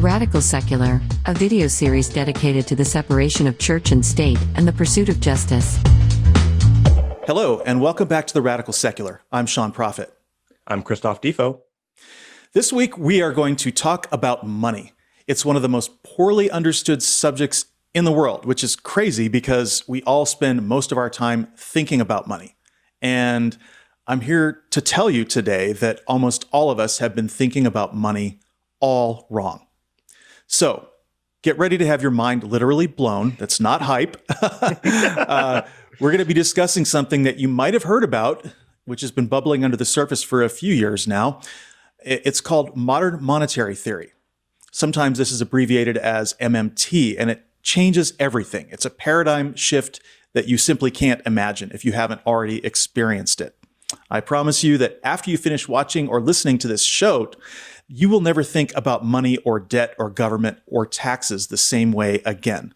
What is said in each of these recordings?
Radical Secular, a video series dedicated to the separation of church and state and the pursuit of justice. Hello, and welcome back to The Radical Secular. I'm Sean Prophet. I'm Christoph Defoe. This week, we are going to talk about money. It's one of the most poorly understood subjects in the world, which is crazy because we all spend most of our time thinking about money. And I'm here to tell you today that almost all of us have been thinking about money all wrong. So get ready to have your mind literally blown. That's not hype. We're going to be discussing something that you might have heard about, which has been bubbling under the surface for a few years now. It's called modern monetary theory. Sometimes this is abbreviated as MMT, and it changes everything. It's a paradigm shift that you simply can't imagine if you haven't already experienced it. I promise you that after you finish watching or listening to this show, you will never think about money or debt or government or taxes the same way again.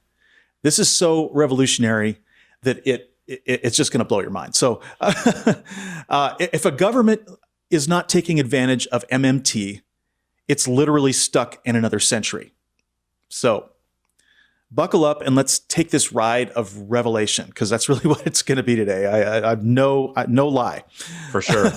This is so revolutionary that it's just going to blow your mind. So if a government is not taking advantage of MMT, it's literally stuck in another century. So buckle up and let's take this ride of revelation, because that's really what it's going to be today. No lie. For sure.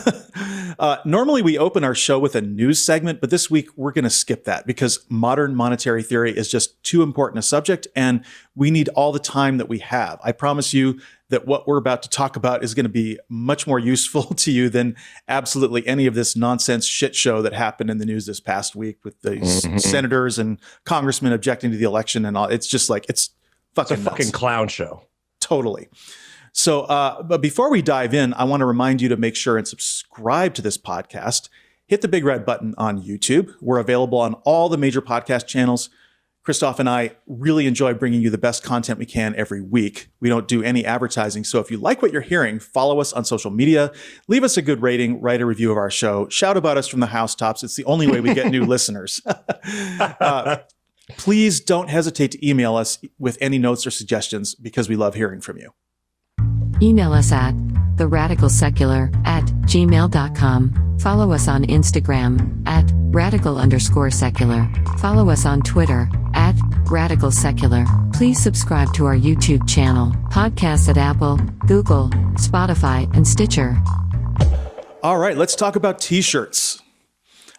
Normally we open our show with a news segment, but this week we're going to skip that because modern monetary theory is just too important a subject and we need all the time that we have. I promise you that what we're about to talk about is going to be much more useful to you than absolutely any of this nonsense shit show that happened in the news this past week with the senators and congressmen objecting to the election and all. It's just like, it's fucking nuts. Fucking clown show. Totally. So, but before we dive in, I want to remind you to make sure and subscribe to this podcast. Hit the big red button on YouTube. We're available on all the major podcast channels. Christoph and I really enjoy bringing you the best content we can every week. We don't do any advertising. So if you like what you're hearing, follow us on social media, leave us a good rating, write a review of our show, shout about us from the housetops. It's the only way we get new listeners. Please don't hesitate to email us with any notes or suggestions because we love hearing from you. Email us at theradicalsecular@gmail.com. Follow us on Instagram at @radical_secular. Follow us on Twitter at Radical Secular. Please subscribe to our YouTube channel, podcasts at Apple, Google, Spotify, and Stitcher. All right, let's talk about t-shirts.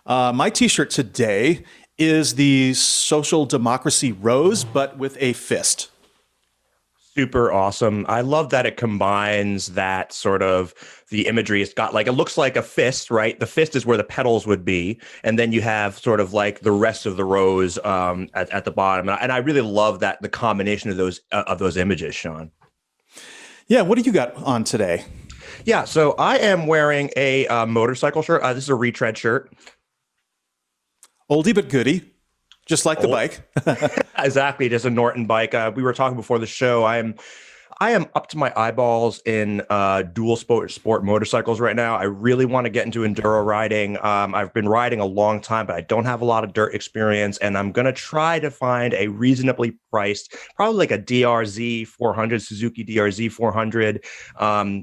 My t-shirt today is the Social Democracy Rose, but with a fist. Super awesome. I love that it combines that sort of the imagery. It's got like, it looks like a fist, right? The fist is where the petals would be. And then you have sort of like the rest of the rose at the bottom. And I really love that, the combination of those images, Sean. Yeah. What do you got on today? Yeah. So I am wearing a motorcycle shirt. This is a retread shirt. Oldie but goodie. Just like the bike. Exactly. Just a Norton bike. We were talking before the show. I am up to my eyeballs in dual sport motorcycles right now. I really want to get into enduro riding. I've been riding a long time, but I don't have a lot of dirt experience. And I'm going to try to find a reasonably priced, probably like a DRZ 400, Suzuki DRZ 400.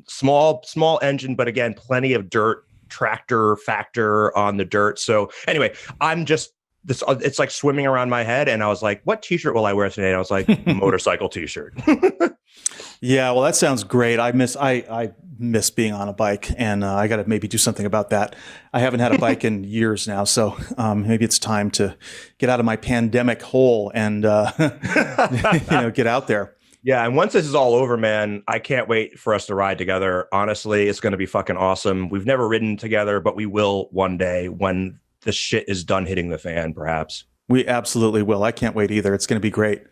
Small engine, but again, plenty of dirt, tractor factor on the dirt. So anyway, it's like swimming around my head. And I was like, what t-shirt will I wear today? And I was like, motorcycle t-shirt. Yeah, well, that sounds great. I miss being on a bike, and I got to maybe do something about that. I haven't had a bike in years now, so maybe it's time to get out of my pandemic hole and get out there. Yeah, and once this is all over, man, I can't wait for us to ride together. Honestly, it's going to be fucking awesome. We've never ridden together, but we will one day when the shit is done hitting the fan, perhaps. We absolutely will. I can't wait either. It's going to be great.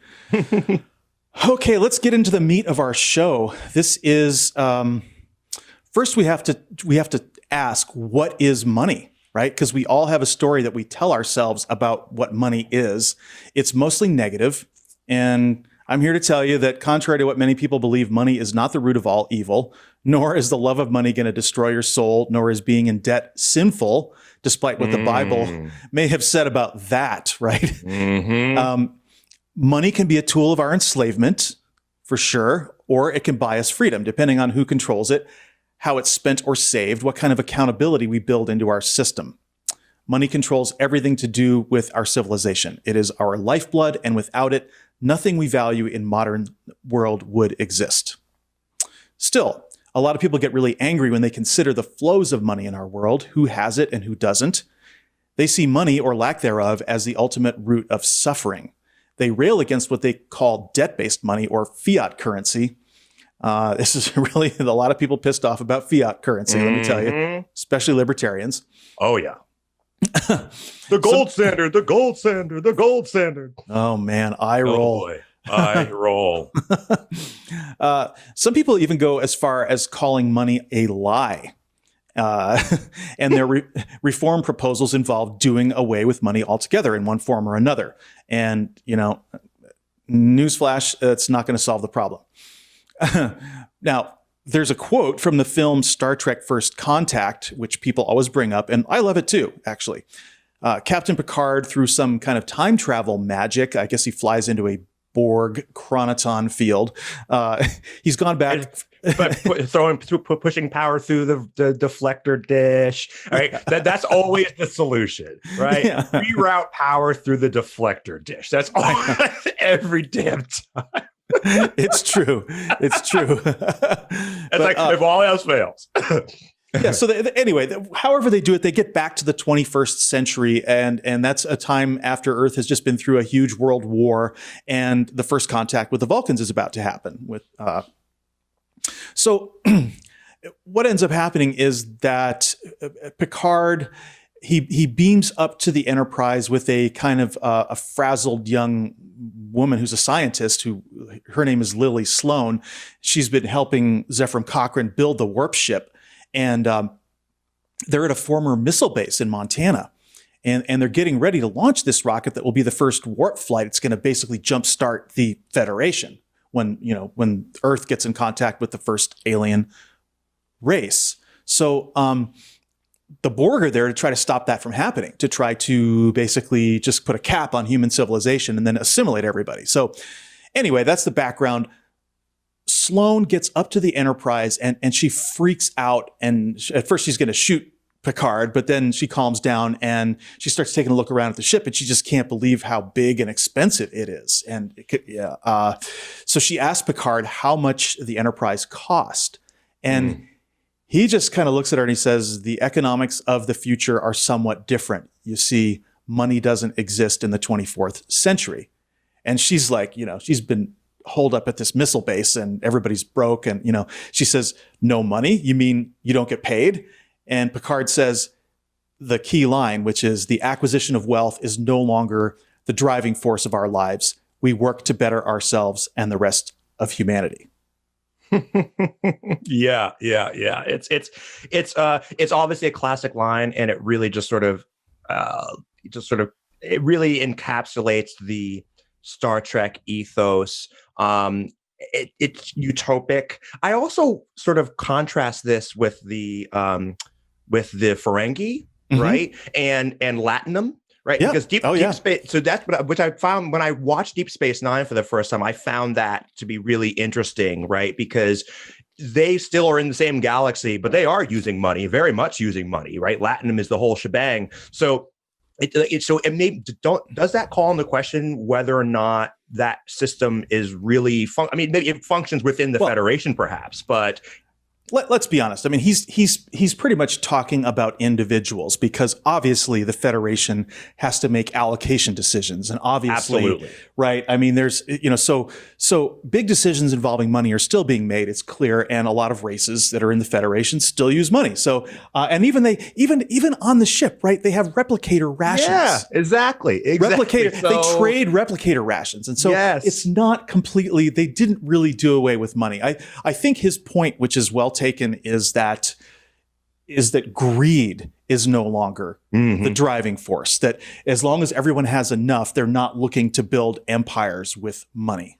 Okay, let's get into the meat of our show. This is first we have to ask, what is money, right? Because we all have a story that we tell ourselves about what money is. It's mostly negative, and I'm here to tell you that contrary to what many people believe, money is not the root of all evil, nor is the love of money going to destroy your soul, nor is being in debt sinful, despite what the Bible may have said about that, right? Mm-hmm. Money can be a tool of our enslavement, for sure, or it can buy us freedom, depending on who controls it, how it's spent or saved, what kind of accountability we build into our system. Money controls everything to do with our civilization. It is our lifeblood, and without it, nothing we value in modern world would exist. Still, a lot of people get really angry when they consider the flows of money in our world, who has it and who doesn't. They see money, or lack thereof, as the ultimate root of suffering. They rail against what they call debt-based money, or fiat currency. This is really a lot of people pissed off about fiat currency, let me tell you, especially libertarians. Oh, yeah. The gold standard, the gold standard, the gold standard. Oh, man, I roll. Oh, boy. I roll. Some people even go as far as calling money a lie. And their reform proposals involve doing away with money altogether in one form or another. And, newsflash, it's not going to solve the problem. Now, there's a quote from the film Star Trek First Contact, which people always bring up, and I love it too, actually. Captain Picard, through some kind of time travel magic, I guess he flies into a Borg chronoton field. He's gone back... pushing power through the deflector dish. All right, that's always the solution, right? Yeah. Reroute power through the deflector dish. That's all every damn time. It's true. It's true. It's like if all else fails. Yeah. So anyway, however they do it, they get back to the 21st century, and that's a time after Earth has just been through a huge world war, and the first contact with the Vulcans is about to happen. So what ends up happening is that Picard, he beams up to the Enterprise with a kind of a frazzled young woman who's a scientist, her name is Lily Sloan. She's been helping Zefram Cochrane build the warp ship, and they're at a former missile base in Montana. And they're getting ready to launch this rocket that will be the first warp flight. It's going to basically jumpstart the Federation when Earth gets in contact with the first alien race. So the Borg are there to try to stop that from happening, to try to basically just put a cap on human civilization and then assimilate everybody. So anyway, that's the background. Sloan gets up to the Enterprise and she freaks out. And at first she's going to shoot Picard, but then she calms down and she starts taking a look around at the ship, and she just can't believe how big and expensive it is. And so she asks Picard how much the Enterprise cost. And he just kind of looks at her and he says, the economics of the future are somewhat different. You see, money doesn't exist in the 24th century. And she's like, she's been holed up at this missile base and everybody's broke. And, she says, no money? You mean you don't get paid? And Picard says the key line, which is, the acquisition of wealth is no longer the driving force of our lives. We work to better ourselves and the rest of humanity. Yeah. It's obviously a classic line, and it really just sort of it really encapsulates the Star Trek ethos. It's utopic. I also sort of contrast this with the Ferengi, right, and Latinum, right? Yeah. Because deep space. So that's which I found when I watched Deep Space Nine for the first time. I found that to be really interesting, right? Because they still are in the same galaxy, but they are using money, very much using money, right? Latinum is the whole shebang. So does that call into question whether or not that system is really maybe it functions within the Federation, perhaps, but let's be honest. I mean, he's pretty much talking about individuals, because obviously the Federation has to make allocation decisions, and obviously, absolutely. Right? I mean, there's so big decisions involving money are still being made. It's clear, and a lot of races that are in the Federation still use money. So, and even on the ship, right? They have replicator rations. Yeah, exactly. Replicator. So, they trade replicator rations, and so it's not completely. They didn't really do away with money. I think his point, which is well taken, is that greed is no longer the driving force. That as long as everyone has enough, they're not looking to build empires with money.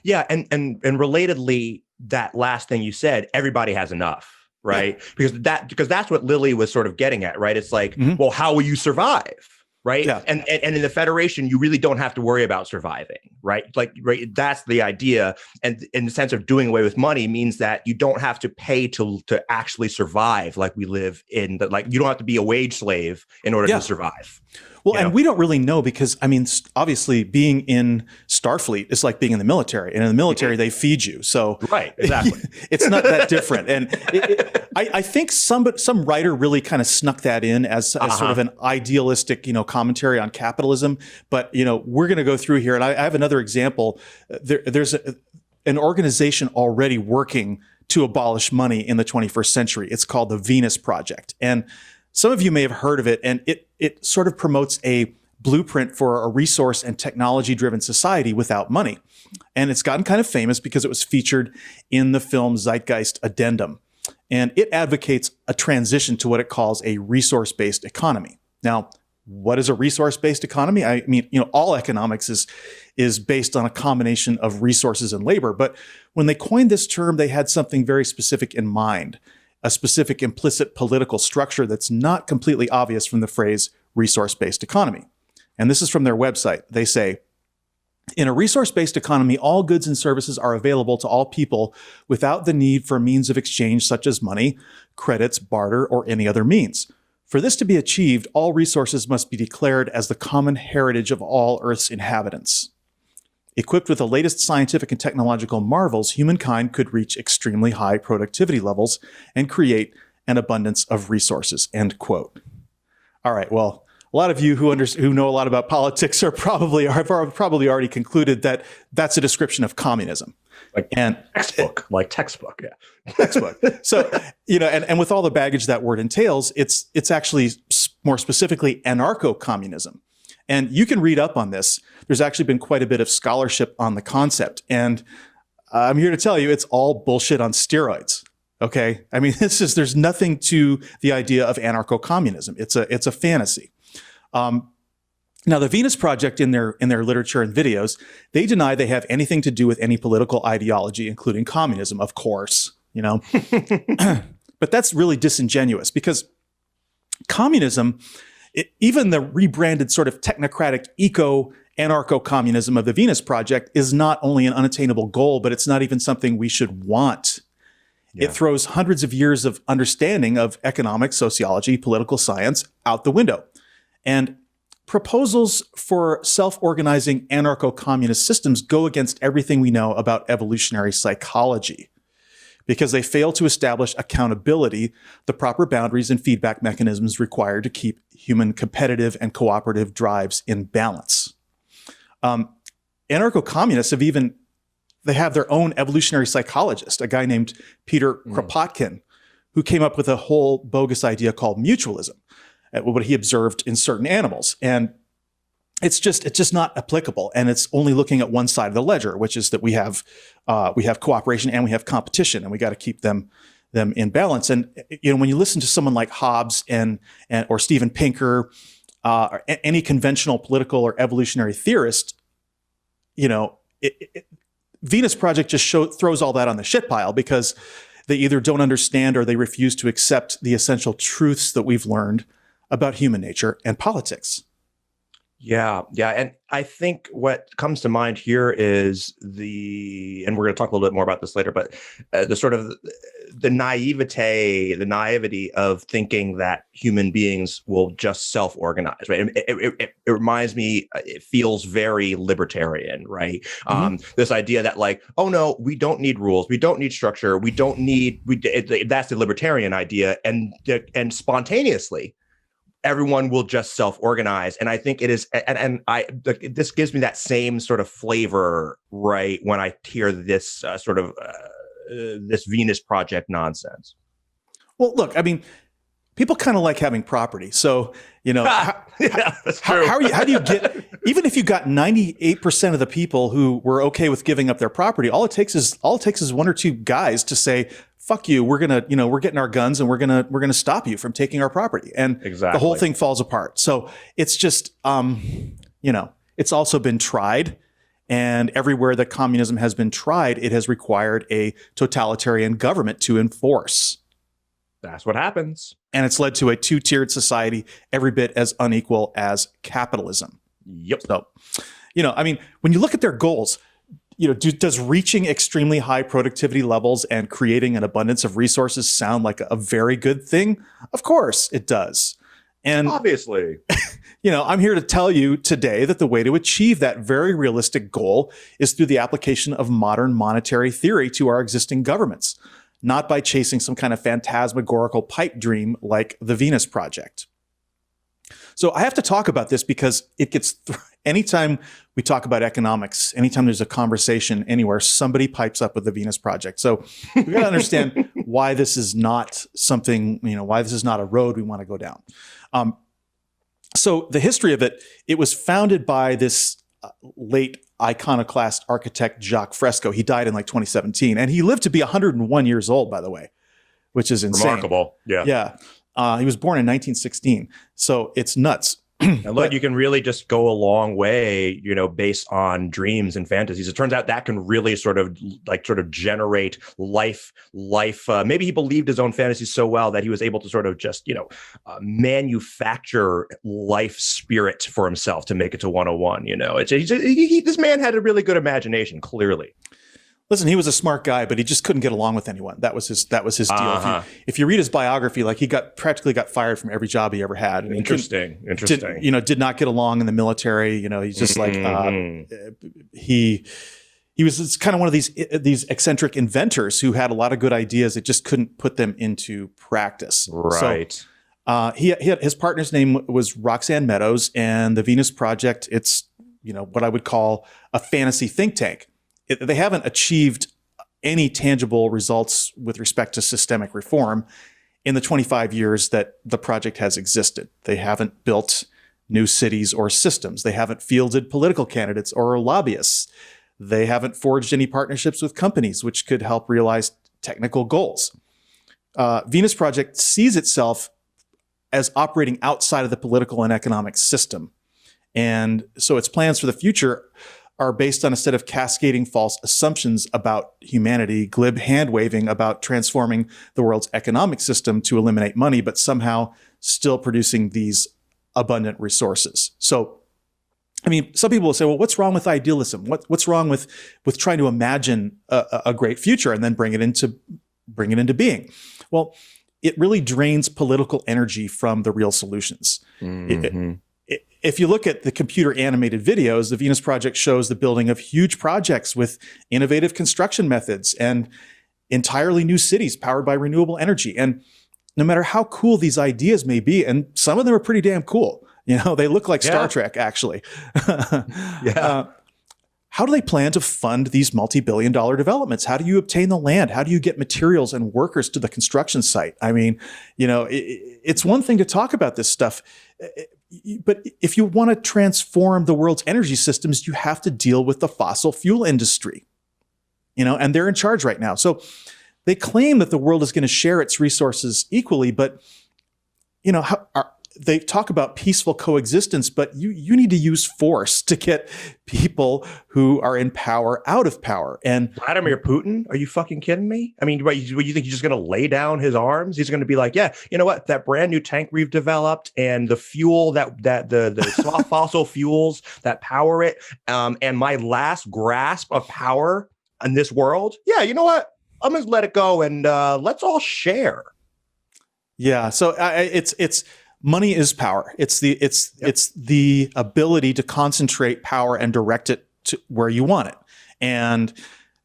Yeah, and relatedly, that last thing you said, everybody has enough, right? Yeah. Because that's what Lily was sort of getting at, right? It's like, well, how will you survive? Right. Yeah. And in the Federation, you really don't have to worry about surviving. right? Like, right, that's the idea. And in the sense of doing away with money means that you don't have to pay to actually survive, like we live in the, like, you don't have to be a wage slave in order to survive. Well, and we don't really know because, I mean, obviously being in Starfleet is like being in the military. And in the military, they feed you. So right, exactly. It's not that different. And I think some writer really kind of snuck that in as sort of an idealistic, commentary on capitalism. But, we're going to go through here. And I have another example. There's an organization already working to abolish money in the 21st century. It's called the Venus Project. And some of you may have heard of it, and it sort of promotes a blueprint for a resource and technology-driven society without money. And it's gotten kind of famous because it was featured in the film Zeitgeist Addendum. And it advocates a transition to what it calls a resource-based economy. Now, what is a resource-based economy? I mean, all economics is based on a combination of resources and labor. But when they coined this term, they had something very specific in mind. A specific implicit political structure that's not completely obvious from the phrase resource-based economy. And this is from their website. They say, in a resource-based economy, all goods and services are available to all people without the need for means of exchange such as money, credits, barter, or any other means. For this to be achieved, all resources must be declared as the common heritage of all Earth's inhabitants. Equipped with the latest scientific and technological marvels, humankind could reach extremely high productivity levels and create an abundance of resources, end quote. All right, well, a lot of you who know a lot about politics have probably already concluded that that's a description of communism. Like textbook, yeah. Textbook. So, and with all the baggage that word entails, it's actually more specifically anarcho-communism. And you can read up on this. There's actually been quite a bit of scholarship on the concept. And I'm here to tell you, it's all bullshit on steroids. Okay. I mean, there's nothing to the idea of anarcho-communism. It's a fantasy. Now, the Venus Project in their literature and videos, they deny they have anything to do with any political ideology, including communism, of course, but that's really disingenuous because communism, even the rebranded sort of technocratic eco-anarcho-communism of the Venus Project is not only an unattainable goal, but it's not even something we should want. Yeah. It throws hundreds of years of understanding of economics, sociology, political science out the window. And proposals for self-organizing anarcho-communist systems go against everything we know about evolutionary psychology, because they fail to establish accountability, the proper boundaries and feedback mechanisms required to keep human competitive and cooperative drives in balance. Anarcho-communists they have their own evolutionary psychologist, a guy named Peter Kropotkin, who came up with a whole bogus idea called mutualism, what he observed in certain animals. And it's just not applicable. And it's only looking at one side of the ledger, which is that we have cooperation and we have competition, and we got to keep them in balance. And when you listen to someone like Hobbes or Steven Pinker, or any conventional political or evolutionary theorist, Venus Project just throws all that on the shit pile because they either don't understand or they refuse to accept the essential truths that we've learned about human nature and politics. Yeah. And I think what comes to mind here is and we're going to talk a little bit more about this later, but the sort of the naivety of thinking that human beings will just self-organize, right? It reminds me, it feels very libertarian, right? Mm-hmm. This idea that like, oh no, we don't need rules. We don't need structure. That's the libertarian idea. And spontaneously, everyone will just self-organize. And I think it is, this gives me that same sort of flavor, right, when I hear this this Venus Project nonsense. Well, look, I mean, people kind of like having property. So, that's true. How do you get, even if you got 98% of the people who were okay with giving up their property, all it takes is one or two guys to say, fuck you, we're getting our guns and we're gonna stop you from taking our property. And exactly. The whole thing falls apart. So it's just, it's also been tried. And everywhere that communism has been tried, it has required a totalitarian government to enforce. That's what happens. And it's led to a two-tiered society, every bit as unequal as capitalism. Yep. So, I mean, when you look at their goals, does reaching extremely high productivity levels and creating an abundance of resources sound like a very good thing? Of course it does. And obviously, I'm here to tell you today that the way to achieve that very realistic goal is through the application of modern monetary theory to our existing governments, not by chasing some kind of phantasmagorical pipe dream like the Venus Project. So I have to talk about this because it gets, anytime we talk about economics, anytime there's a conversation anywhere, somebody pipes up with the Venus Project. So we've got to understand why this is not something, why this is not a road we want to go down. So the history of it, it was founded by this late iconoclast architect, Jacques Fresco. He died in like 2017, and he lived to be 101 years old, by the way, which is insane. Remarkable. Yeah. Yeah. He was born in 1916. So it's nuts. And look, you can really just go a long way, based on dreams and fantasies. It turns out that can really sort of generate life. Maybe he believed his own fantasies so well that he was able to sort of just, manufacture life spirit for himself to make it to 101. This man had a really good imagination, clearly. Listen, he was a smart guy, but he just couldn't get along with anyone. That was his deal. Uh-huh. If you read his biography, like he practically got fired from every job he ever had. And Interesting. Did not get along in the military. He's just like he was kind of one of these eccentric inventors who had a lot of good ideas that just couldn't put them into practice. Right. So, his partner's name was Roxanne Meadows, and the Venus Project. It's what I would call a fantasy think tank. They haven't achieved any tangible results with respect to systemic reform in the 25 years that the project has existed. They haven't built new cities or systems. They haven't fielded political candidates or lobbyists. They haven't forged any partnerships with companies which could help realize technical goals. Venus Project sees itself as operating outside of the political and economic system. And so its plans for the future are based on a set of cascading false assumptions about humanity, glib hand-waving about transforming the world's economic system to eliminate money, but somehow still producing these abundant resources. So, I mean, some people will say, well, what's wrong with idealism? What's wrong with trying to imagine a great future and then bring it into being? Well, it really drains political energy from the real solutions. Mm-hmm. If you look at the computer animated videos, the Venus Project shows the building of huge projects with innovative construction methods and entirely new cities powered by renewable energy. And no matter how cool these ideas may be, and some of them are pretty damn cool, they look like Star Trek, actually. How do they plan to fund these multi-billion-dollar developments? How do you obtain the land? How do you get materials and workers to the construction site? I mean, it's one thing to talk about this stuff, but if you want to transform the world's energy systems, you have to deal with the fossil fuel industry, and they're in charge right now. So they claim that the world is going to share its resources equally, but they talk about peaceful coexistence, but you need to use force to get people who are in power out of power. And Vladimir Putin, are you fucking kidding me? I mean, what, you think he's just going to lay down his arms? He's going to be like, yeah, you know what? That brand new tank we've developed and the fuel that the fossil fuels that power it, and my last grasp of power in this world. Yeah, you know what? I'm going to let it go and let's all share. Yeah. So it's money is power. It's the ability to concentrate power and direct it to where you want it. And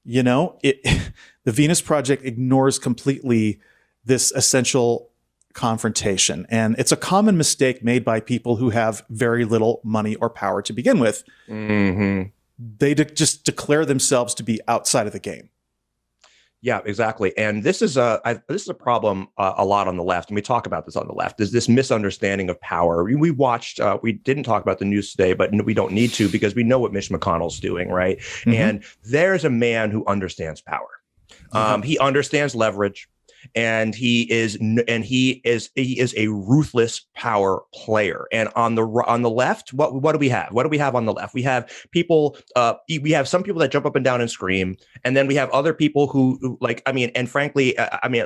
the Venus Project ignores completely this essential confrontation. And it's a common mistake made by people who have very little money or power to begin with. Mm-hmm. They just declare themselves to be outside of the game. Yeah, exactly. And this is a problem a lot on the left, and we talk about this on the left, is this misunderstanding of power. We watched, we didn't talk about the news today, but we don't need to because we know what Mitch McConnell's doing, right? Mm-hmm. And there's a man who understands power. Mm-hmm. He understands leverage, and he is a ruthless power player. And on the left, what do we have? What do we have on the left? We have people. We have some people that jump up and down and scream, and then we have other people who like. I mean, and frankly,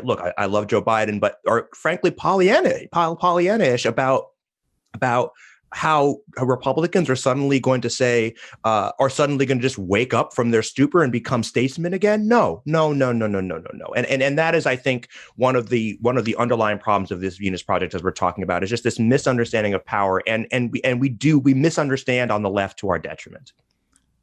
look, I love Joe Biden, but are frankly Pollyanna-ish about how Republicans are suddenly going to say, are suddenly going to just wake up from their stupor and become statesmen again? No. And that is, I think, one of the underlying problems of this Venus Project, as we're talking about, is just this misunderstanding of power. And we misunderstand on the left to our detriment.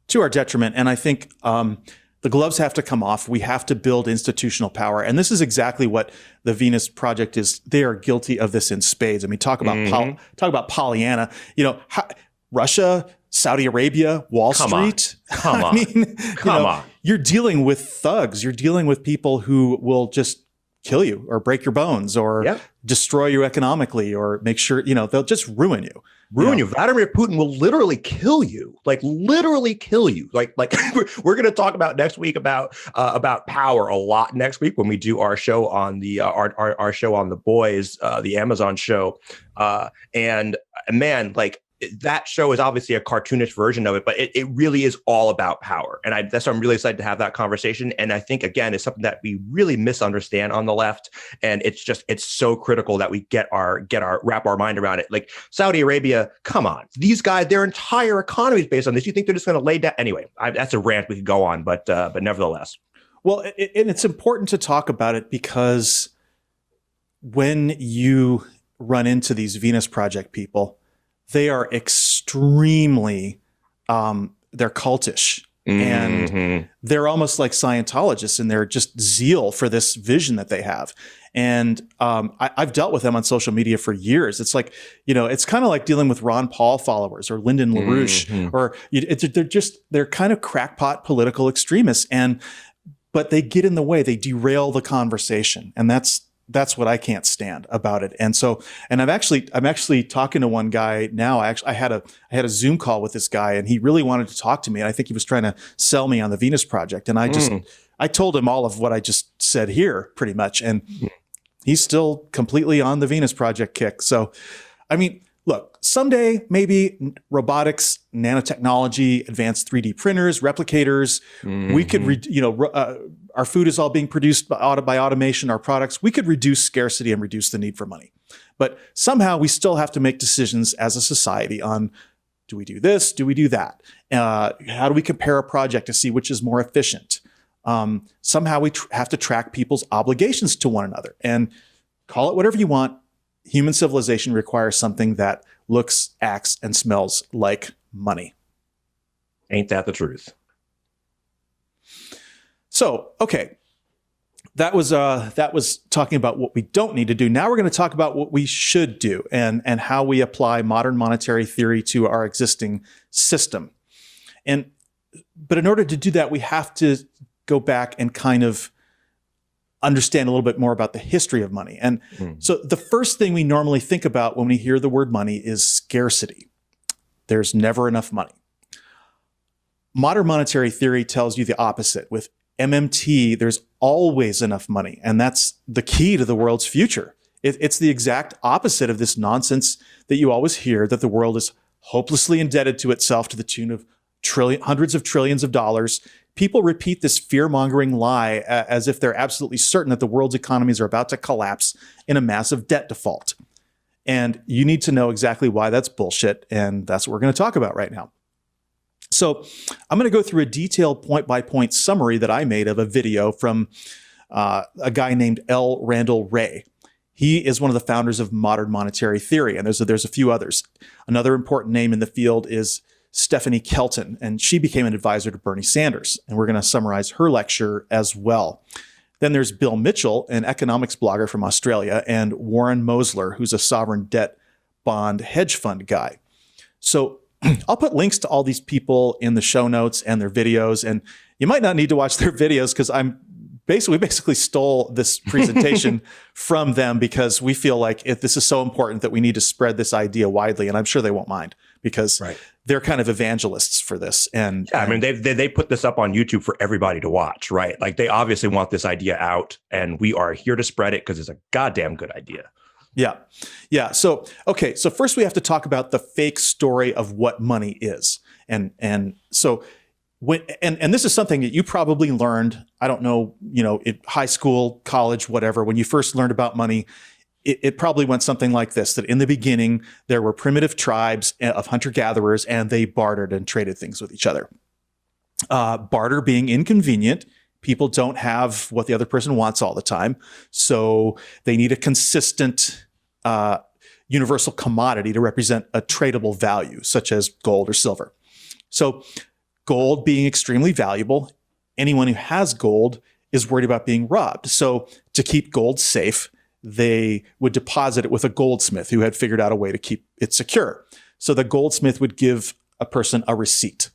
To our detriment. And I think the gloves have to come off. We have to build institutional power. And this is exactly what the Venus Project is. They are guilty of this in spades. I mean, talk about Pollyanna. Russia, Saudi Arabia, Wall Street. Come on. You're dealing with thugs. You're dealing with people who will just kill you or break your bones or destroy you economically or make sure, they'll just ruin you. You. Vladimir Putin will literally kill you, like literally kill you. Like we're going to talk about next week about power a lot next week when we do our show on the our show on The Boys, the Amazon show. And man, like that show is obviously a cartoonish version of it, but it really is all about power. And that's why I'm really excited to have that conversation. And I think, again, it's something that we really misunderstand on the left. And it's so critical that we wrap our mind around it. Like Saudi Arabia, come on, these guys, their entire economy is based on this. You think they're just going to lay down? Anyway, that's a rant we could go on, but nevertheless. Well, and it's important to talk about it because when you run into these Venus Project people, they are extremely, they're cultish and they're almost like Scientologists in their just zeal for this vision that they have. And I've dealt with them on social media for years. It's like, it's kind of like dealing with Ron Paul followers or Lyndon LaRouche, or they're kind of crackpot political extremists. But they get in the way, they derail the conversation. And that's what I can't stand about it. And so, I'm actually talking to one guy now. I had a Zoom call with this guy and he really wanted to talk to me. And I think he was trying to sell me on the Venus Project. And I told him all of what I just said here pretty much. And he's still completely on the Venus Project kick. So, I mean, look, someday maybe robotics, nanotechnology, advanced 3D printers, replicators, we could, our food is all being produced by automation, our products, we could reduce scarcity and reduce the need for money. But somehow we still have to make decisions as a society on, do we do this? Do we do that? How do we compare a project to see which is more efficient? Somehow we have to track people's obligations to one another, and call it whatever you want. Human civilization requires something that looks, acts, and smells like money. Ain't that the truth? So, okay, that was talking about what we don't need to do. Now we're going to talk about what we should do and how we apply modern monetary theory to our existing system. But in order to do that, we have to go back and kind of understand a little bit more about the history of money. And so the first thing we normally think about when we hear the word money is scarcity. There's never enough money. Modern monetary theory tells you the opposite. With MMT, there's always enough money, and that's the key to the world's future. It's the exact opposite of this nonsense that you always hear, that the world is hopelessly indebted to itself to the tune of hundreds of trillions of dollars. People repeat this fear-mongering lie as if they're absolutely certain that the world's economies are about to collapse in a massive debt default. And you need to know exactly why that's bullshit, and that's what we're going to talk about right now. So I'm going to go through a detailed point-by-point summary that I made of a video from a guy named L. Randall Wray. He is one of the founders of modern monetary theory, and there's a few others. Another important name in the field is Stephanie Kelton, and she became an advisor to Bernie Sanders, and we're going to summarize her lecture as well. Then there's Bill Mitchell, an economics blogger from Australia, and Warren Mosler, who's a sovereign debt bond hedge fund guy. So I'll put links to all these people in the show notes and their videos, and you might not need to watch their videos because we basically stole this presentation from them because we feel like this is so important that we need to spread this idea widely, and I'm sure they won't mind because they're kind of evangelists for this. And yeah, I mean, they put this up on YouTube for everybody to watch, right? Like they obviously want this idea out, and we are here to spread it because it's a goddamn good idea. Yeah. Yeah. So, okay. So first we have to talk about the fake story of what money is. And so and this is something that you probably learned, I don't know, in high school, college, whatever, when you first learned about money, it probably went something like this, that in the beginning, there were primitive tribes of hunter-gatherers, and they bartered and traded things with each other. Barter being inconvenient, people don't have what the other person wants all the time. So they need a consistent universal commodity to represent a tradable value, such as gold or silver. So gold being extremely valuable, anyone who has gold is worried about being robbed. So to keep gold safe, they would deposit it with a goldsmith who had figured out a way to keep it secure. So the goldsmith would give a person a receipt.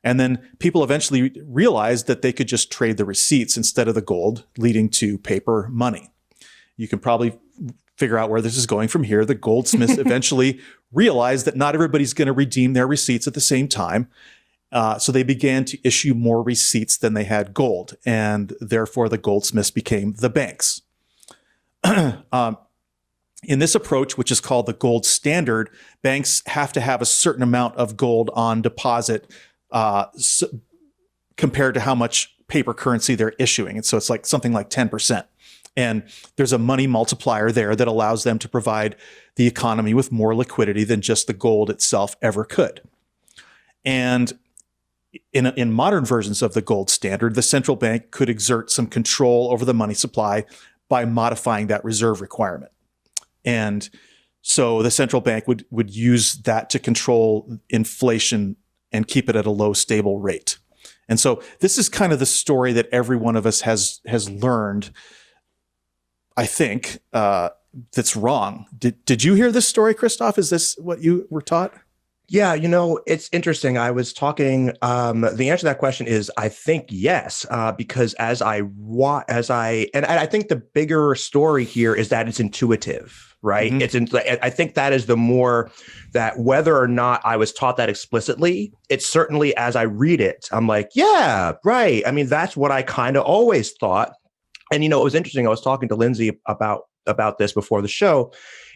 And then people eventually realized that they could just trade the receipts instead of the gold, leading to paper money. You can probably figure out where this is going from here. The goldsmiths eventually realized that not everybody's going to redeem their receipts at the same time. So they began to issue more receipts than they had gold. And therefore, the goldsmiths became the banks. In this approach, which is called the gold standard, banks have to have a certain amount of gold on deposit compared to how much paper currency they're issuing. And so it's like something like 10%. And there's a money multiplier there that allows them to provide the economy with more liquidity than just the gold itself ever could. And in modern versions of the gold standard, the central bank could exert some control over the money supply by modifying that reserve requirement. And so the central bank would use that to control inflation and keep it at a low, stable rate. And so this is kind of the story that every one of us has learned, I think, that's wrong. Did you hear this story, Christoph? Is this what you were taught? Yeah, it's interesting. I was talking. The answer to that question is, I think yes, because and I think the bigger story here is that it's intuitive, right? Mm-hmm. I think that is the more that whether or not I was taught that explicitly, it's certainly as I read it, I'm like, yeah, right. I mean, that's what I kind of always thought. And it was interesting. I was talking to Lindsay about this before the show.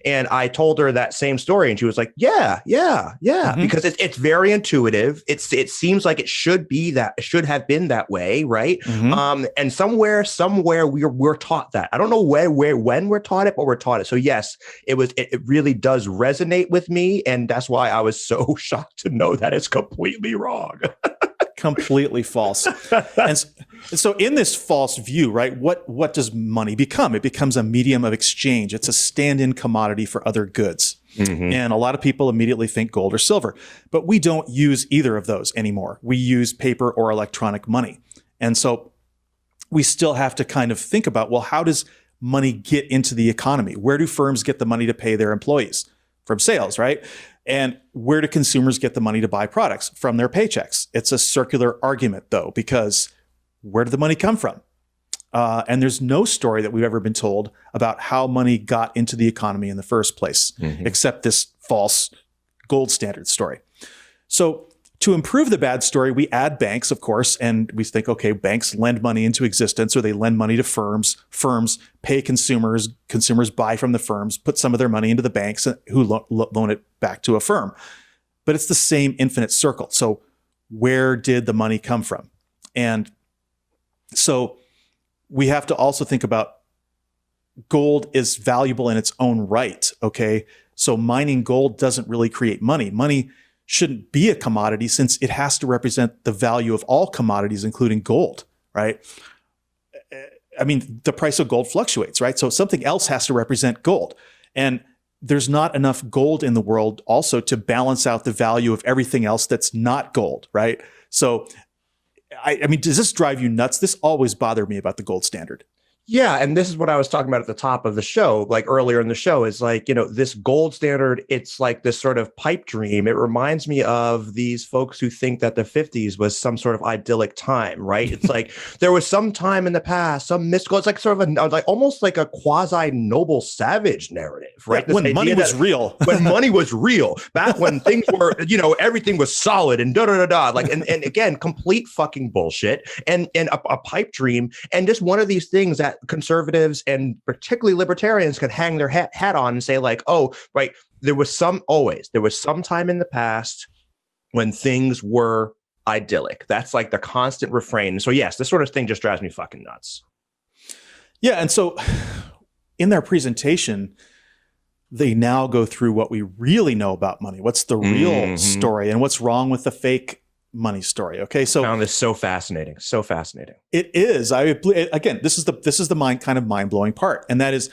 And I told her that same story, and she was like, "Yeah, mm-hmm. Because it's very intuitive. It seems like it should have been that way, right? Mm-hmm. And somewhere we're taught that. I don't know when we're taught it, but we're taught it. So yes, it really does resonate with me, and that's why I was so shocked to know that it's completely wrong." Completely false. And so in this false view, right, what does money become? It becomes a medium of exchange. It's a stand-in commodity for other goods. Mm-hmm. And a lot of people immediately think gold or silver, but we don't use either of those anymore. We use paper or electronic money. And so we still have to kind of think about, well, how does money get into the economy? Where do firms get the money to pay their employees? From sales, right? And where do consumers get the money to buy products? From their paychecks. It's a circular argument, though, because where did the money come from? And there's no story that we've ever been told about how money got into the economy in the first place, mm-hmm. except this false gold standard story. So to improve the bad story, we add banks, of course, and we think, okay, banks lend money into existence, or they lend money to firms. Firms pay consumers. Consumers buy from the firms, put some of their money into the banks who loan it back to a firm. But it's the same infinite circle. So where did the money come from? And so we have to also think about gold is valuable in its own right, okay? So mining gold doesn't really create money. Money shouldn't be a commodity since it has to represent the value of all commodities, including gold, right? I mean, the price of gold fluctuates, right? So something else has to represent gold. And there's not enough gold in the world also to balance out the value of everything else that's not gold, right? So, I mean, does this drive you nuts? This always bothered me about the gold standard. Yeah. And this is what I was talking about at the top of the show, like earlier in the show, is like, this gold standard, it's like this sort of pipe dream. It reminds me of these folks who think that the 50s was some sort of idyllic time, right? It's like there was some time in the past, some mystical, it's like sort of like almost like a quasi noble savage narrative, right? When money was real. When money was real, back when things were, everything was solid and like, and again, complete fucking bullshit and a pipe dream. And just one of these things that conservatives and particularly libertarians can hang their hat on and say like, oh, right, there was some time in the past when things were idyllic. That's like the constant refrain. So yes, this sort of thing just drives me fucking nuts. Yeah. And so in their presentation, they now go through what we really know about money. What's the real story and what's wrong with the fake money story? Okay, so I found this so fascinating, so fascinating. it is. Again, this is the mind blowing part, and that is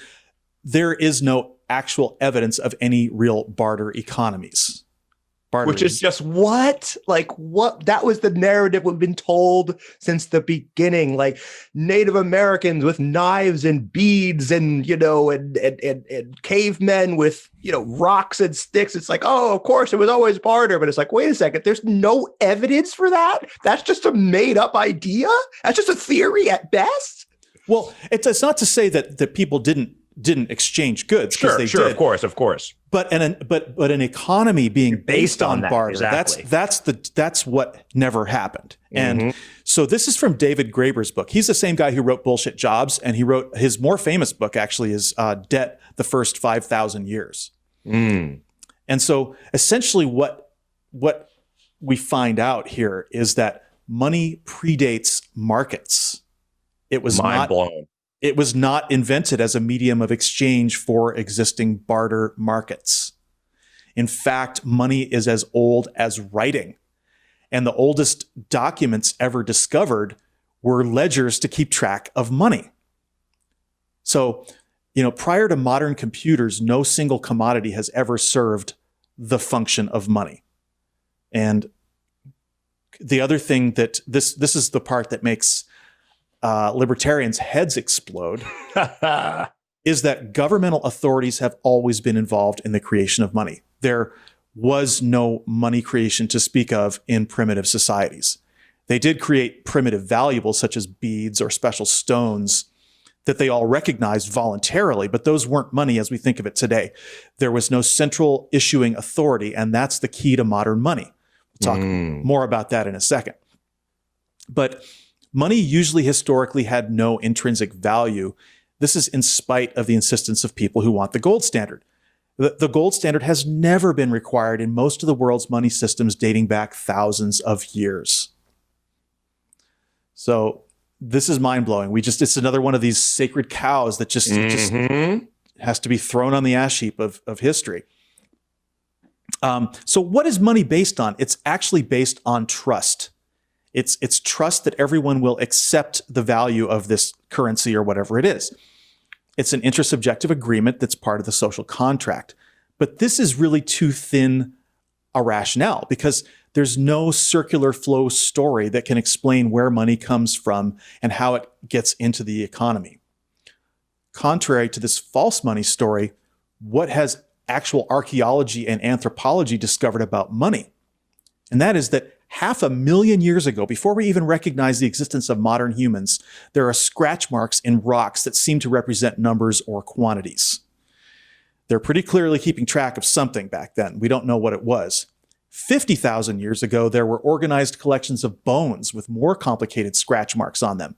there is no actual evidence of any real barter economies. Which is just what? Like what? That was the narrative we've been told since the beginning. Like Native Americans with knives and beads and, and cavemen with, rocks and sticks. It's like, oh, of course, it was always barter. But it's like, wait a second, there's no evidence for that? That's just a made up idea? That's just a theory at best? Well, it's not to say that people didn't exchange goods, because they did. Of course. But an economy being based on that, barter, exactly. that's what never happened. And so this is from David Graeber's book. He's the same guy who wrote Bullshit Jobs, and he wrote his more famous book actually is Debt: The First 5,000 Years. And so essentially what we find out here is that money predates markets. It was mind blown. It was not invented as a medium of exchange for existing barter markets. In fact, money is as old as writing. And the oldest documents ever discovered were ledgers to keep track of money. So, prior to modern computers, no single commodity has ever served the function of money. And the other thing that this is the part that makes libertarians' heads explode is that governmental authorities have always been involved in the creation of money. There was no money creation to speak of in primitive societies. They did create primitive valuables such as beads or special stones that they all recognized voluntarily, but those weren't money as we think of it today. There was no central issuing authority, and that's the key to modern money. We'll talk more about that in a second. But money usually historically had no intrinsic value. This is in spite of the insistence of people who want the gold standard. The gold standard has never been required in most of the world's money systems dating back thousands of years. So this is mind-blowing. It's another one of these sacred cows that just has to be thrown on the ash heap of history. So what is money based on? It's actually based on trust. It's trust that everyone will accept the value of this currency or whatever it is. It's an intersubjective agreement that's part of the social contract. But this is really too thin a rationale because there's no circular flow story that can explain where money comes from and how it gets into the economy. Contrary to this false money story, what has actual archaeology and anthropology discovered about money? And that is that 500,000 years ago, before we even recognize the existence of modern humans, there are scratch marks in rocks that seem to represent numbers or quantities. They're pretty clearly keeping track of something back then. We don't know what it was. 50,000 years ago, there were organized collections of bones with more complicated scratch marks on them.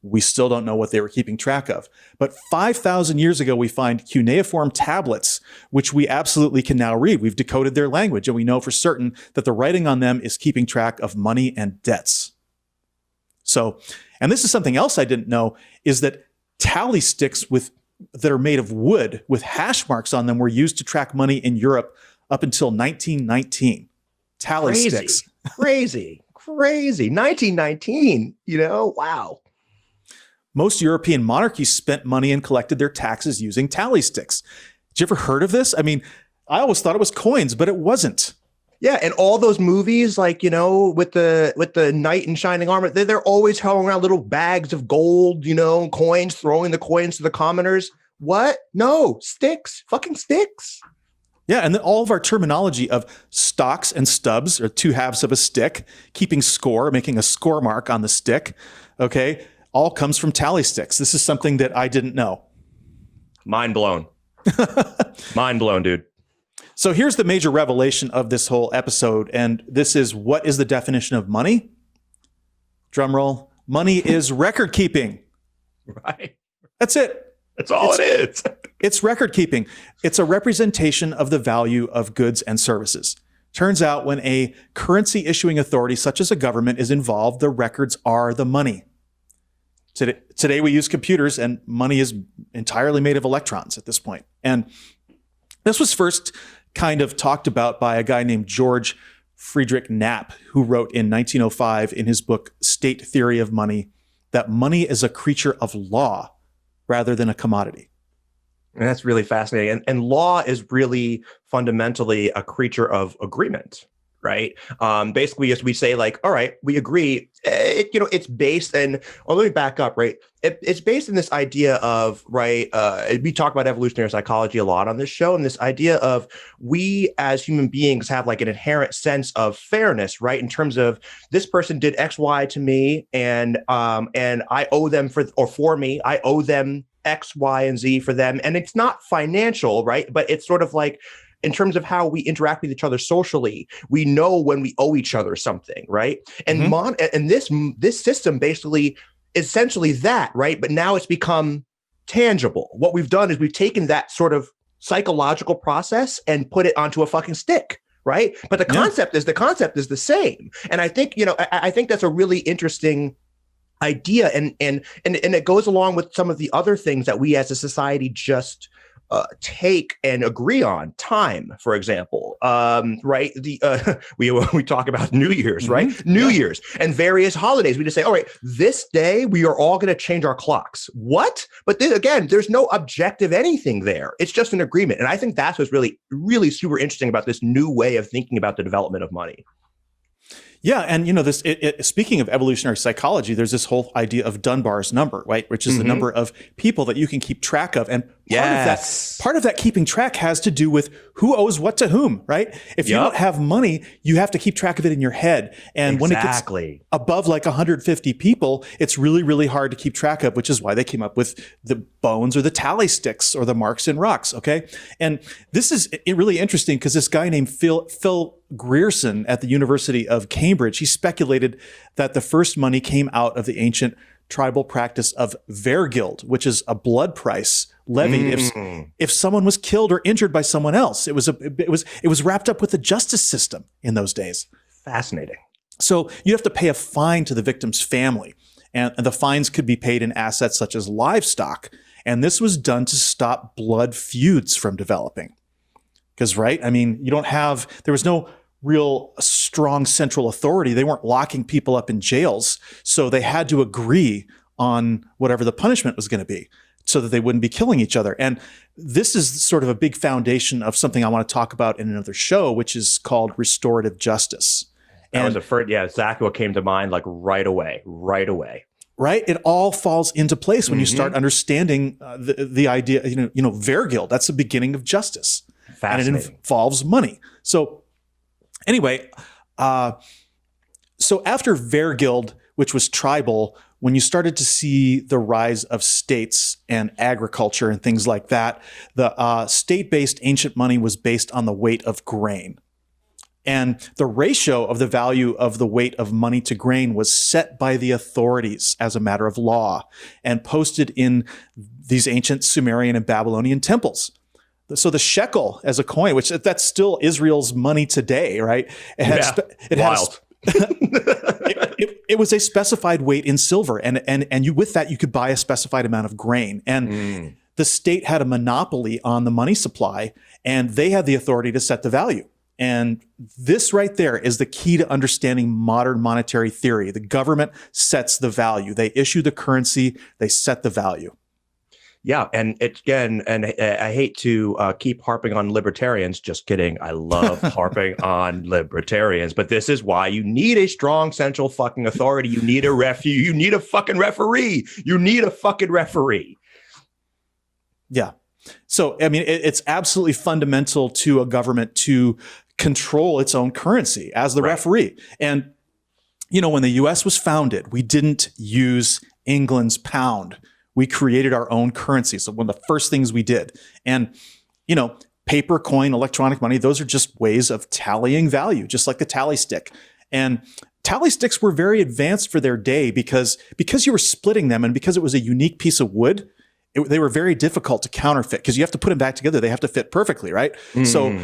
We still don't know what they were keeping track of. But 5,000 years ago, we find cuneiform tablets, which we absolutely can now read. We've decoded their language, and we know for certain that the writing on them is keeping track of money and debts. So, and this is something else I didn't know, is that tally sticks that are made of wood with hash marks on them were used to track money in Europe up until 1919. Tally sticks. Crazy. 1919, wow. Most European monarchies spent money and collected their taxes using tally sticks. Did you ever heard of this? I mean, I always thought it was coins, but it wasn't. Yeah, and all those movies, like, with the knight in shining armor, they're always hauling around little bags of gold, coins, throwing the coins to the commoners. What? No, sticks, fucking sticks. Yeah, and then all of our terminology of stocks and stubs, or two halves of a stick, keeping score, making a score mark on the stick, okay, all comes from tally sticks. This is something that I didn't know. Mind blown. Mind blown, dude. So here's the major revelation of this whole episode, and this is, what is the definition of money? Drum roll. Money is record keeping. Right. That's it. That's all it is. It's record keeping. It's a representation of the value of goods and services. Turns out when a currency issuing authority, such as a government, is involved, the records are the money. Today we use computers, and money is entirely made of electrons at this point. And This was first kind of talked about by a guy named George Friedrich Knapp, who wrote in 1905 in his book, State Theory of Money, that money is a creature of law rather than a commodity. And that's really fascinating. And law is really fundamentally a creature of agreement, right? Basically, as we say, like, all right, we agree. It's based in. Or let me back up, right? It's based in this idea of, right. We talk about evolutionary psychology a lot on this show, and this idea of we as human beings have like an inherent sense of fairness, right? In terms of this person did X, Y to me, and I owe them for me, I owe them X, Y, and Z for them, and it's not financial, right? But it's sort of like, in terms of how we interact with each other socially, we know when we owe each other something, right? And and this system basically, essentially that, right? But now it's become tangible. What we've done is we've taken that sort of psychological process and put it onto a fucking stick, right? But the concept is the same. And I think, I think that's a really interesting idea, and it goes along with some of the other things that we as a society just take and agree on. Time, for example, right? We talk about New Year's, right? New Year's and various holidays. We just say, all right, this day we are all going to change our clocks. What? But then again, there's no objective anything there. It's just an agreement, and I think that's what's really, really super interesting about this new way of thinking about the development of money. Yeah, and speaking of evolutionary psychology, there's this whole idea of Dunbar's number, right? Which is the number of people that you can keep track of, and part of that keeping track has to do with who owes what to whom, right? If you don't have money, you have to keep track of it in your head, and when it gets above like 150 people, it's really, really hard to keep track of, which is why they came up with the bones or the tally sticks or the marks and rocks. Okay, and this is really interesting because this guy named Phil Grierson at the University of Cambridge, he speculated that the first money came out of the ancient tribal practice of vergild, which is a blood price levied if someone was killed or injured by someone else. It was wrapped up with the justice system in those days. Fascinating. So you have to pay a fine to the victim's family, and the fines could be paid in assets such as livestock. And this was done to stop blood feuds from developing. Because, right, I mean, there was no real strong central authority. They weren't locking people up in jails. So they had to agree on whatever the punishment was going to be so that they wouldn't be killing each other. And this is sort of a big foundation of something I want to talk about in another show, which is called restorative justice. That was the first, exactly what came to mind, like right away. Right? It all falls into place when you start understanding the idea, vergild, that's the beginning of justice. And it involves money. So anyway, so after vergild, which was tribal, when you started to see the rise of states and agriculture and things like that, the state-based ancient money was based on the weight of grain. And the ratio of the value of the weight of money to grain was set by the authorities as a matter of law and posted in these ancient Sumerian and Babylonian temples. So the shekel as a coin, which that's still Israel's money today, right? It was a specified weight in silver, and you with that you could buy a specified amount of grain. And the state had a monopoly on the money supply, and they had the authority to set the value. And this right there is the key to understanding modern monetary theory. The government sets the value. They issue the currency. They set the value. Yeah, and I hate to keep harping on libertarians. Just kidding. I love harping on libertarians, but this is why you need a strong central fucking authority. You need you need a fucking referee. You need a fucking referee. Yeah. So, I mean, it's absolutely fundamental to a government to control its own currency as the referee. And, when the U.S. was founded, we didn't use England's pound. We created our own currency. So one of the first things we did. And, paper, coin, electronic money, those are just ways of tallying value, just like the tally stick. And tally sticks were very advanced for their day because you were splitting them and because it was a unique piece of wood, they were very difficult to counterfeit because you have to put them back together. They have to fit perfectly, right? So,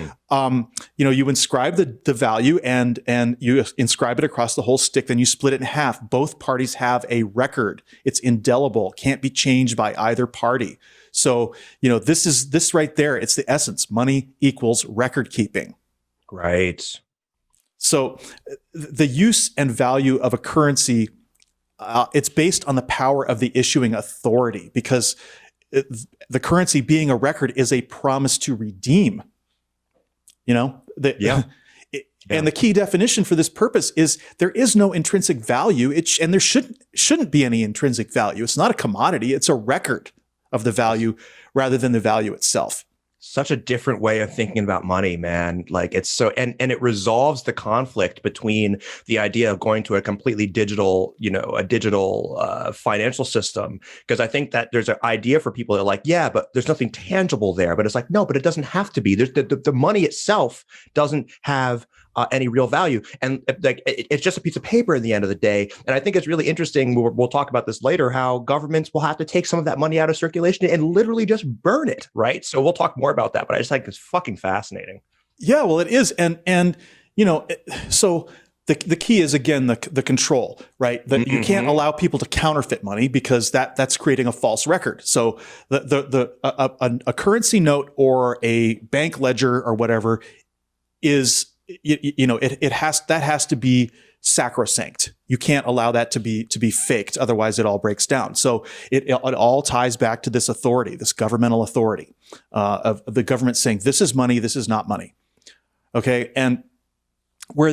you inscribe the value and you inscribe it across the whole stick. Then you split it in half. Both parties have a record. It's indelible, can't be changed by either party. So, this right there, it's the essence. Money equals record keeping. Right. So the use and value of a currency, it's based on the power of the issuing authority, because the currency being a record is a promise to redeem. Yeah. And the key definition for this purpose is there is no intrinsic value, and there shouldn't be any intrinsic value. It's not a commodity. It's a record of the value rather than the value itself. Such a different way of thinking about money, man. Like it's so, and it resolves the conflict between the idea of going to a completely digital, financial system. Because I think that there's an idea for people that are like, yeah, but there's nothing tangible there. But it's like, no, but it doesn't have to be. There's the money itself doesn't have any real value, and like it's just a piece of paper at the end of the day. And I think it's really interesting. We'll talk about this later. How governments will have to take some of that money out of circulation and literally just burn it, right? So we'll talk more about that. But I just think it's fucking fascinating. Yeah, well, it is, and so the key is again the control, right? That you can't allow people to counterfeit money, because that's creating a false record. So a currency note or a bank ledger or whatever is. It has to be sacrosanct. You can't allow that to be faked, otherwise it all breaks down. So it all ties back to this authority, this governmental authority of the government saying this is money, this is not money. Okay, and where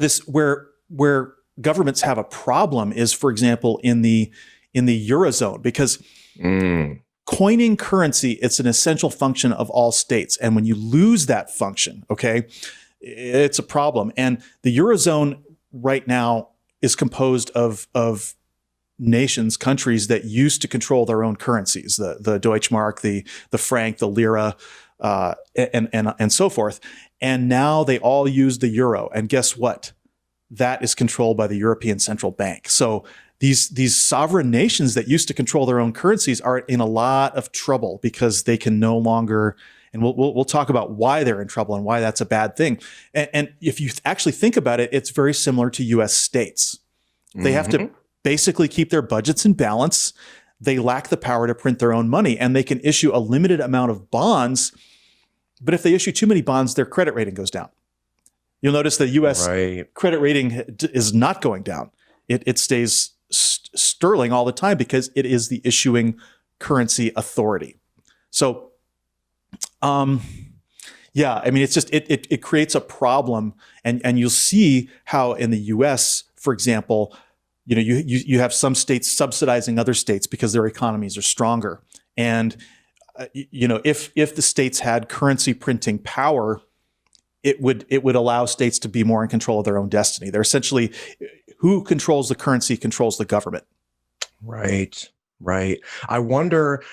governments have a problem is, for example, in the Eurozone, because coining currency, it's an essential function of all states, and when you lose that function, okay, it's a problem. And the Eurozone right now is composed of countries that used to control their own currencies, the Deutschmark, the franc, the lira, and so forth. And now they all use the euro. And guess what? That is controlled by the European Central Bank. So these sovereign nations that used to control their own currencies are in a lot of trouble, because they can no longer. And we'll talk about why they're in trouble and why that's a bad thing. And if you actually think about it, it's very similar to U.S. states. They have to basically keep their budgets in balance. They lack the power to print their own money, and they can issue a limited amount of bonds. But if they issue too many bonds, their credit rating goes down. You'll notice the U.S. credit rating is not going down. It stays sterling all the time, because it is the issuing currency authority. So, yeah, I mean, it's just, it creates a problem, and you'll see how in the US, for example, you have some states subsidizing other states because their economies are stronger. And, if the states had currency printing power, it would allow states to be more in control of their own destiny. They're essentially, who controls the currency controls the government. Right. I wonder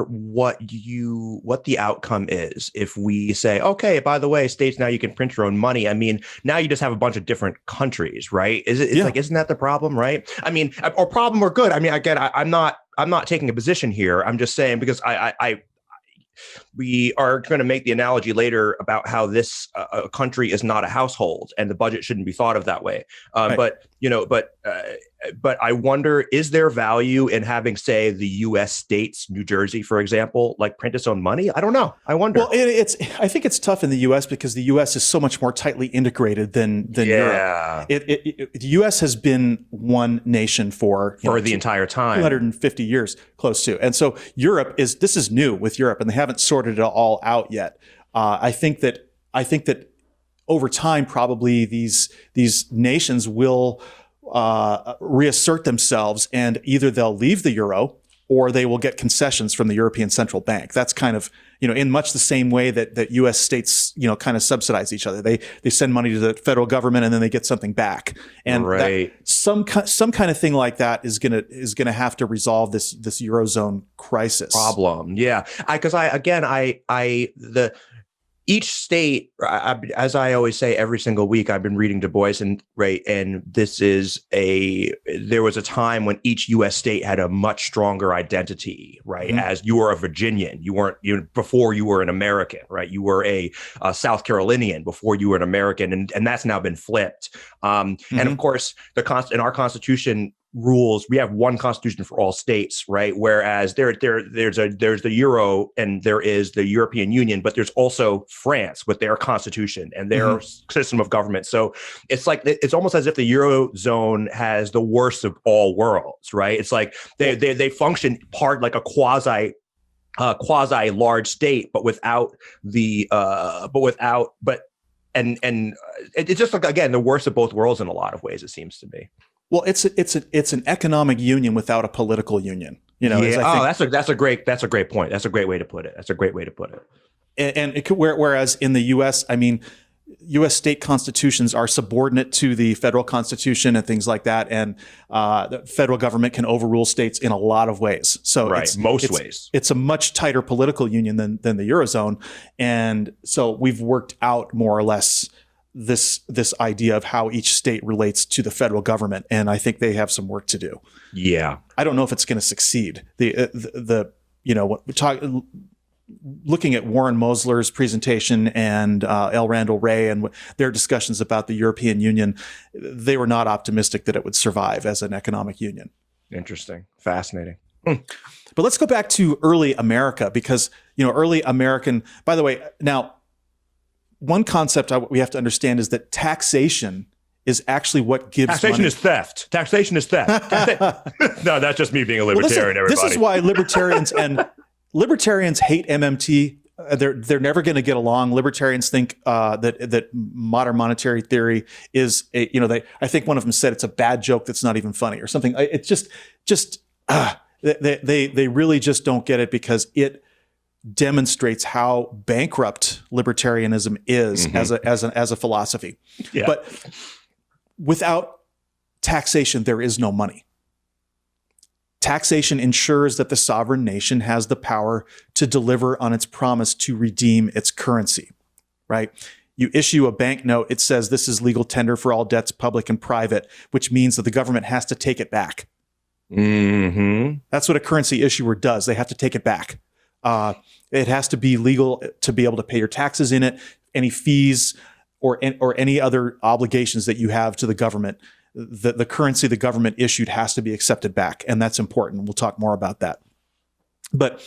what the outcome is if we say, okay, by the way, states, now you can print your own money. I mean, now you just have a bunch of different countries, right? Isn't that the problem, right? I mean, or problem or good. I mean, again, I'm not taking a position here. I'm just saying, because we are going to make the analogy later about how this country is not a household, and the budget shouldn't be thought of that way. Right. But I wonder, is there value in having, say, the U.S. states, New Jersey, for example, like print its own money? I don't know. I wonder. Well, I think it's tough in the U.S. because the U.S. is so much more tightly integrated than Europe. The U.S. has been one nation for the entire time, 250 years, close to. And so this is new with Europe, and they haven't sorted it all out yet. I think that over time, probably these nations will reassert themselves, and either they'll leave the euro or they will get concessions from the European Central Bank. That's kind of, in much the same way that U.S. states, kind of subsidize each other. They send money to the federal government and then they get something back. And some kind of thing like that is gonna have to resolve this Eurozone crisis problem. Yeah, each state, as I always say, every single week, I've been reading Du Bois, and there was a time when each U.S. state had a much stronger identity, right? Mm-hmm. As you were a Virginian, before you were an American, right? You were a South Carolinian before you were an American, and that's now been flipped. And of course, in our Constitution, rules. We have one constitution for all states, right? Whereas there's the Euro and there is the European Union, but there's also France with their constitution and their system of government. So it's like it's almost as if the Eurozone has the worst of all worlds, right? It's like they function part like a quasi large state, but it's just like, again, the worst of both worlds in a lot of ways, it seems to me. Well, it's an economic union without a political union. You know, that's a great point. That's a great way to put it. And whereas in the U.S., I mean, U.S. state constitutions are subordinate to the federal constitution and things like that, and the federal government can overrule states in a lot of ways. So it's a much tighter political union than the Eurozone, and so we've worked out more or less this idea of how each state relates to the federal government, and I think they have some work to do. Yeah, I don't know if it's going to succeed. Looking at Warren Mosler's presentation and L. Randall Wray and their discussions about the European Union, they were not optimistic that it would survive as an economic union. Interesting. Fascinating. But let's go back to early America, because, early American, by the way, now, one concept we have to understand is that taxation is actually what gives taxation money. is theft. Taxation is theft. No, that's just me being a libertarian, everybody. This is why libertarians hate MMT. They're never going to get along. Libertarians think that modern monetary theory is I think one of them said it's a bad joke that's not even funny or something. It's they really just don't get it, because it demonstrates how bankrupt libertarianism is as a philosophy. Yeah. But without taxation, there is no money. Taxation ensures that the sovereign nation has the power to deliver on its promise to redeem its currency, right? You issue a banknote, it says this is legal tender for all debts, public and private, which means that the government has to take it back. That's what a currency issuer does. They have to take it back. It has to be legal to be able to pay your taxes in it, any fees or any other obligations that you have to the government. The currency the government issued has to be accepted back, and that's important. We'll talk more about that. But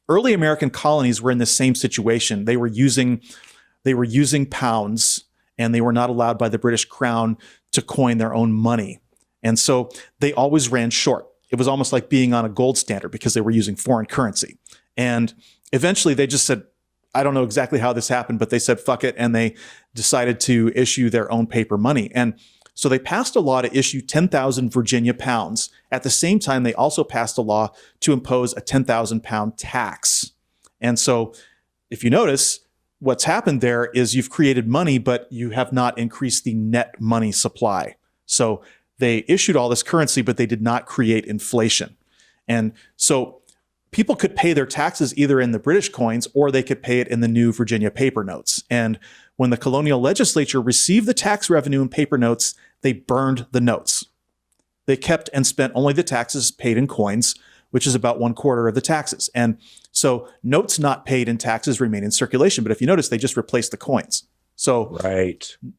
early American colonies were in the same situation. They were using pounds, and they were not allowed by the British Crown to coin their own money. And so they always ran short. It was almost like being on a gold standard because they were using foreign currency. And eventually they just said, I don't know exactly how this happened, but they said, fuck it. And they decided to issue their own paper money. And so they passed a law to issue 10,000 Virginia pounds. At the same time, they also passed a law to impose a 10,000 pound tax. And so if you notice, what's happened there is you've created money, but you have not increased the net money supply. So they issued all this currency, but they did not create inflation. And so people could pay their taxes either in the British coins or they could pay it in the new Virginia paper notes. And when the colonial legislature received the tax revenue in paper notes, they burned the notes. They kept and spent only the taxes paid in coins, which is about 1/4 of the taxes. And so notes not paid in taxes remain in circulation. But if you notice, they just replaced the coins. So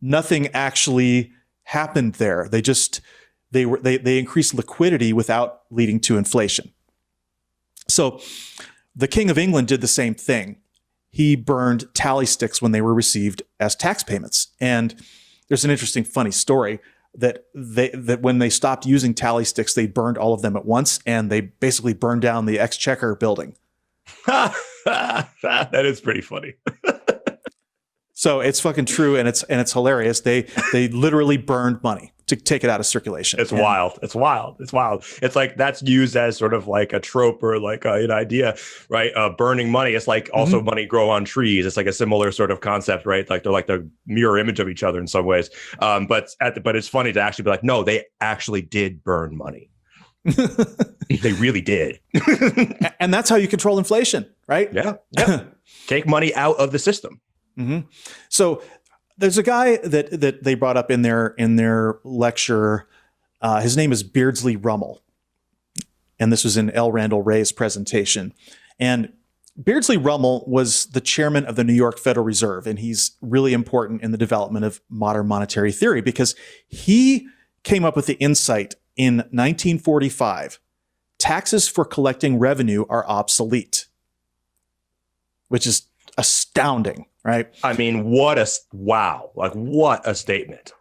nothing actually happened there. They increased liquidity without leading to inflation. So the King of England did the same thing. He burned tally sticks when they were received as tax payments. And there's an interesting, funny story that when they stopped using tally sticks, they burned all of them at once, and they basically burned down the Exchequer building. That is pretty funny. So it's fucking true, and it's hilarious. They literally burned money to take it out of circulation. It's wild. It's wild. It's wild. It's like that's used as sort of like a trope or like an idea, right? Burning money. It's like also money grow on trees. It's like a similar sort of concept, right? Like they're like the mirror image of each other in some ways. But it's funny to actually be like, no, they actually did burn money. They really did. And that's how you control inflation, right? Yeah. Take money out of the system. So there's a guy that they brought up in their lecture. His name is Beardsley Rummel. And this was in L. Randall Wray's presentation. And Beardsley Rummel was the chairman of the New York Federal Reserve. And he's really important in the development of modern monetary theory because he came up with the insight in 1945, taxes for collecting revenue are obsolete, which is astounding, right? I mean, what a statement.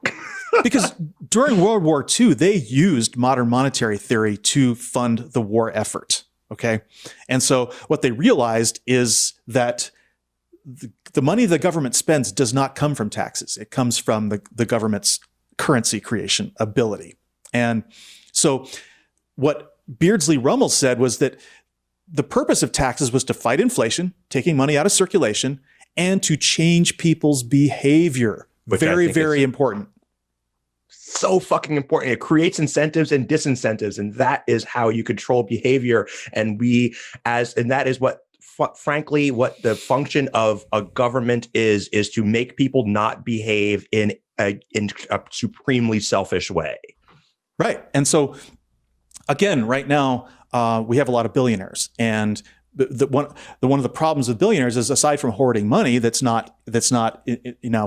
Because during World War II, they used modern monetary theory to fund the war effort. Okay. And so what they realized is that the money the government spends does not come from taxes. It comes from the government's currency creation ability. And so what Beardsley Rummel said was that the purpose of taxes was to fight inflation, taking money out of circulation, and to change people's behavior. Very, very important. So fucking important. It creates incentives and disincentives, and that is how you control behavior. And that is what, frankly, what the function of a government is to make people not behave in a supremely selfish way. Right. And so, again, right now, we have a lot of billionaires, and one of the problems with billionaires is, aside from hoarding money that's not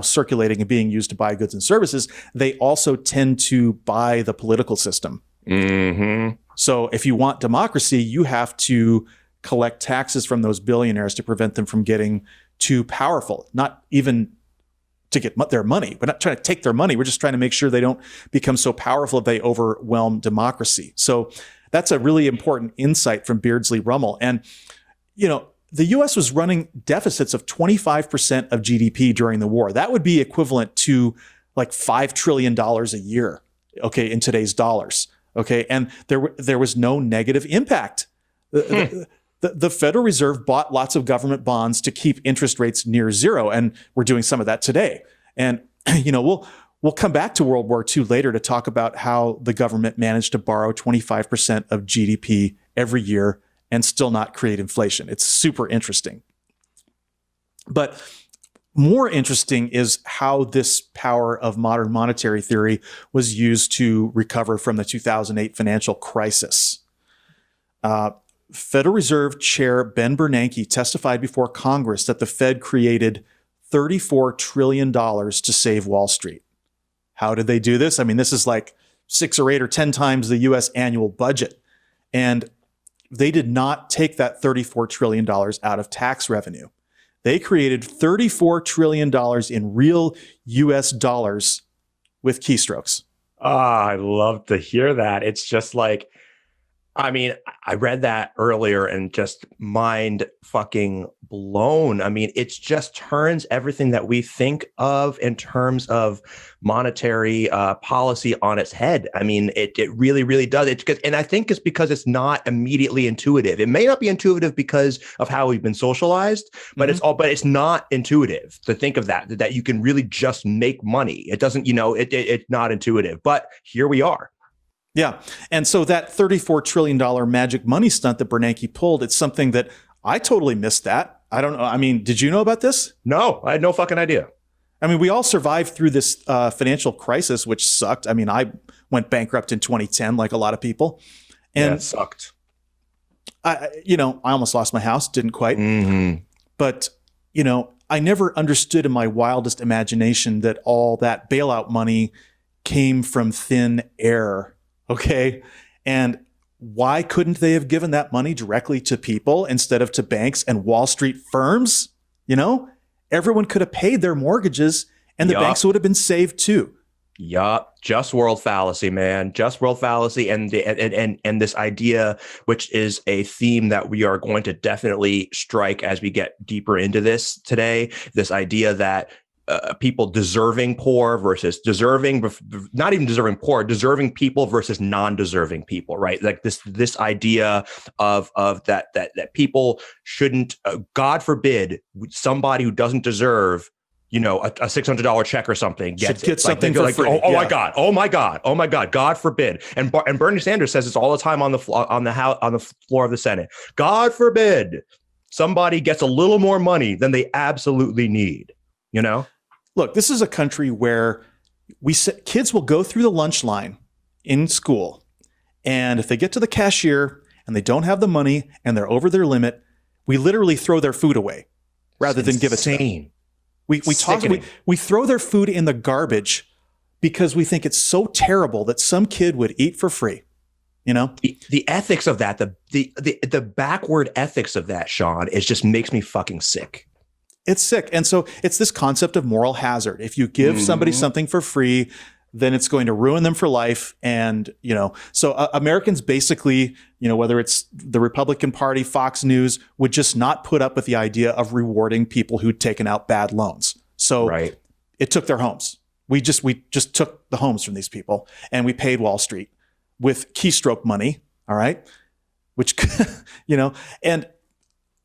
circulating and being used to buy goods and services, they also tend to buy the political system. Mm-hmm. So if you want democracy, you have to collect taxes from those billionaires to prevent them from getting too powerful. Not even to get their money. We're not trying to take their money. We're just trying to make sure they don't become so powerful that they overwhelm democracy. So that's a really important insight from Beardsley Rummel. And, the U.S. was running deficits of 25% of GDP during the war. That would be equivalent to like $5 trillion a year, okay, in today's dollars, okay? And there was no negative impact. The Federal Reserve bought lots of government bonds to keep interest rates near zero, and we're doing some of that today. And, we'll come back to World War II later to talk about how the government managed to borrow 25% of GDP every year and still not create inflation. It's super interesting. But more interesting is how this power of modern monetary theory was used to recover from the 2008 financial crisis. Federal Reserve Chair Ben Bernanke testified before Congress that the Fed created $34 trillion to save Wall Street. How did they do this? I mean, this is like 6 or 8 or 10 times the U.S. annual budget. And they did not take that $34 trillion out of tax revenue. They created $34 trillion in real U.S. dollars with keystrokes. I love to hear that. It's just like, I mean, I read that earlier and just mind fucking blown. I mean, it just turns everything that we think of in terms of monetary policy on its head. I mean, it really, really does. And I think it's because it's not immediately intuitive. It may not be intuitive because of how we've been socialized, but it's not intuitive to think of that you can really just make money. It doesn't, it's not intuitive, but here we are. Yeah. And so that $34 trillion magic money stunt that Bernanke pulled, it's something that I totally missed that. I don't know. I mean, did you know about this? No, I had no fucking idea. I mean, we all survived through this financial crisis, which sucked. I mean, I went bankrupt in 2010, like a lot of people. And yeah, it sucked. I almost lost my house. Didn't quite. Mm-hmm. But, I never understood in my wildest imagination that all that bailout money came from thin air. Okay. And why couldn't they have given that money directly to people instead of to banks and Wall Street firms? Everyone could have paid their mortgages and the banks would have been saved too. Yup. Just world fallacy, man. Just world fallacy. And this idea, which is a theme that we are going to definitely strike as we get deeper into this today, this idea that people deserving poor versus deserving, not even deserving poor, deserving people versus non-deserving people, right? Like this idea of that people shouldn't, God forbid, somebody who doesn't deserve, a $600 check or something should get something for free. Oh my God, God forbid. And Bernie Sanders says this all the time on the floor of the Senate. God forbid somebody gets a little more money than they absolutely need. Look, this is a country where kids will go through the lunch line in school, and if they get to the cashier and they don't have the money and they're over their limit, we literally throw their food away rather than give it to them. We throw their food in the garbage because we think it's so terrible that some kid would eat for free. You know, the ethics of that, the backward ethics of that, Sean, it just makes me fucking sick. It's sick. And so it's this concept of moral hazard. If you give somebody something for free, then it's going to ruin them for life. And, you know, so Americans basically, you know, whether it's the Republican Party, Fox News, would just not put up with the idea of rewarding people who'd taken out bad loans. So it took their homes. We just took the homes from these people and we paid Wall Street with keystroke money. All right. Which, you know, and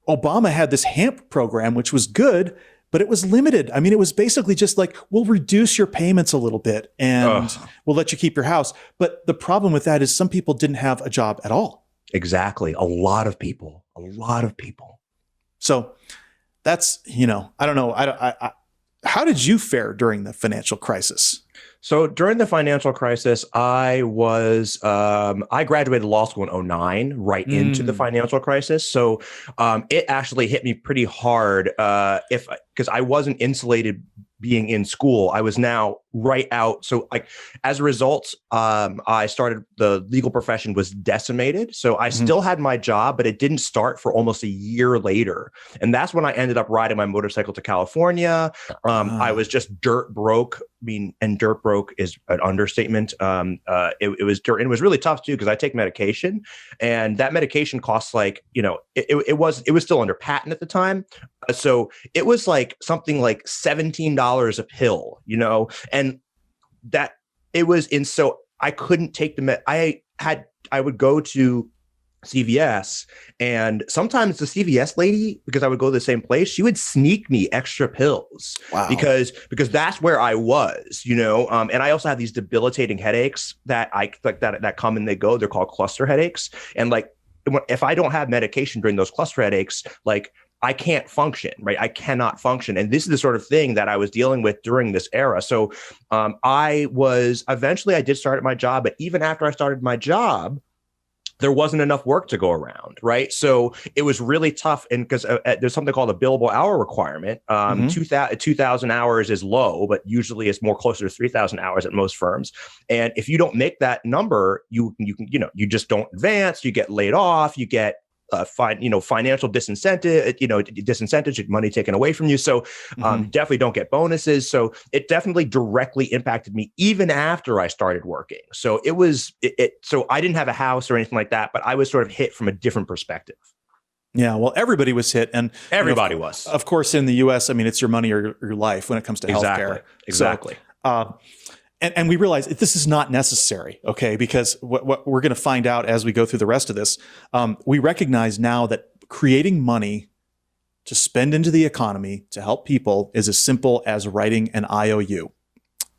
Obama had this HAMP program, which was good, but it was limited. I mean, it was basically just like, we'll reduce your payments a little bit and we'll let you keep your house. But the problem with that is some people didn't have a job at all. Exactly. A lot of people. So that's, you know, I don't know. How did you fare during the financial crisis? So during the financial crisis, I graduated law school in 2009, right into the financial crisis. So it actually hit me pretty hard because I wasn't insulated being in school. I was now right out. So like as a result, I started, the legal profession was decimated. So I still had my job, but it didn't start for almost a year later. And that's when I ended up riding my motorcycle to California. I was just dirt broke. I mean, and dirt broke is an understatement. It was dirt, and it was really tough too, because I take medication and that medication costs like, you know, it was still under patent at the time. So it was like something like $17 a pill, you know, and that it was in, so I couldn't take the I would go to CVS, and sometimes the CVS lady, because I would go to the same place, she would sneak me extra pills. Wow. because that's where I was, you know. And I also have these debilitating headaches that that come and they go. They're called cluster headaches, and like if I don't have medication during those cluster headaches, like I can't function, right? I cannot function. And this is the sort of thing that I was dealing with during this era. So I did start at my job, but even after I started my job, there wasn't enough work to go around, right? So it was really tough. And because there's something called a billable hour requirement. 2,000 hours is low, but usually it's more closer to 3,000 hours at most firms. And if you don't make that number, you just don't advance, you get laid off, you get financial disincentive, money taken away from you. So definitely don't get bonuses. So it definitely directly impacted me even after I started working. So so I didn't have a house or anything like that, but I was sort of hit from a different perspective. Yeah, well, everybody was hit, and everybody was. Of course, in the U.S., I mean, it's your money or your life when it comes to healthcare. Exactly. So, and we realize this is not necessary, okay? Because what we're going to find out as we go through the rest of this, we recognize now that creating money to spend into the economy to help people is as simple as writing an IOU.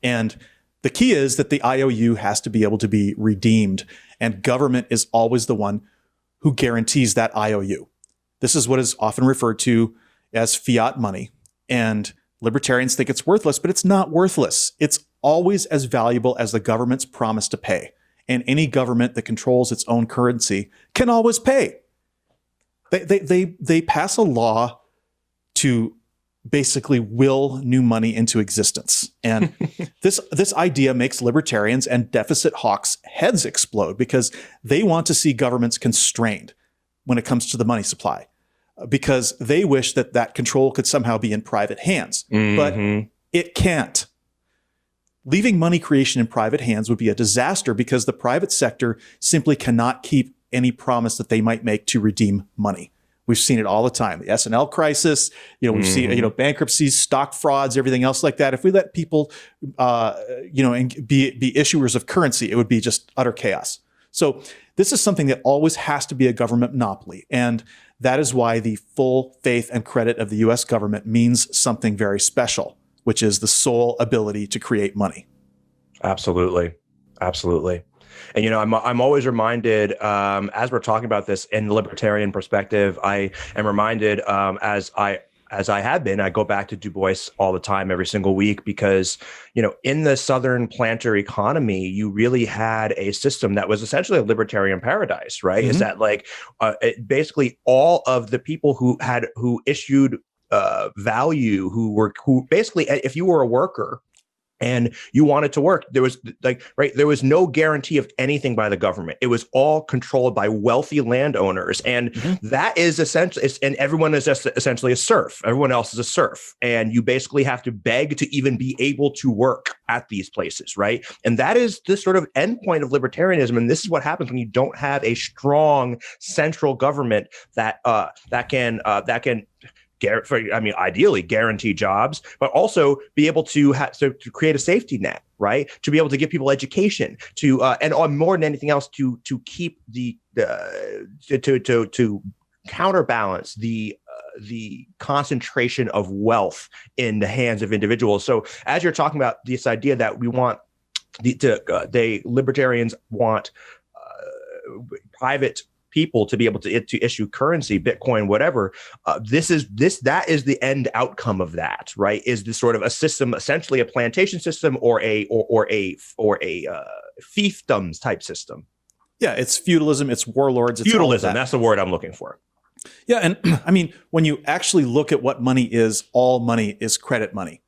And the key is that the IOU has to be able to be redeemed, and government is always the one who guarantees that IOU. This is what is often referred to as fiat money. And libertarians think it's worthless, but it's not worthless. It's always as valuable as the government's promise to pay. And any government that controls its own currency can always pay. They pass a law to basically will new money into existence. And this idea makes libertarians and deficit hawks heads explode, because they want to see governments constrained when it comes to the money supply, because they wish that control could somehow be in private hands. But it can't. Leaving money creation in private hands would be a disaster, because the private sector simply cannot keep any promise that they might make to redeem money. We've seen it all the time. The SNL crisis, we've seen, bankruptcies, stock frauds, everything else like that. If we let people, and be issuers of currency, it would be just utter chaos. So this is something that always has to be a government monopoly. And that is why the full faith and credit of the U.S. government means something very special, which is the sole ability to create money. Absolutely. Absolutely. And, I'm always reminded, as we're talking about this in the libertarian perspective, I am reminded, as I have been, I go back to Du Bois all the time, every single week, because, in the Southern planter economy, you really had a system that was essentially a libertarian paradise, right? Is that basically all of the people who issued value, who basically, if you were a worker, and you want it to work. There was there was no guarantee of anything by the government. It was all controlled by wealthy landowners. And that is essentially, and everyone is just essentially a serf. Everyone else is a serf. And you basically have to beg to even be able to work at these places, right? And that is the sort of endpoint of libertarianism. And this is what happens when you don't have a strong central government that can ideally guarantee jobs, but also be able to create a safety net, right? To be able to give people education, and more than anything else, to keep to counterbalance the concentration of wealth in the hands of individuals. So as you're talking about this idea that we want libertarians want private people to be able to issue currency, Bitcoin, whatever. That is the end outcome of that, right? Is this sort of a system, essentially a plantation system or a fiefdoms type system? Yeah, it's feudalism, it's warlords, it's feudalism. That's the word I'm looking for. Yeah, and I mean, when you actually look at what money is, all money is credit money.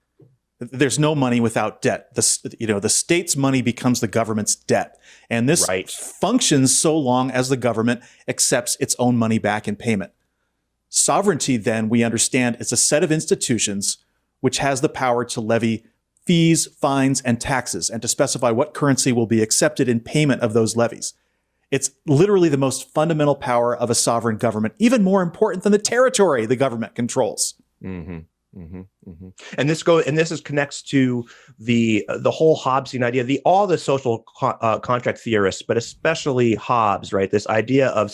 There's no money without debt. The state's money becomes the government's debt. And this functions so long as the government accepts its own money back in payment. Sovereignty, then, we understand, is a set of institutions which has the power to levy fees, fines, and taxes, and to specify what currency will be accepted in payment of those levies. It's literally the most fundamental power of a sovereign government, even more important than the territory the government controls. Mm-hmm. Mm-hmm, mm-hmm. And this connects to the whole Hobbesian idea, all the social contract theorists, but especially Hobbes, right? This idea of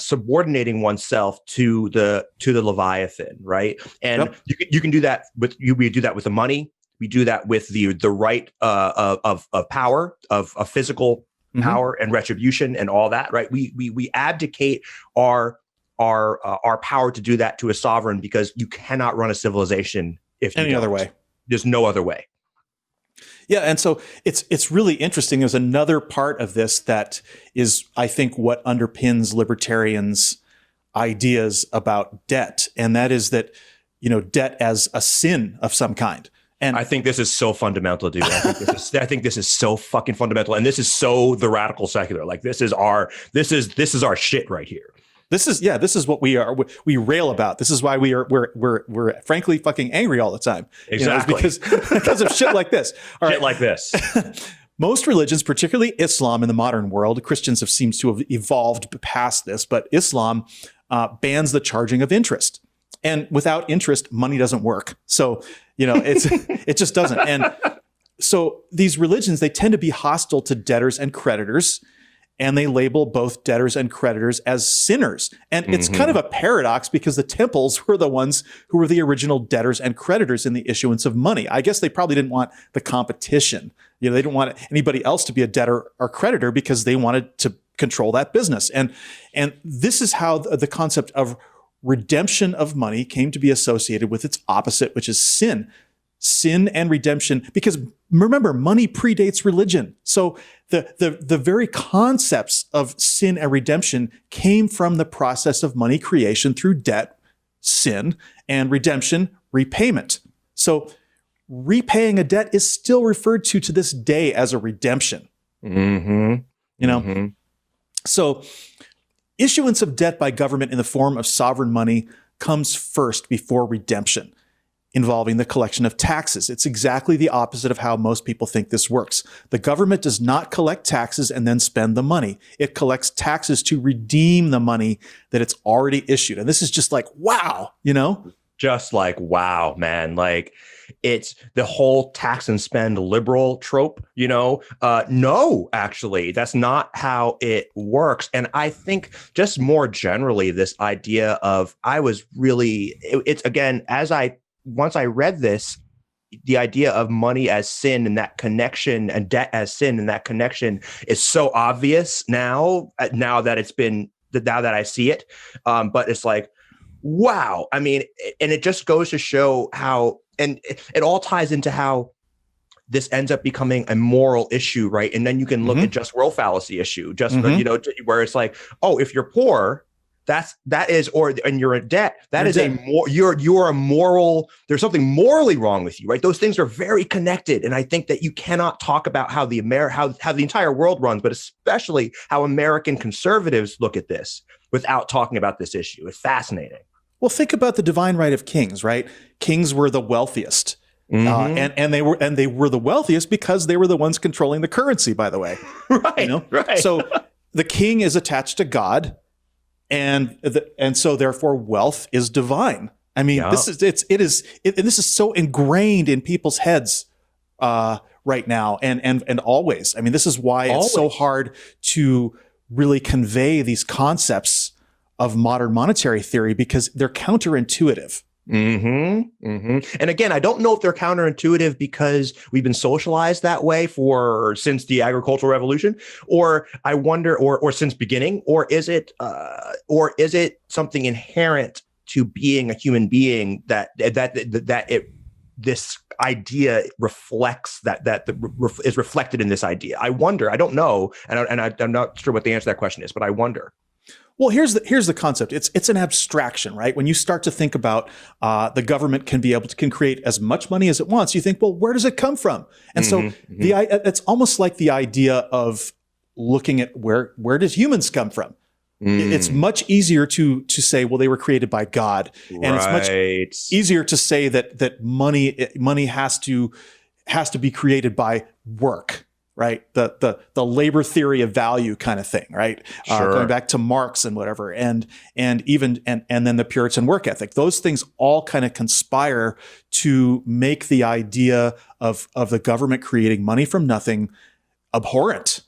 subordinating oneself to the Leviathan, right? And you can do that we do that with the money. We do that with the right of power, of physical power and retribution and all that, right? We abdicate our power to do that to a sovereign because you cannot run a civilization if you any other way. There's no other way. Yeah, and so it's really interesting. There's another part of this that is, I think, what underpins libertarians' ideas about debt, and that is that debt as a sin of some kind. And I think this is so fundamental, dude. I think this is so fucking fundamental, and this is so the radical secular. Like this is our shit right here. This is what we are. We rail about. This is why we're frankly fucking angry all the time. Exactly. Because of shit like this. Shit like this. Most religions, particularly Islam in the modern world, Christians seems to have evolved past this, but Islam bans the charging of interest. And without interest, money doesn't work. So, it just doesn't. And so these religions, they tend to be hostile to debtors and creditors. And they label both debtors and creditors as sinners. And it's kind of a paradox because the temples were the ones who were the original debtors and creditors in the issuance of money. I guess they probably didn't want the competition. They didn't want anybody else to be a debtor or creditor because they wanted to control that business. And this is how the concept of redemption of money came to be associated with its opposite, which is sin. Sin and redemption, because remember, money predates religion. So the very concepts of sin and redemption came from the process of money creation through debt, sin, and redemption, repayment. So repaying a debt is still referred to this day as a redemption. So issuance of debt by government in the form of sovereign money comes first before redemption, involving the collection of taxes. It's exactly the opposite of how most people think this works. The government does not collect taxes and then spend the money. It collects taxes to redeem the money that it's already issued. And this is just like, wow, Just like, wow, man. Like, it's the whole tax and spend liberal trope, no, actually, that's not how it works. And I think just more generally, this idea of once I read this, the idea of money as sin and that connection and debt as sin and that connection is so obvious now that I see it. But it's like, wow. I mean, and it just goes to show how, and it all ties into how this ends up becoming a moral issue, right? And then you can look at just world fallacy issue, where it's like, oh, if you're poor, and you're in debt. That is You're you're a moral, there's something morally wrong with you, right? Those things are very connected. And I think that you cannot talk about how the entire world runs, but especially how American conservatives look at this without talking about this issue. It's fascinating. Well, think about the divine right of kings, right? Kings were the wealthiest. And they were the wealthiest because they were the ones controlling the currency, by the way. Right. Right. So the king is attached to God, and so therefore wealth is divine. I mean, this is so ingrained in people's heads right now and always. I mean, this is why it's so hard to really convey these concepts of modern monetary theory, because they're counterintuitive. And again, I don't know if they're counterintuitive because we've been socialized that way since the agricultural revolution, or I wonder, or since beginning, or is it something inherent to being a human being that this idea reflects is reflected in this idea? I wonder. I don't know, and I'm not sure what the answer to that question is, but I wonder. Well, here's the concept. It's an abstraction, right? When you start to think about the government can create as much money as it wants, you think, well, where does it come from? And so it's almost like the idea of looking at where does humans come from? It's much easier to say, well, they were created by God, and it's much easier to say that money has to be created by work. Right, the labor theory of value kind of thing, right? Sure. Going back to Marx and whatever, and then the Puritan work ethic. Those things all kind of conspire to make the idea of the government creating money from nothing abhorrent.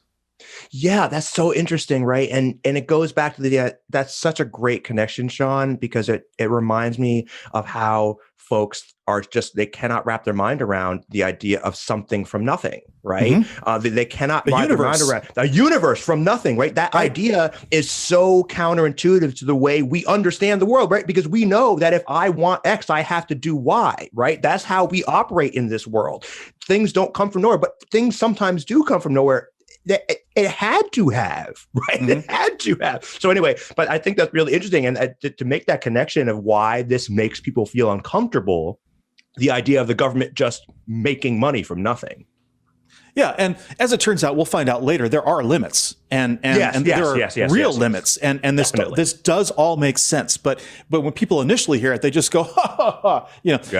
Yeah, that's so interesting, right? And it goes back to that's such a great connection, Sean, because it reminds me of how folks they cannot wrap their mind around the idea of something from nothing, right? They cannot wrap their mind around a universe from nothing, right? That idea is so counterintuitive to the way we understand the world, right? Because we know that if I want X, I have to do Y, right? That's how we operate in this world. Things don't come from nowhere, but things sometimes do come from nowhere. It had to have, right? It had to have. So anyway, but I think that's really interesting. And to make that connection of why this makes people feel uncomfortable, the idea of the government just making money from nothing. Yeah, and as it turns out, we'll find out later, there are limits, and there are real limits, and this does all make sense. But when people initially hear it, they just go, ha, ha, ha,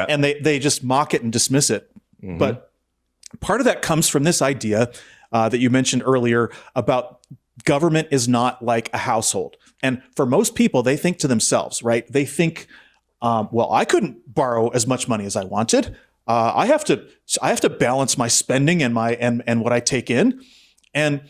and they just mock it and dismiss it. But part of that comes from this idea that you mentioned earlier about government is not like a household. And for most people, they think to themselves, right? They think, well, I couldn't borrow as much money as I wanted. I have to balance my spending and what I take in. And,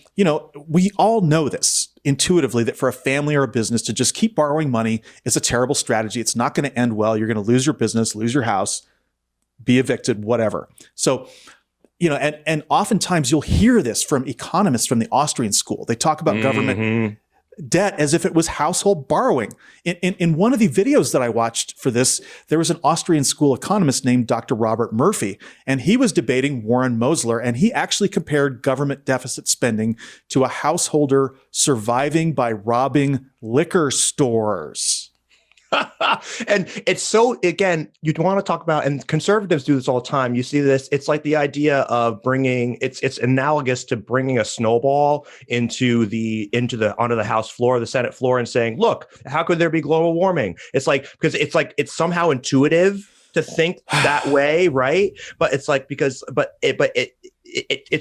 we all know this intuitively, that for a family or a business to just keep borrowing money is a terrible strategy. It's not going to end well. You're going to lose your business, lose your house, be evicted, whatever. So, and oftentimes you'll hear this from economists from the Austrian school. They talk about government debt as if it was household borrowing. In one of the videos that I watched for this, there was an Austrian school economist named Dr. Robert Murphy, and he was debating Warren Mosler, and he actually compared government deficit spending to a householder surviving by robbing liquor stores. And it's so, again, you'd want to talk about, and conservatives do this all the time. You see this, it's like the idea of it's analogous to bringing a snowball onto the House floor, the Senate floor, and saying, look, how could there be global warming? It's like, because it's somehow intuitive to think that way, right? But it's like, it's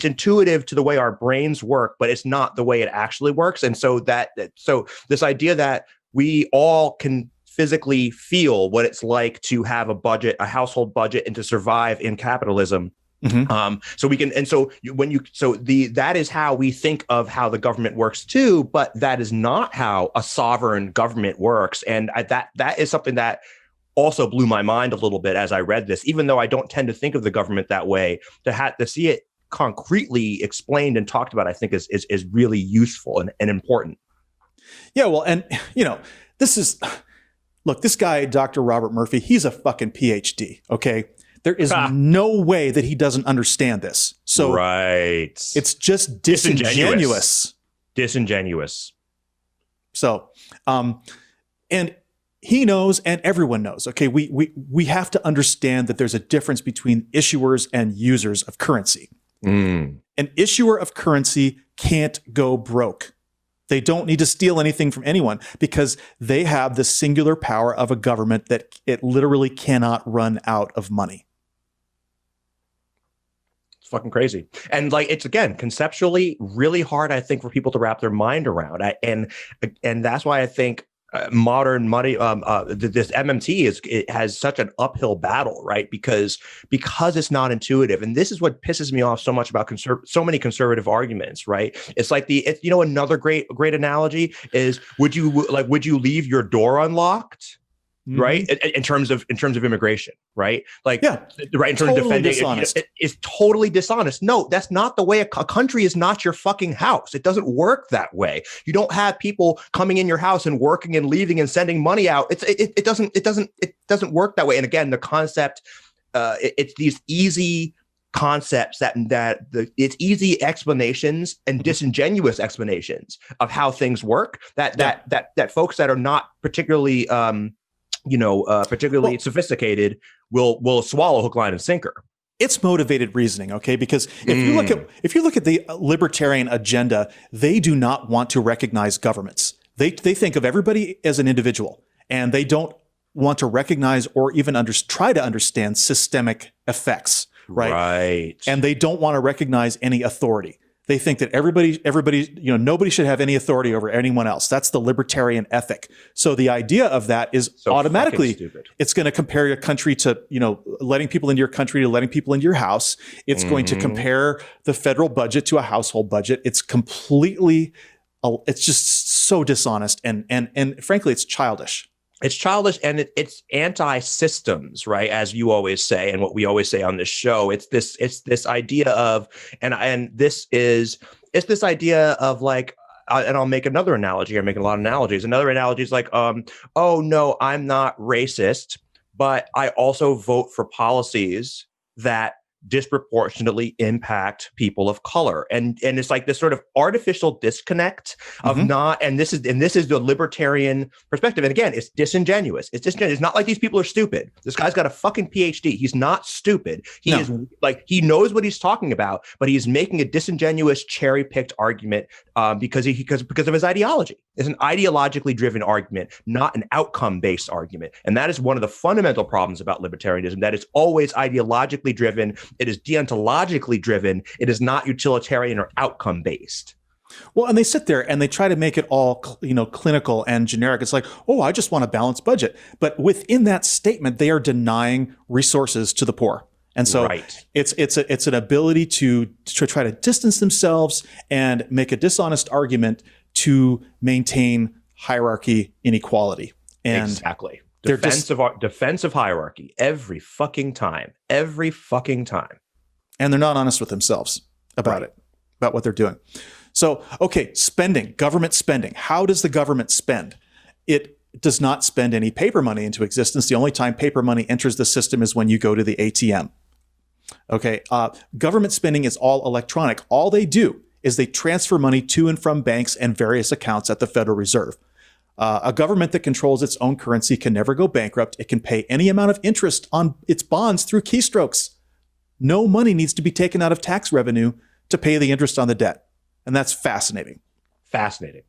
intuitive to the way our brains work, but it's not the way it actually works. And so this idea that we all can physically feel what it's like to have a household budget, and to survive in capitalism. So we can, and so that is how we think of how the government works too, but that is not how a sovereign government works. And that is something that also blew my mind a little bit as I read this, even though I don't tend to think of the government that way. To see it concretely explained and talked about, I think is really useful and important. Yeah, well, and look, this guy, Dr. Robert Murphy, he's a fucking PhD, okay? There is no way that he doesn't understand this. So it's just disingenuous. Disingenuous. So, And he knows, and everyone knows, okay, we have to understand that there's a difference between issuers and users of currency. An issuer of currency can't go broke. They don't need to steal anything from anyone because they have the singular power of a government that it literally cannot run out of money. It's fucking crazy. And like, it's, again, conceptually really hard, I think, for people to wrap their mind around. And that's why I think modern money, this MMT it has such an uphill battle, right? Because it's not intuitive, and this is what pisses me off so much about so many conservative arguments, right? It's like another great analogy is would you leave your door unlocked? Right. In terms of immigration. Right. Like, yeah, right. In terms of defending it's totally dishonest. No, that's not the way a country is not your fucking house. It doesn't work that way. You don't have people coming in your house and working and leaving and sending money out. It doesn't work that way. And again, the concept, it's these easy concepts it's easy explanations and disingenuous explanations of how things work that folks that are not particularly sophisticated will swallow hook, line, and sinker. It's motivated reasoning, okay? Because if you look at the libertarian agenda, they do not want to recognize governments. They think of everybody as an individual, and they don't want to recognize or even try to understand systemic effects, right? Right. And they don't want to recognize any authority. They think that everybody, nobody should have any authority over anyone else. That's the libertarian ethic. So the idea of that is so automatically, it's going to compare your country to, letting people into your country to letting people into your house. It's going to compare the federal budget to a household budget. It's completely, it's just so dishonest. And frankly, it's childish. It's childish, and it's anti-systems, right? As you always say, and what we always say on this show, it's this idea of, it's this idea of like, and I'll make another analogy. I'm making a lot of analogies. Another analogy is like, oh no, I'm not racist, but I also vote for policies that disproportionately impact people of color, and it's like this sort of artificial disconnect of this is the libertarian perspective, and again, it's disingenuous. It's not like these people are stupid. This guy's got a fucking PhD. He's not stupid. Is like, he knows what he's talking about, but he's making a disingenuous, cherry-picked argument because of his ideology. It's an ideologically driven argument, not an outcome-based argument, and that is one of the fundamental problems about libertarianism. That it's always ideologically driven. It is deontologically driven. It is not utilitarian or outcome based. Well, and they sit there and they try to make it all, clinical and generic. It's like, oh, I just want a balanced budget. But within that statement, they are denying resources to the poor. And so it's an ability to try to distance themselves and make a dishonest argument to maintain hierarchy inequality. And exactly. Defense of hierarchy every fucking time. And they're not honest with themselves about it, about what they're doing. So, okay, government spending. How does the government spend? It does not spend any paper money into existence. The only time paper money enters the system is when you go to the ATM. Okay, government spending is all electronic. All they do is they transfer money to and from banks and various accounts at the Federal Reserve. A government that controls its own currency can never go bankrupt. It can pay any amount of interest on its bonds through keystrokes. No money needs to be taken out of tax revenue to pay the interest on the debt. And that's fascinating. Fascinating.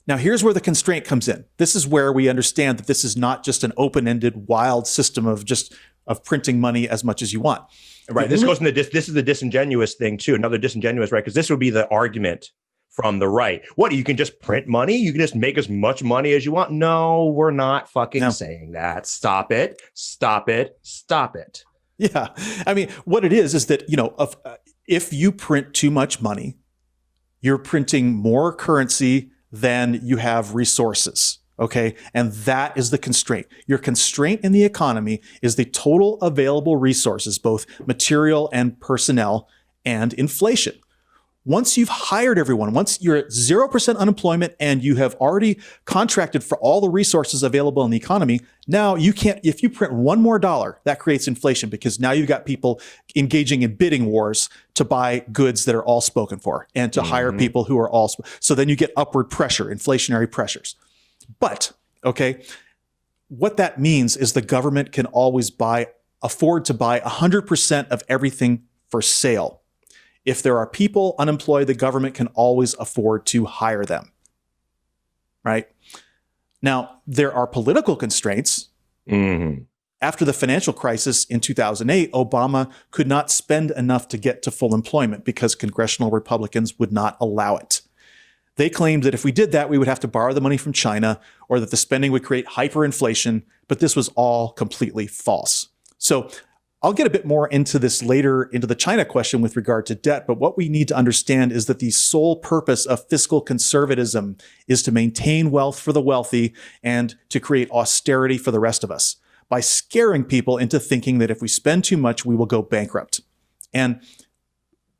Now, here's where the constraint comes in. This is where we understand that this is not just an open-ended, wild system of printing money as much as you want. Right. This goes into this is the disingenuous thing too. Another disingenuous, right? Because this would be the argument from the right. What, you can just print money? You can just make as much money as you want? No, we're not fucking saying that. Stop it. Yeah. I mean, what it is that, if you print too much money, you're printing more currency than you have resources. Okay. And that is the constraint. Your constraint in the economy is the total available resources, both material and personnel, and inflation. Once you've hired everyone, once you're at 0% unemployment and you have already contracted for all the resources available in the economy, now you can't, if you print one more dollar, that creates inflation because now you've got people engaging in bidding wars to buy goods that are all spoken for and to hire people who are all, so then you get upward pressure, inflationary pressures. But, Okay. What that means is the government can always afford to buy 100% of everything for sale. If there are people unemployed, the government can always afford to hire them. Right? Now, there are political constraints. Mm-hmm. After the financial crisis in 2008, Obama could not spend enough to get to full employment because congressional Republicans would not allow it. They claimed that if we did that, we would have to borrow the money from China or that the spending would create hyperinflation, but this was all completely false. So I'll get a bit more into this later, into the China question with regard to debt, but what we need to understand is that the sole purpose of fiscal conservatism is to maintain wealth for the wealthy and to create austerity for the rest of us by scaring people into thinking that if we spend too much, we will go bankrupt. And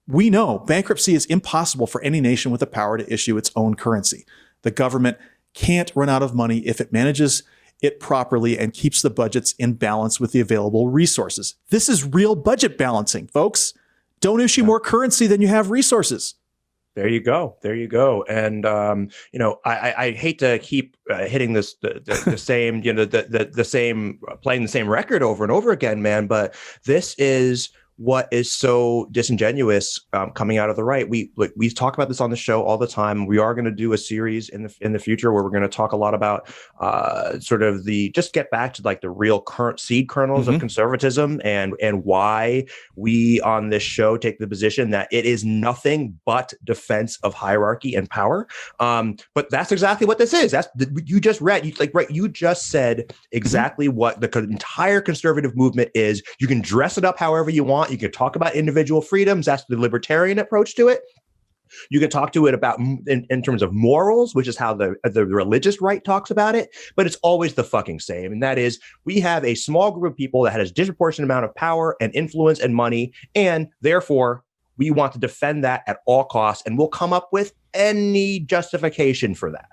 we know bankruptcy is impossible for any nation with the power to issue its own currency. The government can't run out of money if it manages it properly and keeps the budgets in balance with the available resources. This is real budget balancing, folks. Don't issue more currency than you have resources. There you go. There you go. And I hate to keep hitting the same, the same, playing the same record over and over again, man. But this is what is so disingenuous coming out of the right. We talk about this on the show all the time. We are going to do a series in the future where we're going to talk a lot about sort of just get back to like the real current seed kernels of conservatism and why we on this show take the position that it is nothing but defense of hierarchy and power. But that's exactly what this is. That's you just read. You just said exactly what the entire conservative movement is. You can dress it up however you want. You can talk about individual freedoms. That's the libertarian approach to it. You can talk to it about in terms of morals, which is how the religious right talks about it. But it's always the fucking same. And that is, we have a small group of people that has a disproportionate amount of power and influence and money. And therefore, we want to defend that at all costs. And we'll come up with any justification for that.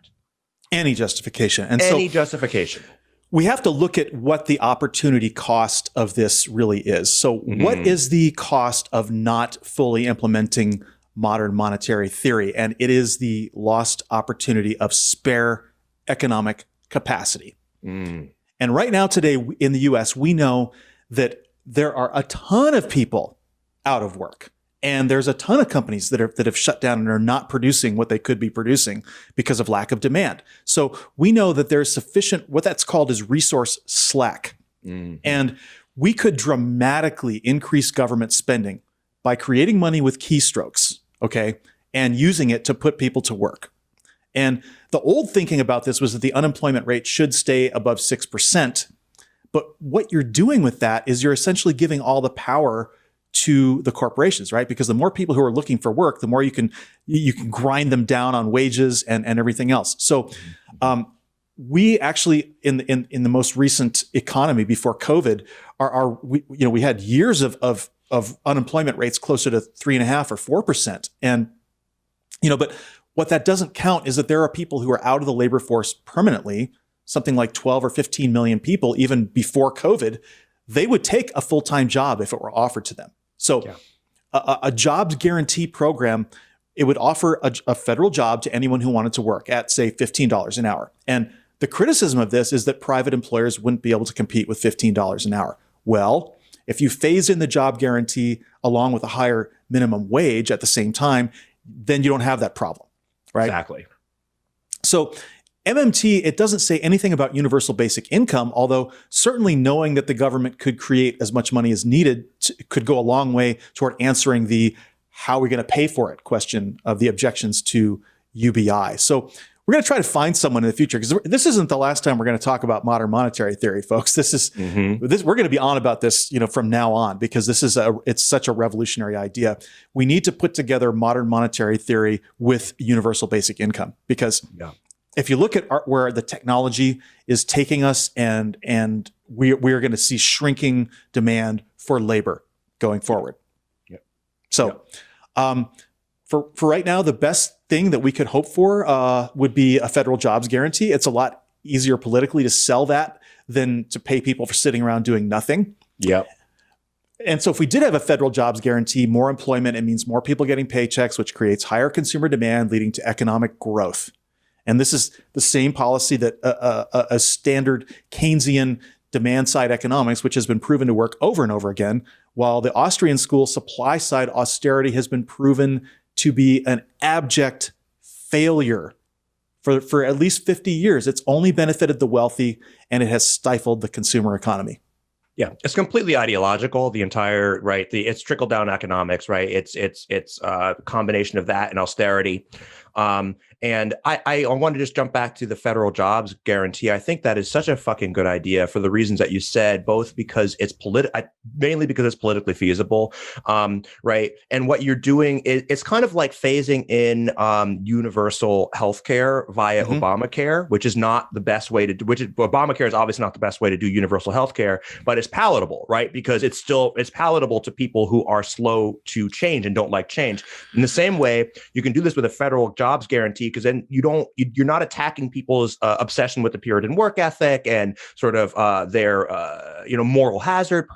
Any justification. And any justification. We have to look at what the opportunity cost of this really is. So what is the cost of not fully implementing modern monetary theory? And it is the lost opportunity of spare economic capacity. And right now today in the US, we know that there are a ton of people out of work. And there's a ton of companies that have shut down and are not producing what they could be producing because of lack of demand. So we know that there's sufficient, what that's called is resource slack. And we could dramatically increase government spending by creating money with keystrokes, okay, and using it to put people to work. And the old thinking about this was that the unemployment rate should stay above 6%. But what you're doing with that is you're essentially giving all the power to the corporations, right? Because the more people who are looking for work, the more you can grind them down on wages and everything else. So we actually in the most recent economy before COVID, we had years of unemployment rates closer to 3.5 or 4%. And but what that doesn't count is that there are people who are out of the labor force permanently, something like 12 or 15 million people, even before COVID. They would take a full-time job if it were offered to them. So a jobs guarantee program, it would offer a federal job to anyone who wanted to work at, say, $15 an hour. And the criticism of this is that private employers wouldn't be able to compete with $15 an hour. Well, if you phase in the job guarantee along with a higher minimum wage at the same time, then you don't have that problem, right? Exactly. So MMT, it doesn't say anything about universal basic income, although certainly knowing that the government could create as much money as needed could go a long way toward answering the how are we going to pay for it question of the objections to UBI. So we're going to try to find someone in the future, because this isn't the last time we're going to talk about modern monetary theory, folks. This is we're going to be on about this, from now on, because it's such a revolutionary idea. We need to put together modern monetary theory with universal basic income, because if you look at where the technology is taking us, and we are going to see shrinking demand for labor going forward. So for right now, the best thing that we could hope for would be a federal jobs guarantee. It's a lot easier politically to sell that than to pay people for sitting around doing nothing. And so if we did have a federal jobs guarantee, more employment, it means more people getting paychecks, which creates higher consumer demand, leading to economic growth. And this is the same policy that a standard Keynesian demand side economics, which has been proven to work over and over again, while the Austrian school supply side austerity has been proven to be an abject failure for at least 50 years. It's only benefited the wealthy, and it has stifled the consumer economy. Yeah, it's completely ideological. The entire it's trickle down economics, right? It's a combination of that and austerity. And I want to just jump back to the federal jobs guarantee. I think that is such a fucking good idea for the reasons that you said, both because it's mainly because it's politically feasible, right? And what you're doing is it's kind of like phasing in universal healthcare via Obamacare, which is not the best way to do. Obamacare is obviously not the best way to do universal healthcare, but it's palatable, right? Because it's palatable to people who are slow to change and don't like change. In the same way, you can do this with a federal jobs guarantee, because then you're not attacking people's obsession with the Puritan work ethic and sort of their moral hazard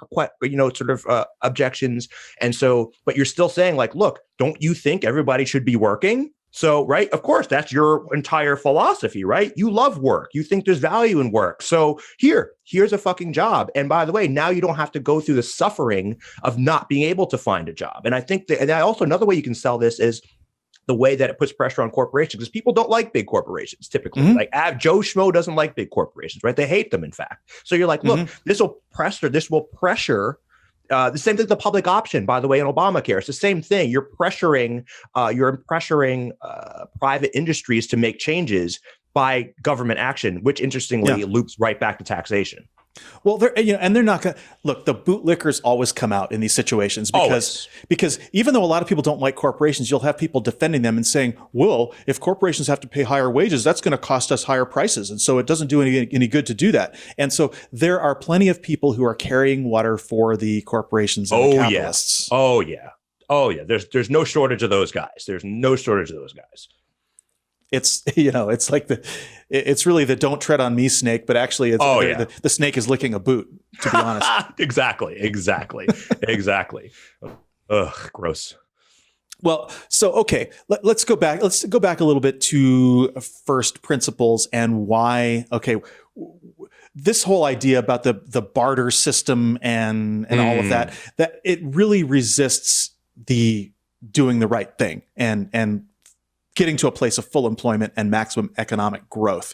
objections. And so, but you're still saying, like, look, don't you think everybody should be working? So, right, of course, that's your entire philosophy, right? You love work. You think there's value in work. So here's a fucking job. And by the way, now you don't have to go through the suffering of not being able to find a job. And I think that, and also another way you can sell this is the way that it puts pressure on corporations, because people don't like big corporations typically. Like Joe Schmo doesn't like big corporations, right? They hate them, in fact. So you're like, look, this will pressure. The same thing with the public option, by the way, in Obamacare. It's the same thing. You're pressuring private industries to make changes by government action, which interestingly loops right back to taxation. Well, they're not going to look. The bootlickers always come out in these situations because even though a lot of people don't like corporations, you'll have people defending them and saying, "Well, if corporations have to pay higher wages, that's going to cost us higher prices, and so it doesn't do any good to do that." And so there are plenty of people who are carrying water for the corporations and the capitalists. Oh yeah. There's no shortage of those guys. There's no shortage of those guys. It's it's like it's really the "don't tread on me" snake, but actually it's the snake is licking a boot, to be honest. Exactly. Ugh, gross. Well, so okay, let's go back. Let's go back a little bit to first principles and why. Okay, this whole idea about the barter system and all of that it really resists the doing the right thing and getting to a place of full employment and maximum economic growth.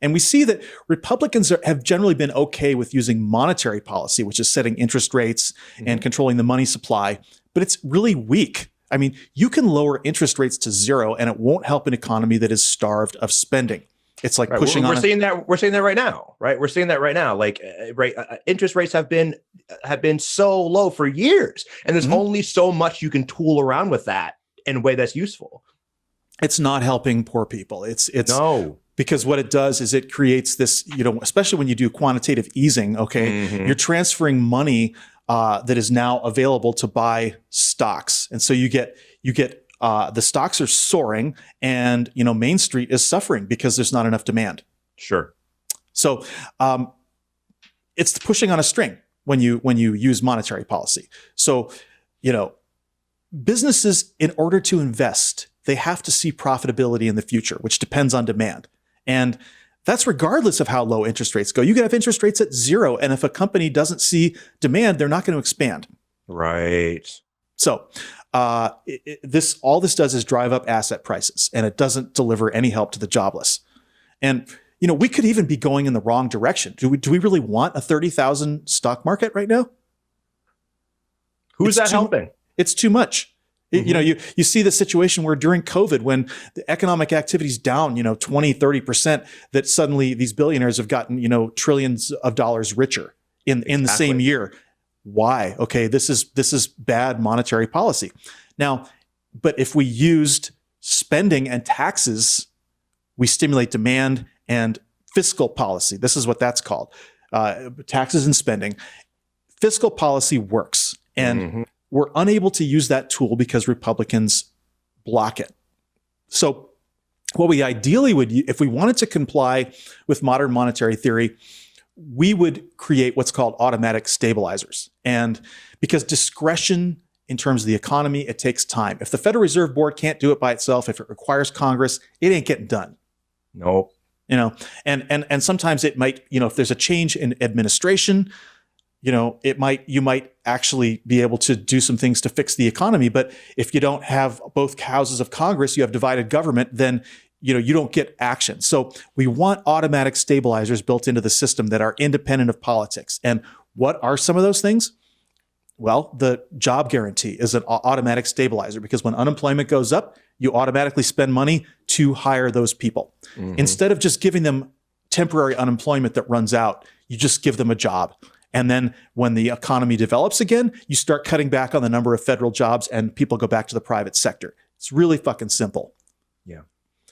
And we see that Republicans have generally been okay with using monetary policy, which is setting interest rates and controlling the money supply, but it's really weak. I mean, you can lower interest rates to zero and it won't help an economy that is starved of spending. It's like pushing on. We're seeing that right now, right? We're seeing that right now. Like, interest rates have been so low for years, and there's only so much you can tool around with that in a way that's useful. It's not helping poor people. It's no. Because what it does is it creates this, especially when you do quantitative easing, you're transferring money that is now available to buy stocks. And so you get the stocks are soaring and, Main Street is suffering because there's not enough demand. Sure. So it's pushing on a string when you use monetary policy. So, businesses, in order to invest, they have to see profitability in the future, which depends on demand. And that's regardless of how low interest rates go. You can have interest rates at zero, and if a company doesn't see demand, they're not going to expand. Right. So all this does is drive up asset prices, and it doesn't deliver any help to the jobless. And we could even be going in the wrong direction. Do we really want a 30,000 stock market right now? Who's that helping? It's too much. You see the situation where during COVID, when the economic activity is down, 20, 30%, that suddenly these billionaires have gotten, trillions of dollars richer in the same year. Why? Okay, this is bad monetary policy. Now, but if we used spending and taxes, we stimulate demand and fiscal policy. This is what that's called. Taxes and spending. Fiscal policy works. And we're unable to use that tool because Republicans block it. So what we ideally would, if we wanted to comply with modern monetary theory, we would create what's called automatic stabilizers. And because discretion in terms of the economy, it takes time. If the Federal Reserve Board can't do it by itself, if it requires Congress, it ain't getting done. Nope. And sometimes it might, if there's a change in administration, you might actually be able to do some things to fix the economy. But if you don't have both houses of Congress, you have divided government, then you don't get action. So we want automatic stabilizers built into the system that are independent of politics. And what are some of those things? Well, the job guarantee is an automatic stabilizer, because when unemployment goes up, you automatically spend money to hire those people. Mm-hmm. Instead of just giving them temporary unemployment that runs out, you just give them a job. And then when the economy develops again, you start cutting back on the number of federal jobs and people go back to the private sector. It's really fucking simple. Yeah.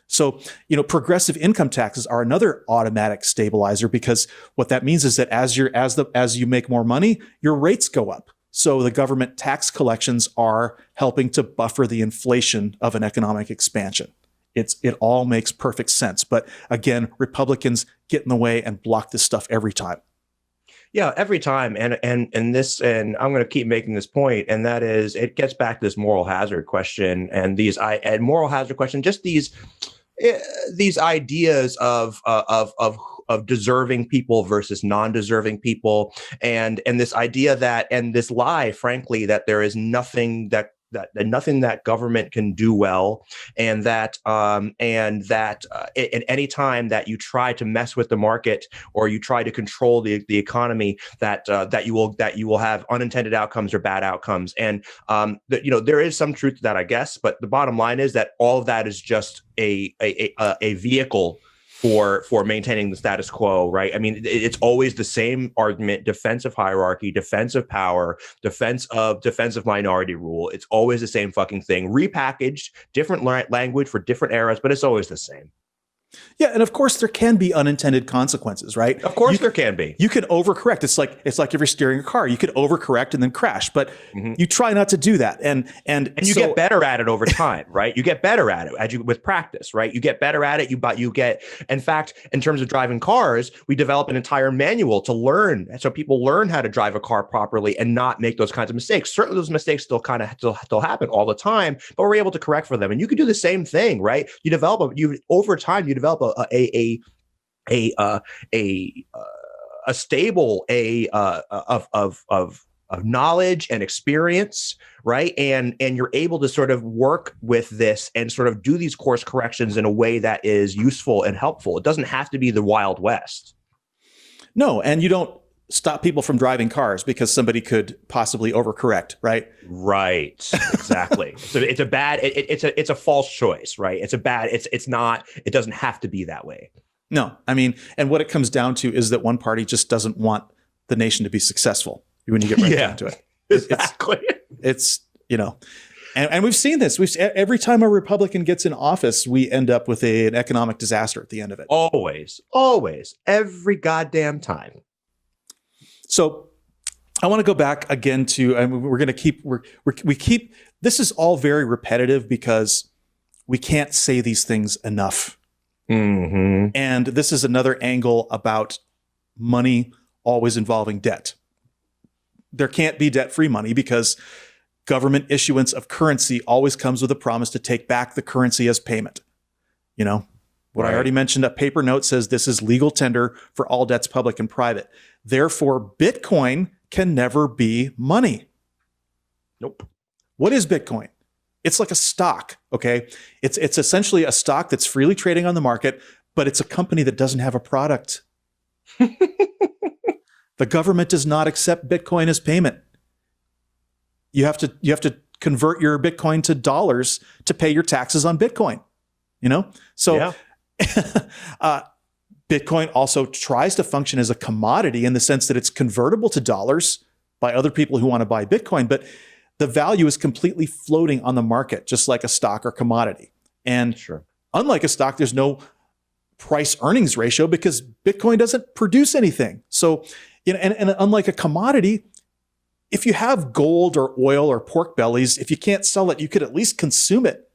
So, progressive income taxes are another automatic stabilizer, because what that means is that as you make more money, your rates go up. So the government tax collections are helping to buffer the inflation of an economic expansion. It all makes perfect sense. But again, Republicans get in the way and block this stuff every time. Yeah, every time. And I'm going to keep making this point, and that is, it gets back to this moral hazard question and moral hazard question, just these ideas of deserving people versus non-deserving people, and this idea that, and this lie, frankly, that there is nothing that government can do well, and that at any time that you try to mess with the market or you try to control the economy, that you will have unintended outcomes or bad outcomes. And there is some truth to that, I guess. But the bottom line is that all of that is just a vehicle for maintaining the status quo, right? I mean, it's always the same argument: defense of hierarchy, defense of power, defense of minority rule. It's always the same fucking thing, repackaged, different language for different eras, but it's always the same. Yeah, and of course there can be unintended consequences, right? Of course there can be. You can overcorrect. It's like if you're steering a car, you could overcorrect and then crash, but you try not to do that. And you get better at it over time, right? You get better at it with practice, right? You get better at it. In fact, in terms of driving cars, we develop an entire manual to learn, so people learn how to drive a car properly and not make those kinds of mistakes. Certainly, those mistakes still happen all the time, but we're able to correct for them. And you can do the same thing, right? Over time you develop a stable of knowledge and experience, right? And you're able to sort of work with this and sort of do these course corrections in a way that is useful and helpful. It doesn't have to be the Wild West. No, and you don't stop people from driving cars because somebody could possibly overcorrect, right? Right, exactly. So it's a false choice, right? It doesn't have to be that way. No, I mean, and what it comes down to is that one party just doesn't want the nation to be successful when you get right down to it. Exactly. It's and we've seen this. Every time a Republican gets in office, we end up with an economic disaster at the end of it. Always, every goddamn time. So I want to go back again to, and we're going to keep, this is all very repetitive because we can't say these things enough. Mm-hmm. And this is another angle about money always involving debt. There can't be debt-free money because government issuance of currency always comes with a promise to take back the currency as payment. What I already mentioned, a paper note says this is legal tender for all debts, public and private. Therefore, Bitcoin can never be money. Nope. What is Bitcoin? It's like a stock, okay? It's essentially a stock that's freely trading on the market, but it's a company that doesn't have a product. The government does not accept Bitcoin as payment. You have to convert your Bitcoin to dollars to pay your taxes on Bitcoin. So yeah. Bitcoin also tries to function as a commodity in the sense that it's convertible to dollars by other people who want to buy Bitcoin, but the value is completely floating on the market, just like a stock or commodity. And sure, unlike a stock, there's no price earnings ratio because Bitcoin doesn't produce anything. So, and unlike a commodity, if you have gold or oil or pork bellies, if you can't sell it, you could at least consume it.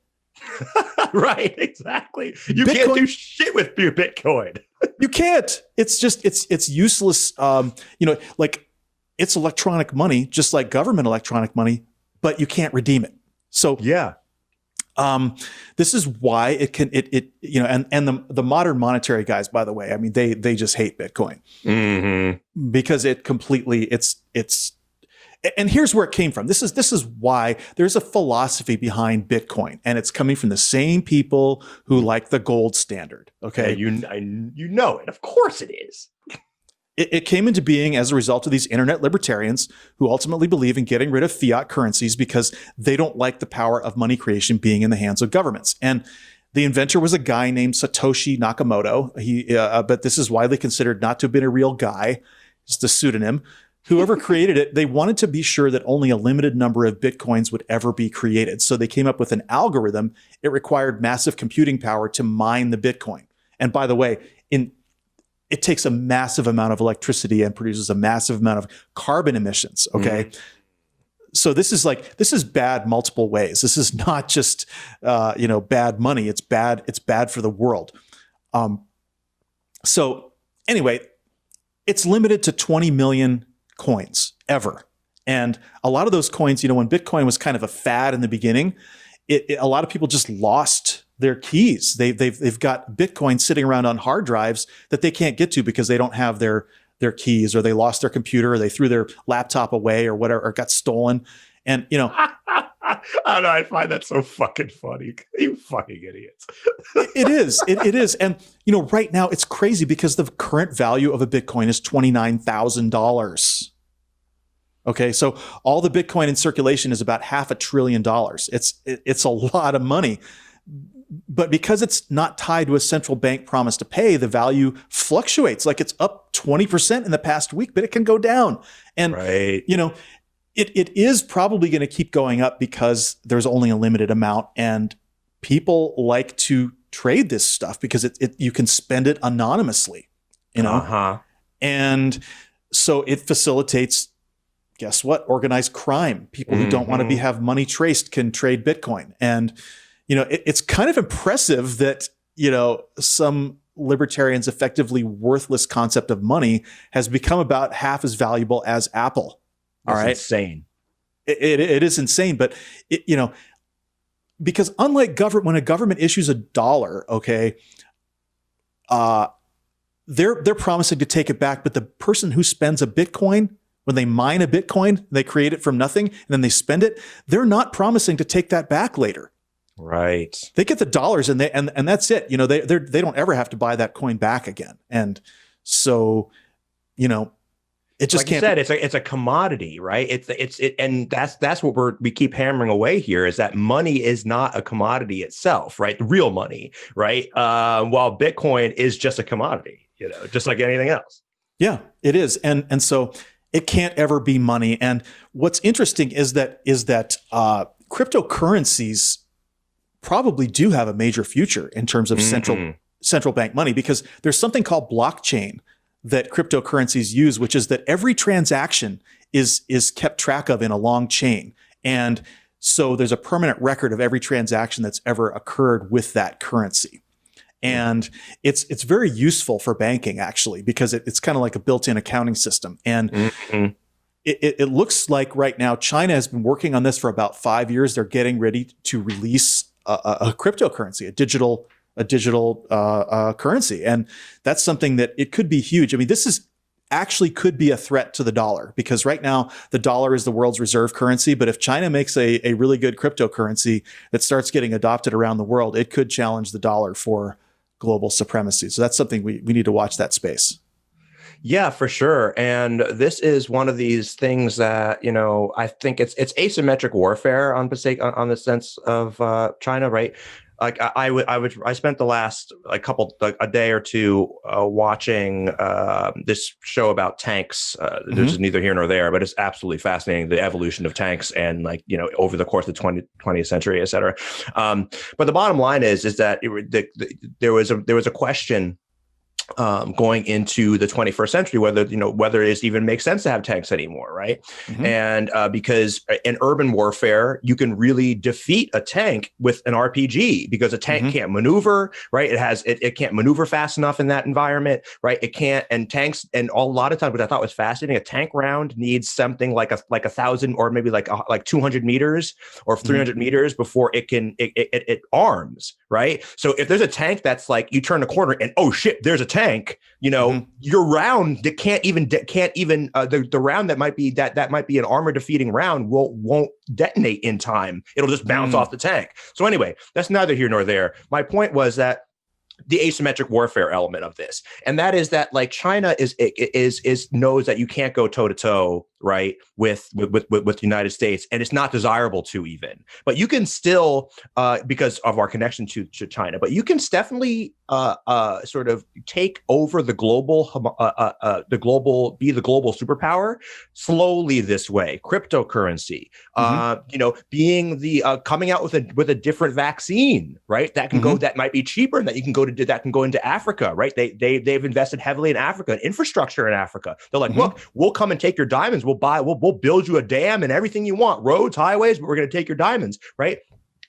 Right, exactly. You can't do shit with your Bitcoin. You can't. It's just, it's useless. Like it's electronic money, just like government electronic money, but you can't redeem it. So yeah, This is why the modern monetary guys, by the way, I mean, they just hate Bitcoin because and here's where it came from. This is why there's a philosophy behind Bitcoin, and it's coming from the same people who like the gold standard. Okay. Yeah, you know it. Of course it is. It came into being as a result of these internet libertarians who ultimately believe in getting rid of fiat currencies because they don't like the power of money creation being in the hands of governments. And the inventor was a guy named Satoshi Nakamoto. But this is widely considered not to have been a real guy, just a pseudonym. Whoever created it, they wanted to be sure that only a limited number of Bitcoins would ever be created. So they came up with an algorithm. It required massive computing power to mine the Bitcoin. And by the way, it takes a massive amount of electricity and produces a massive amount of carbon emissions. Okay. So this is bad multiple ways. This is not just, bad money. It's bad for the world. So anyway, it's limited to 20 million coins ever. And a lot of those coins, when Bitcoin was kind of a fad in the beginning, a lot of people just lost their keys. They've got Bitcoin sitting around on hard drives that they can't get to because they don't have their keys, or they lost their computer, or they threw their laptop away, or whatever, or got stolen. And I don't know. I find that so fucking funny. You fucking idiots. It is. And right now it's crazy because the current value of a Bitcoin is $29,000. Okay, so all the Bitcoin in circulation is about $500 billion. It's a lot of money. But because it's not tied to a central bank promise to pay, the value fluctuates. Like it's up 20% in the past week, but it can go down. And, it is probably going to keep going up because there's only a limited amount, and people like to trade this stuff because you can spend it anonymously, And so it facilitates, guess what? Organized crime. People who don't want to have money traced can trade Bitcoin. And it's kind of impressive that, some libertarians' effectively worthless concept of money has become about half as valuable as Apple. All right. Insane. It is insane. But, because unlike when a government issues a dollar, okay, they're promising to take it back. But the person who spends a Bitcoin, when they mine a Bitcoin, they create it from nothing and then they spend it, they're not promising to take that back later. Right. They get the dollars and that's it. They don't ever have to buy that coin back again. And so, it just like can't. you said, it's a commodity, right? And that's what we keep hammering away here, is that money is not a commodity itself, right? The real money, right? While Bitcoin is just a commodity, just like anything else. Yeah, it is. And so it can't ever be money. And what's interesting is that cryptocurrencies probably do have a major future in terms of central bank money, because there's something called blockchain that cryptocurrencies use, which is that every transaction is kept track of in a long chain. And so there's a permanent record of every transaction that's ever occurred with that currency. And it's very useful for banking, actually, because it's kind of like a built-in accounting system. And it looks like right now China has been working on this for about 5 years. They're getting ready to release a cryptocurrency, a digital currency. And that's something that it could be huge. I mean, this is actually could be a threat to the dollar, because right now the dollar is the world's reserve currency. But if China makes a really good cryptocurrency that starts getting adopted around the world, it could challenge the dollar for global supremacy. So that's something we need to watch that space. Yeah, for sure. And this is one of these things that, I think it's asymmetric warfare on the sense of China, right? Like I spent the last a day or two watching this show about tanks. This is neither here nor there, but it's absolutely fascinating, the evolution of tanks and over the course of the 20th century, et cetera. But the bottom line is that there was a question going into the 21st century, whether it even makes sense to have tanks anymore, right? Mhm. And because in urban warfare, you can really defeat a tank with an RPG because a tank can't maneuver, right? It can't maneuver fast enough in that environment, right? It can't, and tanks, and a lot of times, what I thought was fascinating, a tank round needs something like a 1,000 or maybe like 200 meters or 300 meters before it arms, right? So if there's a tank that's like, you turn a corner and oh shit, there's a tank, your round that can't even the round that might be an armor defeating round won't detonate in time. It'll just bounce off the tank. So anyway, that's neither here nor there. My point was that the asymmetric warfare element of this, and that is that like China knows that you can't go toe to toe, right, with the United States, and it's not desirable to even, but you can still because of our connection to China, but you can definitely sort of take over the global be the global superpower slowly this way. Cryptocurrency, being the coming out with a different vaccine, right? That can go, that might be cheaper, and that can go into Africa, right? They've invested heavily in Africa, infrastructure in Africa. They're like, look, we'll come and take your diamonds. We'll build you a dam and everything you want, roads, highways, but we're going to take your diamonds, right?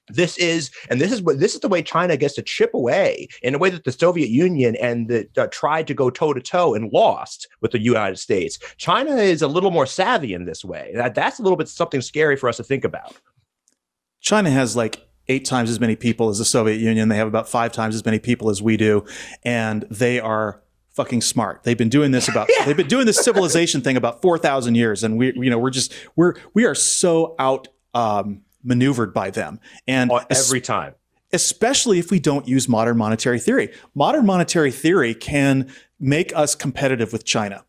This is the way China gets to chip away in a way that the Soviet Union and tried to go toe to toe and lost with the United States. China is a little more savvy in this way. That's a little bit something scary for us to think about. China has like 8 times as many people as the Soviet Union. They have about 5 times as many people as we do, and they are fucking smart. They've been doing this they've been doing this civilization thing about 4,000 years, and we are so out maneuvered by them, and every time, especially if we don't use modern monetary theory. Modern monetary theory can make us competitive with China,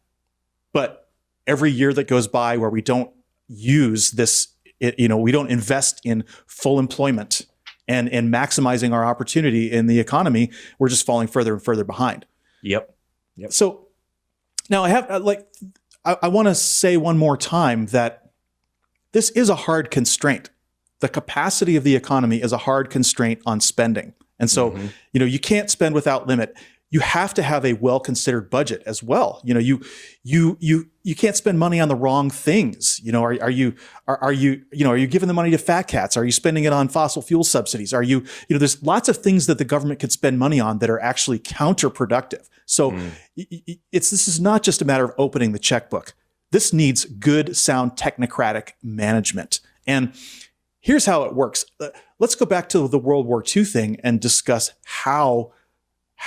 but every year that goes by where we don't use this, we don't invest in full employment and maximizing our opportunity in the economy, we're just falling further and further behind. Yep. So now I want to say one more time that this is a hard constraint. The capacity of the economy is a hard constraint on spending. And so, you can't spend without limit. You have to have a well-considered budget as well. You can't spend money on the wrong things. Are you giving the money to fat cats? Are you spending it on fossil fuel subsidies? There's lots of things that the government could spend money on that are actually counterproductive. So this is not just a matter of opening the checkbook. This needs good, sound, technocratic management. And here's how it works. Let's go back to the World War II thing and discuss how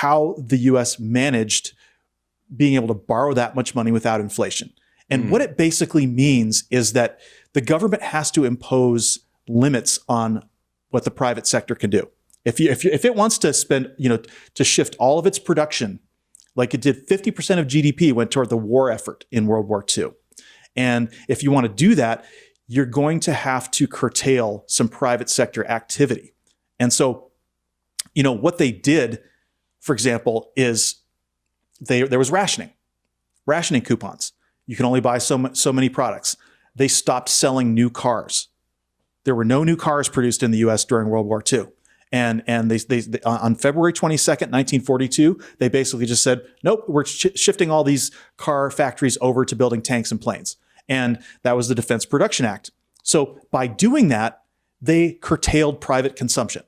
the U.S. managed being able to borrow that much money without inflation. And what it basically means is that the government has to impose limits on what the private sector can do. If it wants to spend, to shift all of its production, like it did, 50% of GDP went toward the war effort in World War II. And if you want to do that, you're going to have to curtail some private sector activity. And so, what they did, for example, is there was rationing coupons. You can only buy so many products. They stopped selling new cars. There were no new cars produced in the U.S. during World War II. And they on February 22nd, 1942, they basically just said, nope, we're shifting all these car factories over to building tanks and planes. And that was the Defense Production Act. So by doing that, they curtailed private consumption.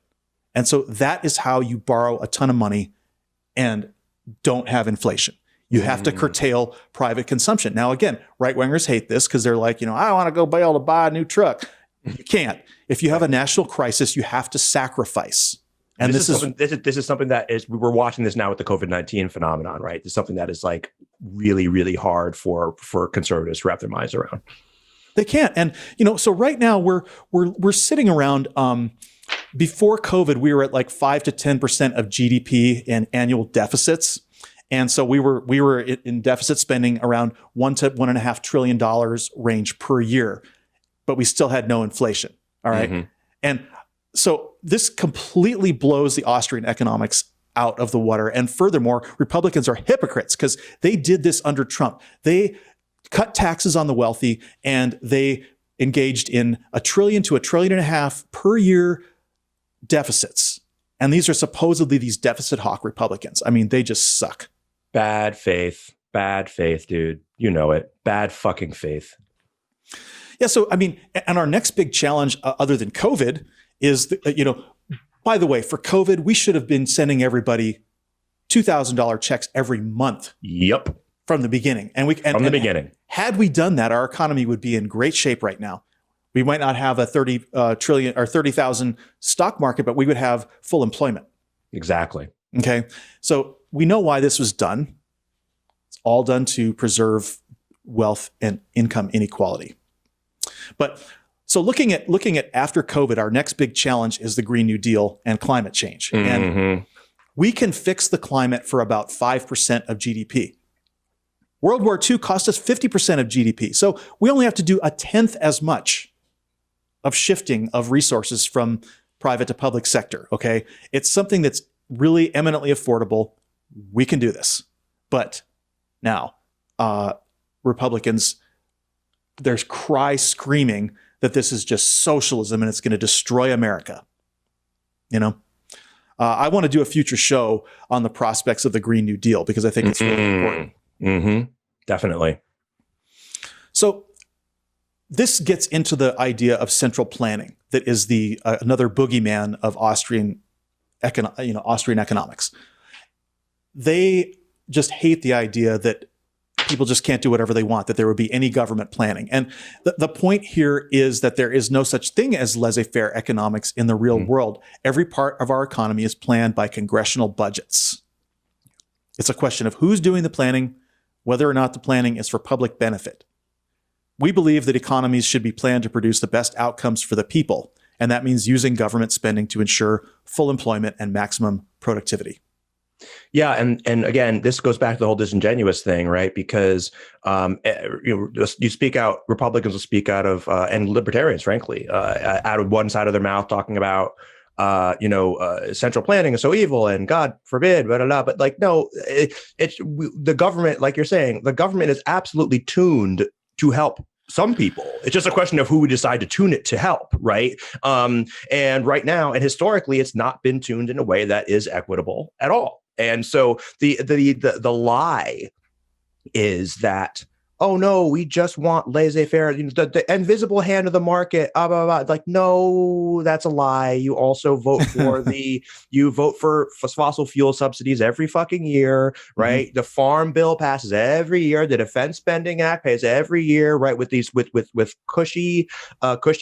And so that is how you borrow a ton of money and don't have inflation. You have to curtail private consumption. Now, again, right-wingers hate this because they're like, I want to go be able to buy a new truck. You can't. If you have a national crisis, you have to sacrifice. And this is something that we're watching this now with the COVID-19 phenomenon, right? It's something that is like really, really hard for conservatives to wrap their minds around. They can't. And, so right now we're sitting around, before COVID, we were at like 5 to 10% of GDP in annual deficits. And so we were in deficit spending around $1 to $1.5 trillion range per year, but we still had no inflation. All right. And so this completely blows the Austrian economics out of the water. And furthermore, Republicans are hypocrites because they did this under Trump. They cut taxes on the wealthy and they engaged in $1 trillion to $1.5 trillion per year deficits. And these are supposedly these deficit hawk Republicans. I mean, they just suck. Bad faith. Bad faith, dude. You know it. Bad fucking faith. Yeah. So, I mean, and our next big challenge, other than COVID, is, by the way, for COVID, we should have been sending everybody $2,000 checks every month. Yep. From the beginning. From the beginning. Had we done that, our economy would be in great shape right now. We might not have a 30 trillion or 30,000 stock market, but we would have full employment. Exactly. Okay. So we know why this was done. It's all done to preserve wealth and income inequality. But so looking at after COVID, our next big challenge is the Green New Deal and climate change. Mm-hmm. And we can fix the climate for about 5% of GDP. World War II cost us 50% of GDP. So we only have to do a tenth as much of shifting of resources from private to public sector, okay? It's something that's really eminently affordable. We can do this. But now, Republicans, there's cry screaming that this is just socialism and it's going to destroy America. I want to do a future show on the prospects of the Green New Deal because I think it's really important. Mm-hmm. Definitely. So this gets into the idea of central planning that is the another boogeyman of Austrian economics. They just hate the idea that people just can't do whatever they want, that there would be any government planning. And the point here is that there is no such thing as laissez-faire economics in the real world. Every part of our economy is planned by congressional budgets. It's a question of who's doing the planning, whether or not the planning is for public benefit. We believe that economies should be planned to produce the best outcomes for the people, and that means using government spending to ensure full employment and maximum productivity. Yeah, and again, this goes back to the whole disingenuous thing, right? Because you speak out, Republicans will speak out of, and libertarians, frankly, out of one side of their mouth, talking about central planning is so evil and God forbid, blah, blah, blah. But like, no, the government, like you're saying, the government is absolutely tuned to help some people. It's just a question of who we decide to tune it to help, right? And right now, and historically, it's not been tuned in a way that is equitable at all. And so the lie is that, oh no, we just want laissez-faire, the invisible hand of the market, blah, blah, blah. Like, no, that's a lie. You also vote for for fossil fuel subsidies every fucking year, right? Mm-hmm. The Farm Bill passes every year. The Defense Spending Act pays every year, right? With these with cushy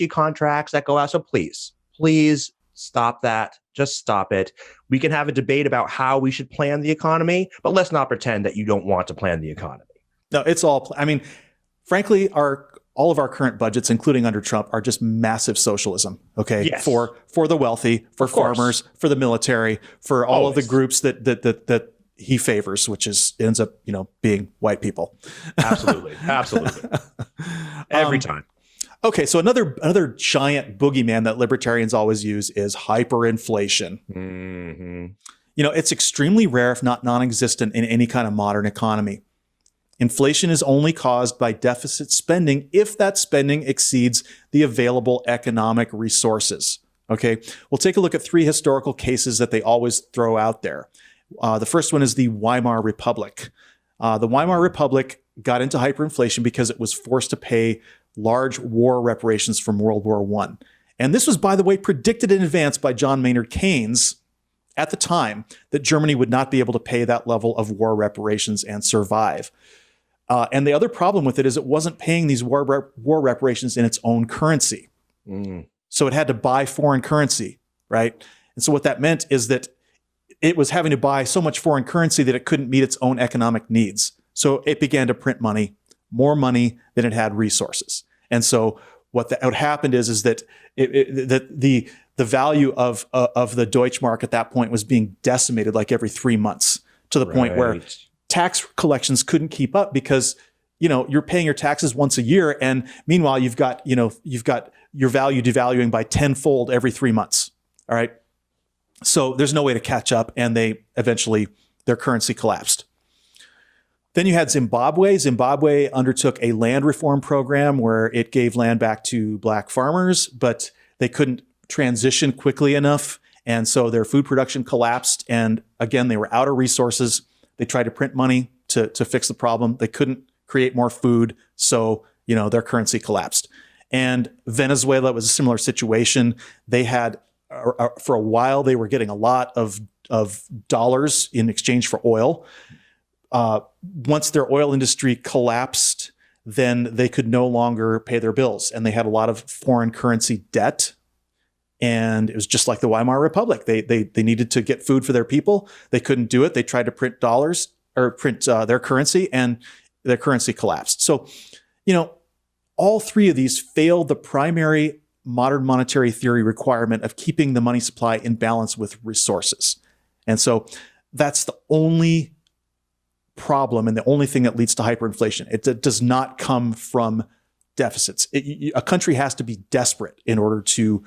contracts that go out. So please stop that. Just stop it. We can have a debate about how we should plan the economy, but let's not pretend that you don't want to plan the economy. No, it's all, I mean, frankly, all of our current budgets, including under Trump, are just massive socialism, okay? Yes. For the wealthy, for farmers, for the military, for all of the groups that he favors, which ends up, being white people. Absolutely. Every time. Okay, so another giant boogeyman that libertarians always use is hyperinflation. Mm-hmm. It's extremely rare, if not non-existent, in any kind of modern economy. Inflation is only caused by deficit spending if that spending exceeds the available economic resources. Okay, we'll take a look at 3 historical cases that they always throw out there. The first one is the Weimar Republic. The Weimar Republic got into hyperinflation because it was forced to pay large war reparations from World War I. And this was, by the way, predicted in advance by John Maynard Keynes at the time, that Germany would not be able to pay that level of war reparations and survive. And the other problem with it is it wasn't paying these war reparations in its own currency. So it had to buy foreign currency, right? And so what that meant is that it was having to buy so much foreign currency that it couldn't meet its own economic needs. So it began to print more money than it had resources. And so what happened is that the value of the Deutschmark at that point was being decimated like every 3 months, to the point where tax collections couldn't keep up because, you're paying your taxes once a year. And meanwhile, you've got your value devaluing by tenfold every 3 months. All right. So there's no way to catch up. And their currency collapsed. Then you had Zimbabwe. Zimbabwe undertook a land reform program where it gave land back to black farmers, but they couldn't transition quickly enough. And so their food production collapsed. And again, they were out of resources. They tried to print money to fix the problem. They couldn't create more food, so their currency collapsed. And Venezuela was a similar situation. They had, for a while, they were getting a lot of dollars in exchange for oil. Once their oil industry collapsed, then they could no longer pay their bills, and they had a lot of foreign currency debt. And it was just like the Weimar Republic. They needed to get food for their people. They couldn't do it. They tried to print dollars or print their currency, and their currency collapsed. So, all three of these failed the primary modern monetary theory requirement of keeping the money supply in balance with resources. And so that's the only problem and the only thing that leads to hyperinflation. It does not come from deficits. A country has to be desperate in order to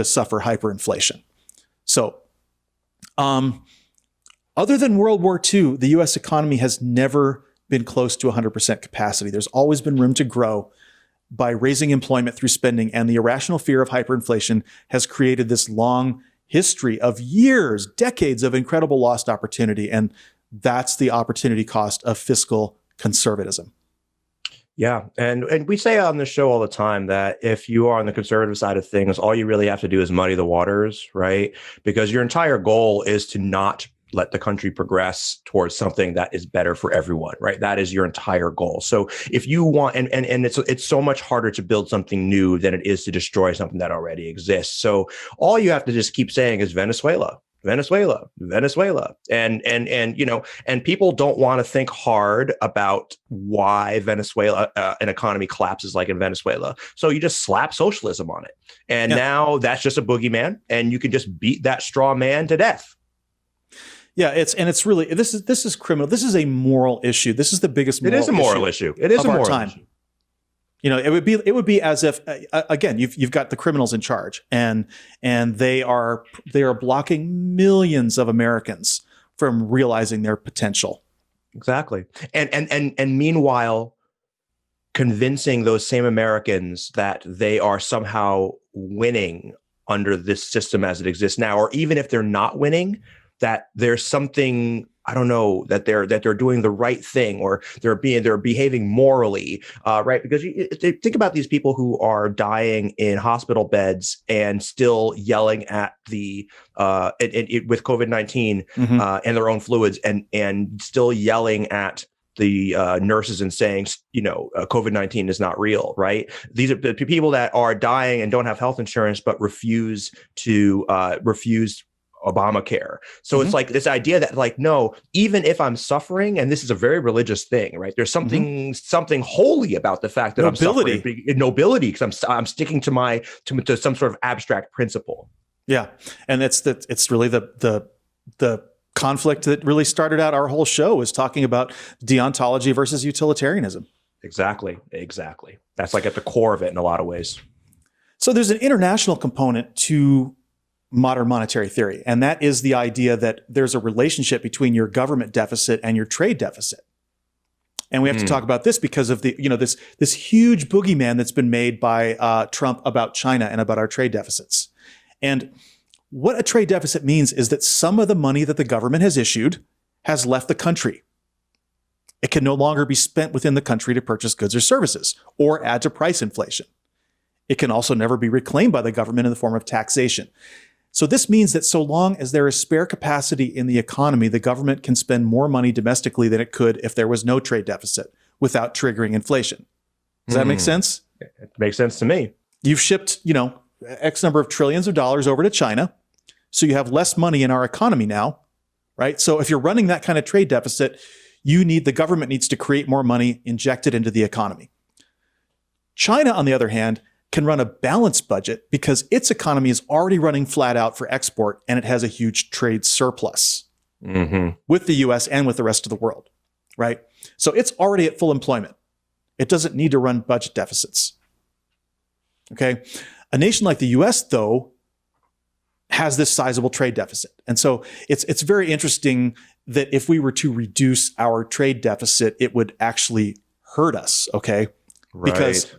suffer hyperinflation. So, other than World War II, the U.S. economy has never been close to 100% capacity. There's always been room to grow by raising employment through spending, and the irrational fear of hyperinflation has created this long history of years, decades of incredible lost opportunity, and that's the opportunity cost of fiscal conservatism. Yeah. And we say on the show all the time that if you are on the conservative side of things, all you really have to do is muddy the waters, right? Because your entire goal is to not let the country progress towards something that is better for everyone, right? That is your entire goal. So if you want, and it's so much harder to build something new than it is to destroy something that already exists. So all you have to just keep saying is Venezuela. Venezuela, Venezuela. And people don't want to think hard about why Venezuela, an economy collapses like in Venezuela. So you just slap socialism on it. And now that's just a boogeyman, and you can just beat that straw man to death. Yeah, it's really, this is criminal. This is a moral issue. This is the biggest moral issue. It is a moral issue. It is a moral issue. It would be as if again you've got the criminals in charge, and they are blocking millions of Americans from realizing their potential. Exactly. And meanwhile, convincing those same Americans that they are somehow winning under this system as it exists now, or even if they're not winning, that there's something, I don't know, that they're doing the right thing, or they're behaving morally, right? Because you think about these people who are dying in hospital beds and still yelling at the with COVID-19 and their own fluids, and still yelling at the nurses and saying, COVID-19 is not real, right? These are the people that are dying and don't have health insurance, but refuse Obamacare. So it's like this idea that, like, no, even if I'm suffering, and this is a very religious thing, right? There's something holy about the fact that I'm suffering, nobility, because I'm sticking to to some sort of abstract principle. Yeah, and it's really the conflict that really started out our whole show, is talking about deontology versus utilitarianism. Exactly. That's like at the core of it in a lot of ways. So there's an international component to modern monetary theory, and that is the idea that there's a relationship between your government deficit and your trade deficit. And we have to talk about this because of the this huge boogeyman that's been made by Trump about China and about our trade deficits. And what a trade deficit means is that some of the money that the government has issued has left the country. It can no longer be spent within the country to purchase goods or services or add to price inflation. It can also never be reclaimed by the government in the form of taxation. So this means that so long as there is spare capacity in the economy, the government can spend more money domestically than it could if there was no trade deficit without triggering inflation. Does that make sense? It makes sense to me. You've shipped, X number of trillions of dollars over to China, so you have less money in our economy now, right? So if you're running that kind of trade deficit, the government needs to create more money, inject it into the economy. China, on the other hand, can run a balanced budget because its economy is already running flat out for export, and it has a huge trade surplus with the US and with the rest of the world, right? So it's already at full employment. It doesn't need to run budget deficits. Okay. A nation like the US, though, has this sizable trade deficit. And so it's very interesting that if we were to reduce our trade deficit, it would actually hurt us, okay? Right. Because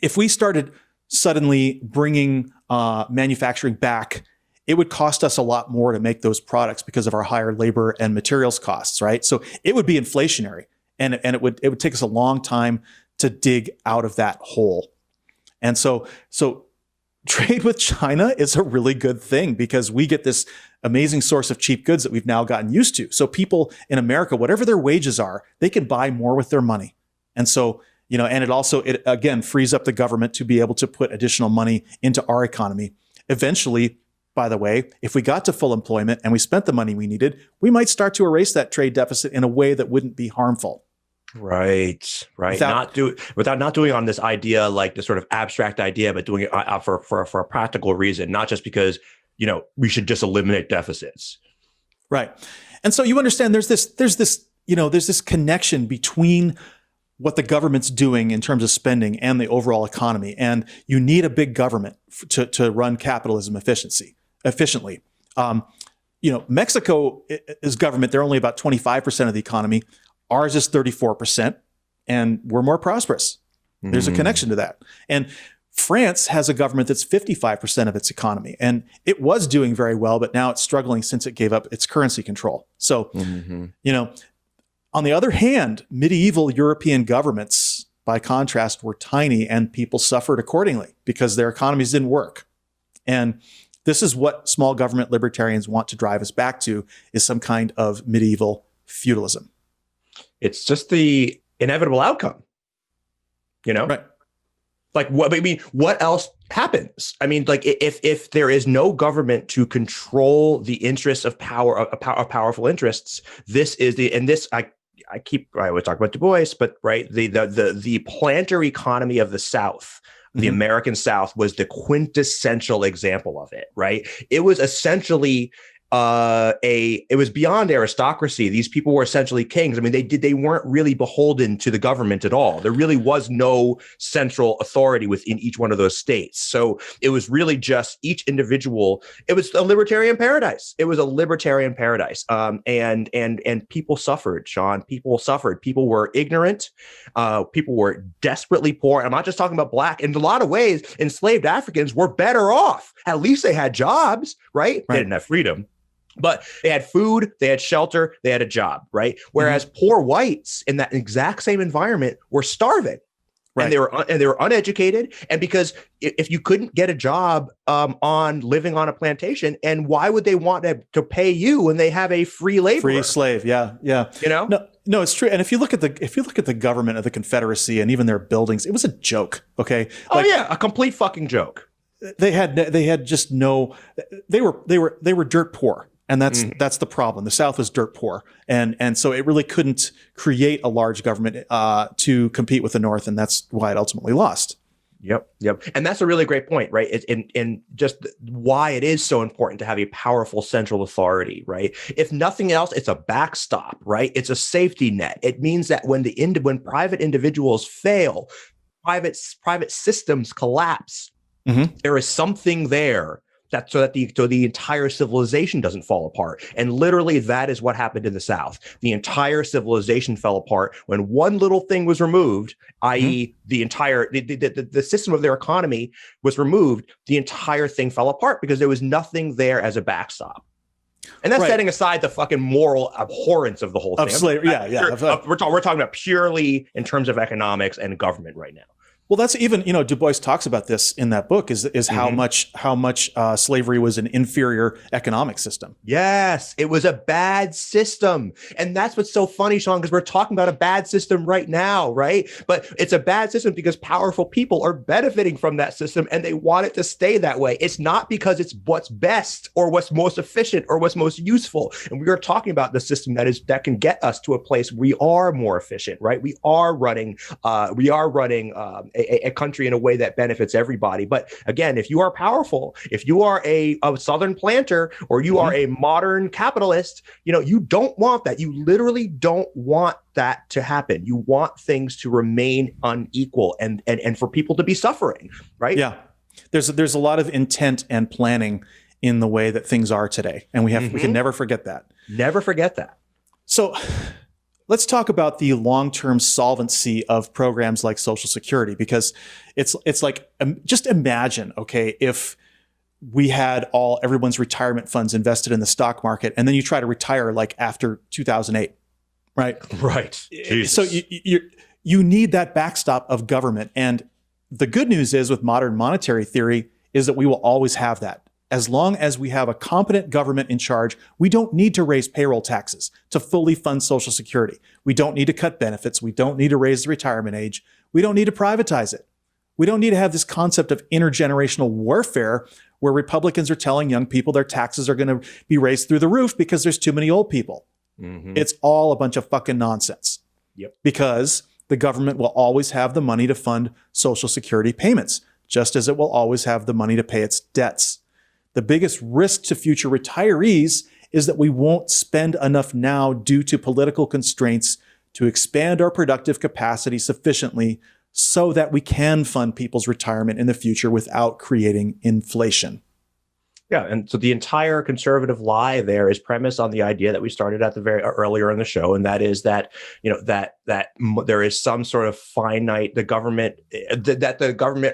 if we started suddenly bringing manufacturing back it would cost us a lot more to make those products because of our higher labor and materials costs, right? So it would be inflationary, and it would take us a long time to dig out of that hole. And so trade with China is a really good thing because we get this amazing source of cheap goods that we've now gotten used to. So people in America, whatever their wages are, they can buy more with their money. And so, and it again frees up the government to be able to put additional money into our economy. Eventually, by the way, if we got to full employment and we spent the money we needed, we might start to erase that trade deficit in a way that wouldn't be harmful. Right. Without not doing on this idea, like this sort of abstract idea, but doing it for a practical reason, not just because, we should just eliminate deficits. Right. And so you understand there's this connection between what the government's doing in terms of spending and the overall economy. And you need a big government to run capitalism efficiently. Mexico is government. They're only about 25% of the economy. Ours is 34%, and we're more prosperous. There's a connection to that. And France has a government that's 55% of its economy, and it was doing very well, but now it's struggling since it gave up its currency control. So, on the other hand, medieval European governments, by contrast, were tiny, and people suffered accordingly because their economies didn't work. And this is what small government libertarians want to drive us back to, is some kind of medieval feudalism. It's just the inevitable outcome, Right. Like what else happens? I mean, like if there is no government to control the interests of powerful interests, I would talk about Du Bois, but right, the planter economy of the South, the American South, was the quintessential example of it, right? It was essentially it was beyond aristocracy. These people were essentially kings. I mean, they weren't really beholden to the government at all. There really was no central authority within each one of those states. So it was really just each individual. It was a libertarian paradise. And people suffered, Sean. People suffered. People were ignorant. People were desperately poor. I'm not just talking about Black. In a lot of ways, enslaved Africans were better off. At least they had jobs, right? They didn't have freedom. But they had food, they had shelter, they had a job, right? Whereas poor whites in that exact same environment were starving, and they were uneducated. And because if you couldn't get a job on living on a plantation, and why would they want to pay you when they have a free laborer? Free slave, yeah. No, it's true. And if you look at the government of the Confederacy and even their buildings, it was a joke. Okay. A complete fucking joke. They had just no. They were dirt poor. And that's the problem. The South was dirt poor, and so it really couldn't create a large government to compete with the North, and that's why it ultimately lost. Yep. And that's a really great point, right? In just why it is so important to have a powerful central authority, right? If nothing else, it's a backstop, right? It's a safety net. It means that when private individuals fail, private systems collapse, there is something there so that the entire civilization doesn't fall apart. And literally that is what happened in the South. The entire civilization fell apart when one little thing was removed, i.e. the entire, the system of their economy was removed. The entire thing fell apart because there was nothing there as a backstop. And that's setting aside the fucking moral abhorrence of the whole thing. Of slavery, We're talking about purely in terms of economics and government right now. Well, that's even, Du Bois talks about this in that book, is how much slavery was an inferior economic system. Yes, it was a bad system. And that's what's so funny, Sean, because we're talking about a bad system right now, right? But it's a bad system because powerful people are benefiting from that system and they want it to stay that way. It's not because it's what's best or what's most efficient or what's most useful. And we are talking about the system that can get us to a place where we are more efficient, right? We are running a country in a way that benefits everybody. But again, if you are powerful, if you are a Southern planter or you are a modern capitalist, you don't want that. You literally don't want that to happen. You want things to remain unequal and for people to be suffering, right? Yeah. There's a lot of intent and planning in the way that things are today. And we can never forget that. Never forget that. So let's talk about the long-term solvency of programs like Social Security, because it's like, just imagine, okay, if we had everyone's retirement funds invested in the stock market, and then you try to retire like after 2008, right? Right. Jesus. So you need that backstop of government. And the good news is with modern monetary theory is that we will always have that. As long as we have a competent government in charge, we don't need to raise payroll taxes to fully fund Social Security. We don't need to cut benefits. We don't need to raise the retirement age. We don't need to privatize it. We don't need to have this concept of intergenerational warfare where Republicans are telling young people their taxes are going to be raised through the roof because there's too many old people. Mm-hmm. It's all a bunch of fucking nonsense. Yep. Because the government will always have the money to fund Social Security payments, just as it will always have the money to pay its debts. The biggest risk to future retirees is that we won't spend enough now due to political constraints to expand our productive capacity sufficiently so that we can fund people's retirement in the future without creating inflation. Yeah, and so the entire conservative lie there is premised on the idea that we started at the very earlier in the show, and that is that that there is some sort of finite the government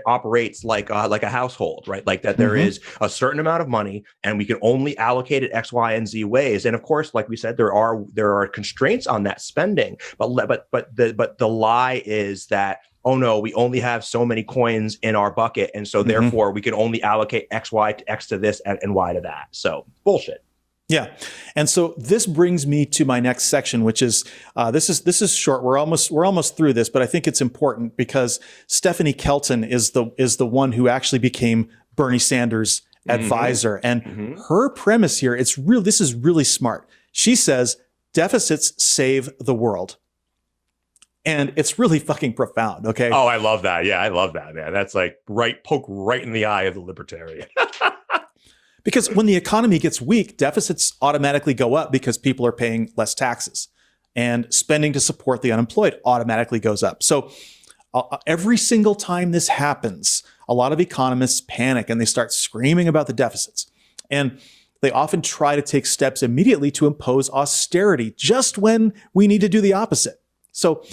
operates like a household, right? Like that there is a certain amount of money, and we can only allocate it X, Y, and Z ways. And of course, like we said, there are constraints on that spending, but the lie is that, oh no, we only have so many coins in our bucket, and so therefore we can only allocate X, Y to X to this and Y to that. So bullshit. Yeah, and so this brings me to my next section, which is this is short. We're almost through this, but I think it's important because Stephanie Kelton is the one who actually became Bernie Sanders' advisor, and her premise here, this is really smart. She says deficits save the world. And it's really fucking profound, okay? Oh, I love that. Yeah, I love that, man. That's like poke right in the eye of the libertarian. Because when the economy gets weak, deficits automatically go up because people are paying less taxes. And spending to support the unemployed automatically goes up. So every single time this happens, a lot of economists panic and they start screaming about the deficits. And they often try to take steps immediately to impose austerity just when we need to do the opposite. So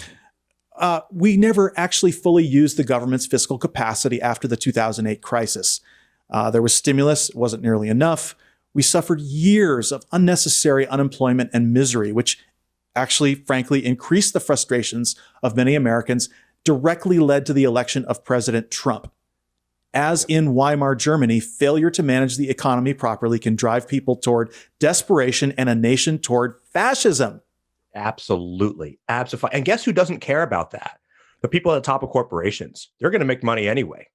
we never actually fully used the government's fiscal capacity after the 2008 crisis. There was stimulus, it wasn't nearly enough. We suffered years of unnecessary unemployment and misery, which actually, frankly, increased the frustrations of many Americans, directly led to the election of President Trump. As in Weimar Germany, failure to manage the economy properly can drive people toward desperation and a nation toward fascism. Absolutely. Absolutely. And guess who doesn't care about that? The people at the top of corporations. They're going to make money anyway.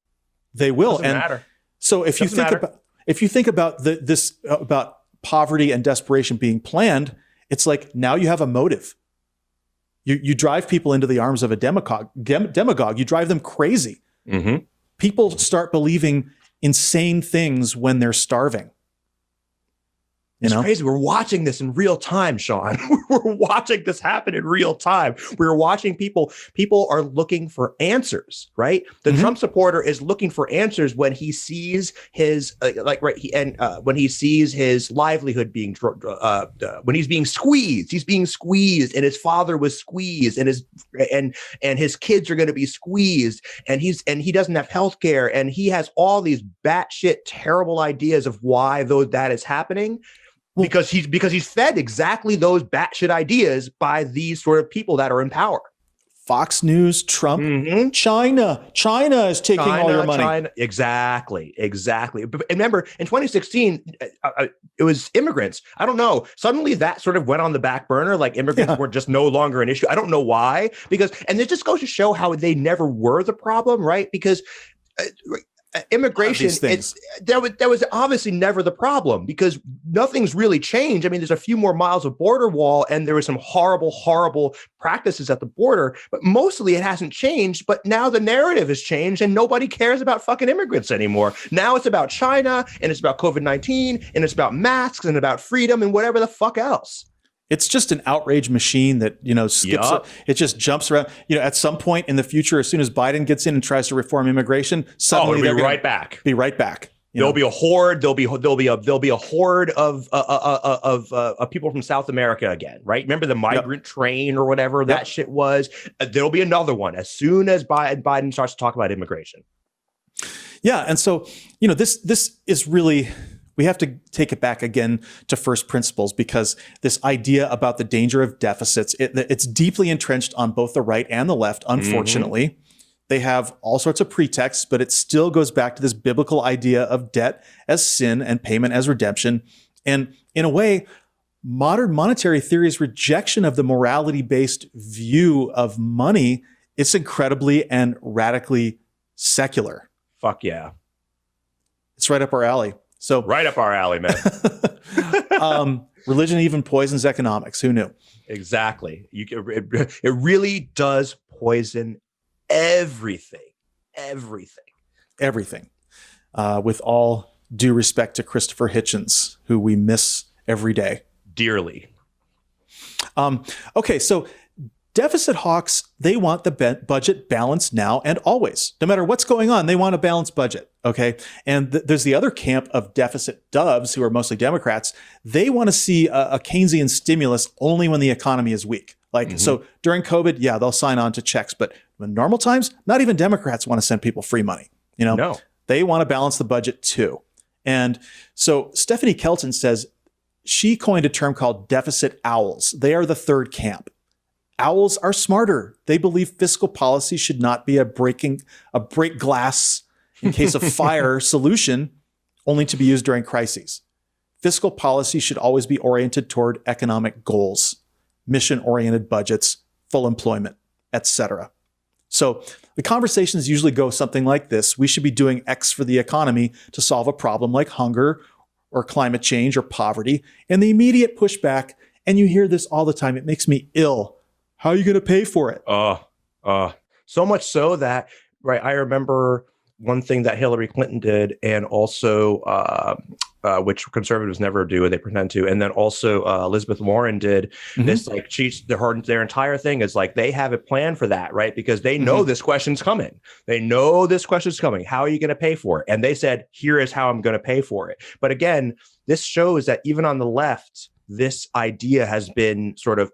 They will. Doesn't matter. So if you think about about poverty and desperation being planned, it's like now you have a motive. You drive people into the arms of a demagogue. You drive them crazy. Mm-hmm. People start believing insane things when they're starving. It's crazy. We're watching this in real time, Sean. We're watching this happen in real time. We're watching people are looking for answers, right? The Trump supporter is looking for answers when he sees his when he sees his livelihood being when he's being squeezed. He's being squeezed, and his father was squeezed, and his kids are going to be squeezed, and he doesn't have health care, and he has all these batshit terrible ideas of why that is happening. Because he's fed exactly those batshit ideas by these sort of people that are in power. Fox News, Trump, China is taking all your money. China. Exactly. But remember, in 2016, it was immigrants. I don't know. Suddenly that sort of went on the back burner. Like immigrants were just no longer an issue. I don't know why. And it just goes to show how they never were the problem, right? Because immigration, that was obviously never the problem because nothing's really changed. I mean, there's a few more miles of border wall and there were some horrible practices at the border, but mostly it hasn't changed. But now the narrative has changed and nobody cares about fucking immigrants anymore. Now it's about China and it's about COVID-19 and it's about masks and about freedom and whatever the fuck else. It's just an outrage machine that, skips. It just jumps around. At some point in the future, as soon as Biden gets in and tries to reform immigration, suddenly they'll be right back. Be right back. There'll be a horde. There'll be a horde of people from South America again, right? Remember the migrant train or whatever that shit was? There'll be another one as soon as Biden starts to talk about immigration. Yeah. And so, this is really, we have to take it back again to first principles, because this idea about the danger of deficits, it's deeply entrenched on both the right and the left, unfortunately. They have all sorts of pretexts, but it still goes back to this biblical idea of debt as sin and payment as redemption. And in a way, modern monetary theory's rejection of the morality-based view of money, it's incredibly and radically secular. Fuck yeah. It's right up our alley. So right up our alley, man. Religion even poisons economics. Who knew? Exactly. It really does poison everything. With all due respect to Christopher Hitchens, who we miss every day. Dearly. Okay, so deficit hawks, they want the budget balanced now and always. No matter what's going on, they want a balanced budget, okay? And there's the other camp of deficit doves, who are mostly Democrats. They want to see a Keynesian stimulus only when the economy is weak. So during COVID, yeah, they'll sign on to checks. But in normal times, not even Democrats want to send people free money. No. They want to balance the budget too. And so Stephanie Kelton says she coined a term called deficit owls. They are the third camp. Owls are smarter. They believe fiscal policy should not be a break glass in case of fire solution, only to be used during crises. Fiscal policy should always be oriented toward economic goals, mission-oriented budgets, full employment, etc. So the conversations usually go something like this. We should be doing X for the economy to solve a problem like hunger or climate change or poverty. And the immediate pushback, and you hear this all the time, it makes me ill. How are you going to pay for it? So much so that, right, I remember one thing that Hillary Clinton did, and also which conservatives never do, and they pretend to, and then also Elizabeth Warren did this. Like, their entire thing is like they have a plan for that, right? Because they know this question's coming. They know this question's coming. How are you going to pay for it? And they said, "Here is how I'm going to pay for it." But again, this shows that even on the left, this idea has been sort of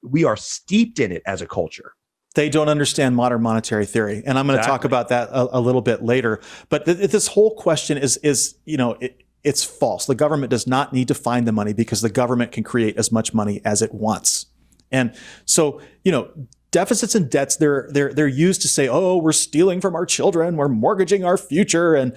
we are steeped in it as a culture. They don't understand modern monetary theory. And I'm going to talk about that a little bit later. But this whole question is it's false. The government does not need to find the money because the government can create as much money as it wants. And so, deficits and debts, they're used to say, oh, we're stealing from our children, we're mortgaging our future. And,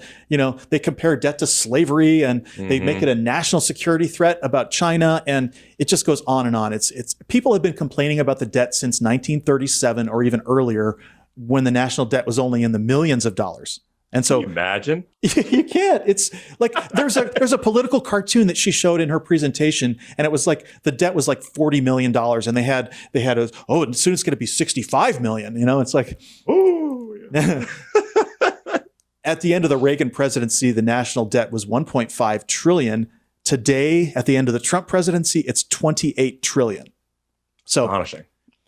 they compare debt to slavery, and they make it a national security threat about China. And it just goes on and on. It's people have been complaining about the debt since 1937 or even earlier, when the national debt was only in the millions of dollars. And so can you imagine? You can't. It's like there's a political cartoon that she showed in her presentation, and it was like the debt was like $40 million, and they had and soon it's going to be $65 million. It's like, ooh. At the end of the Reagan presidency, the national debt was $1.5 trillion. Today, at the end of the Trump presidency, it's $28 trillion. So astonishing.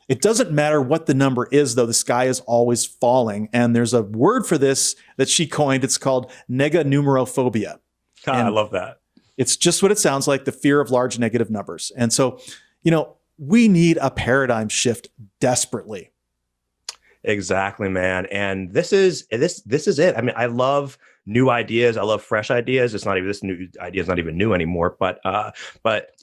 It doesn't matter what the number is, though. The sky is always falling. And there's a word for this that she coined. It's called neganumerophobia. I love that. It's just what it sounds like, the fear of large negative numbers. And so, we need a paradigm shift desperately. Exactly, man. And this is it. I mean, I love new ideas. I love fresh ideas. This new idea is not even new anymore, but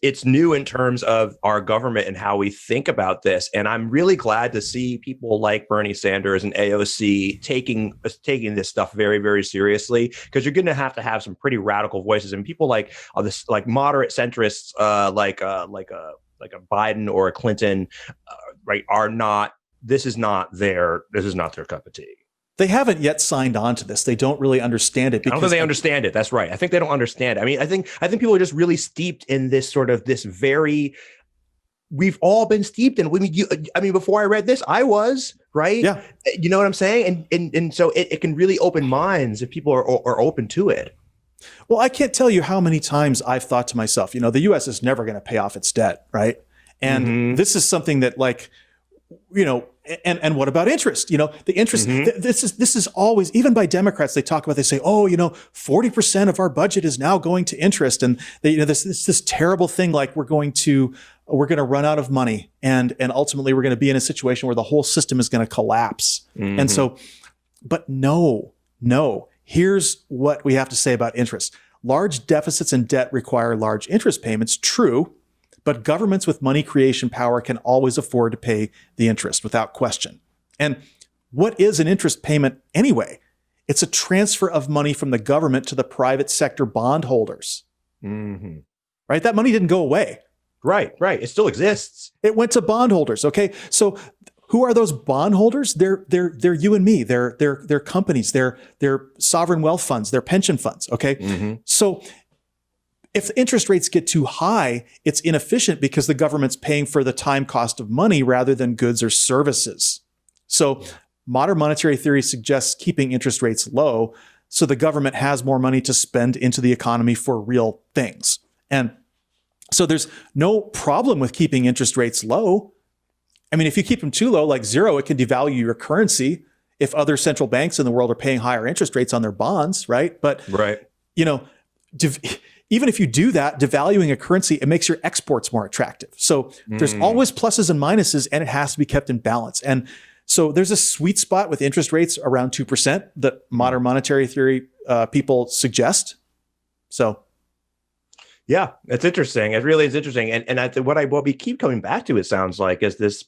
it's new in terms of our government and how we think about this. And I'm really glad to see people like Bernie Sanders and AOC taking this stuff very, very seriously, because you're going to have some pretty radical voices, and people like moderate centrists, like a Biden or a Clinton, right, are not. This is not their cup of tea. They haven't yet signed on to this. They don't really understand it. I don't think they understand it. That's right. I think they don't understand it. I mean, I think people are just really steeped in this sort of this very. We've all been steeped in. Before I read this, I was right. Yeah. You know what I'm saying? And so it can really open minds if people are open to it. Well, I can't tell you how many times I've thought to myself, the U.S. is never going to pay off its debt, right? And this is something that, like, and what about interest? The interest, this is always, even by Democrats, they talk about, they say, 40% of our budget is now going to interest. And this terrible thing, like we're going to run out of money, and ultimately we're going to be in a situation where the whole system is going to collapse. And so, but no, No. Here's what we have to say about interest. Large deficits and debt require large interest payments, true, but governments with money creation power can always afford to pay the interest without question. And what is an interest payment anyway? It's a transfer of money from the government to the private sector bondholders. Mm-hmm. Right? That money didn't go away. Right. It still exists. It went to bondholders. Okay. So who are those bondholders? They're you and me. They're companies. They're sovereign wealth funds. They're pension funds. Okay. Mm-hmm. So if interest rates get too high, it's inefficient because the government's paying for the time cost of money rather than goods or services. So modern monetary theory suggests keeping interest rates low so the government has more money to spend into the economy for real things. And so there's no problem with keeping interest rates low. I mean, if you keep them too low, like zero, it can devalue your currency if other central banks in the world are paying higher interest rates on their bonds, right? But, you know, even if you do that, devaluing a currency, it makes your exports more attractive. So there's always pluses and minuses, and it has to be kept in balance. And so there's a sweet spot with interest rates around 2% that modern monetary theory people suggest. So. Yeah, it's interesting. It really is interesting. And what we keep coming back to, it sounds like, is this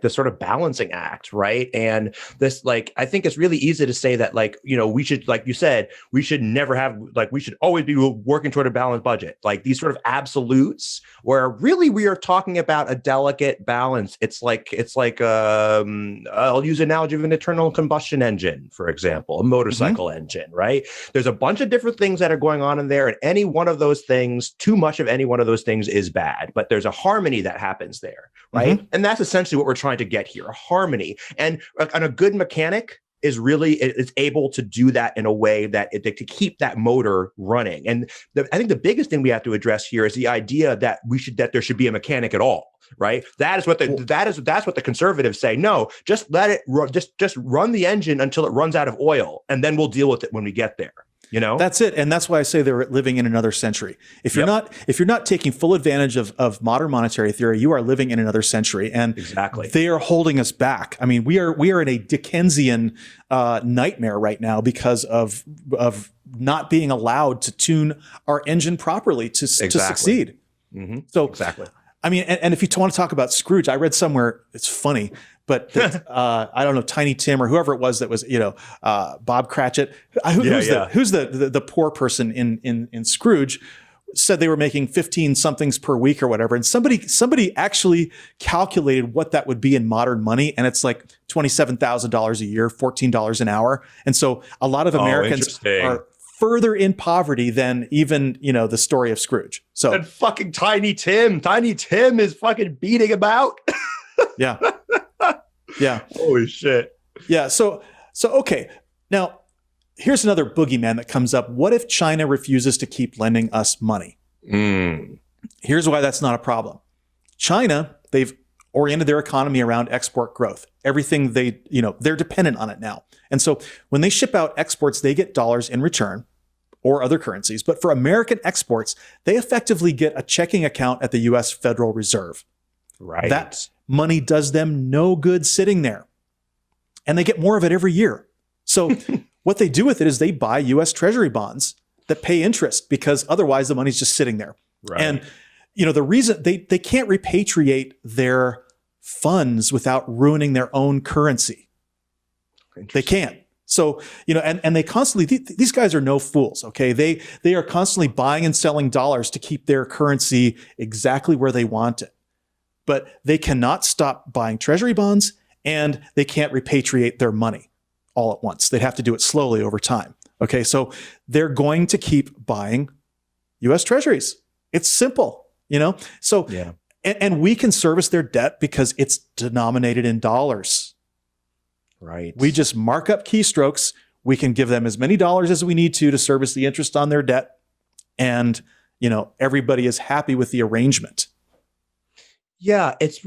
sort of balancing act, right? And this, like, I think it's really easy to say that, like, you know, we should, like you said, we should never have, like, we should always be working toward a balanced budget. Like these sort of absolutes where really we are talking about a delicate balance. It's like I'll use an analogy of an internal combustion engine, for example, a motorcycle engine, right? There's a bunch of different things that are going on in there, and any one of those things, too much of any one of those things is bad, but there's a harmony that happens there, right? And that's essentially what we're trying to get here, a harmony. And a good mechanic is able to do that in a way that to keep that motor running. And I think the biggest thing we have to address here is the idea that there should be a mechanic at all, right? That's what the conservatives say. No, just let it just run the engine until it runs out of oil, and then we'll deal with it when we get there. You know, that's it. And that's why I say they're living in another century. If you're not taking full advantage of modern monetary theory, you are living in another century. And they are holding us back. I mean, we are in a Dickensian nightmare right now because of not being allowed to tune our engine properly to succeed. So I mean, and if you want to talk about Scrooge, I read somewhere, it's funny, but that, I don't know, Tiny Tim or whoever it was that was, Bob Cratchit. Who's the poor person in Scrooge said they were making 15 somethings per week or whatever. And somebody actually calculated what that would be in modern money. And it's like $27,000 a year, $14 an hour. And so a lot of Americans are further in poverty than even, the story of Scrooge. So and fucking Tiny Tim is fucking beating him out. Yeah. Yeah. Holy shit. Yeah. So okay. Now, here's another boogeyman that comes up. What if China refuses to keep lending us money? Here's why that's not a problem. China, they've oriented their economy around export growth. Everything they're dependent on it now. And so when they ship out exports, they get dollars in return or other currencies. But for American exports, they effectively get a checking account at the U.S. Federal Reserve. Right. That money does them no good sitting there. And they get more of it every year. So what they do with it is they buy U.S. Treasury bonds that pay interest because otherwise the money's just sitting there. Right. And, the reason they can't repatriate their funds without ruining their own currency. They can't. So, and they constantly, these guys are no fools, okay? They are constantly buying and selling dollars to keep their currency exactly where they want it. But they cannot stop buying treasury bonds, and they can't repatriate their money all at once. They'd have to do it slowly over time. Okay, so they're going to keep buying U.S. treasuries. It's simple, So, yeah. And we can service their debt because it's denominated in dollars. Right. We just mark up keystrokes. We can give them as many dollars as we need to service the interest on their debt. And, everybody is happy with the arrangement. Yeah, it's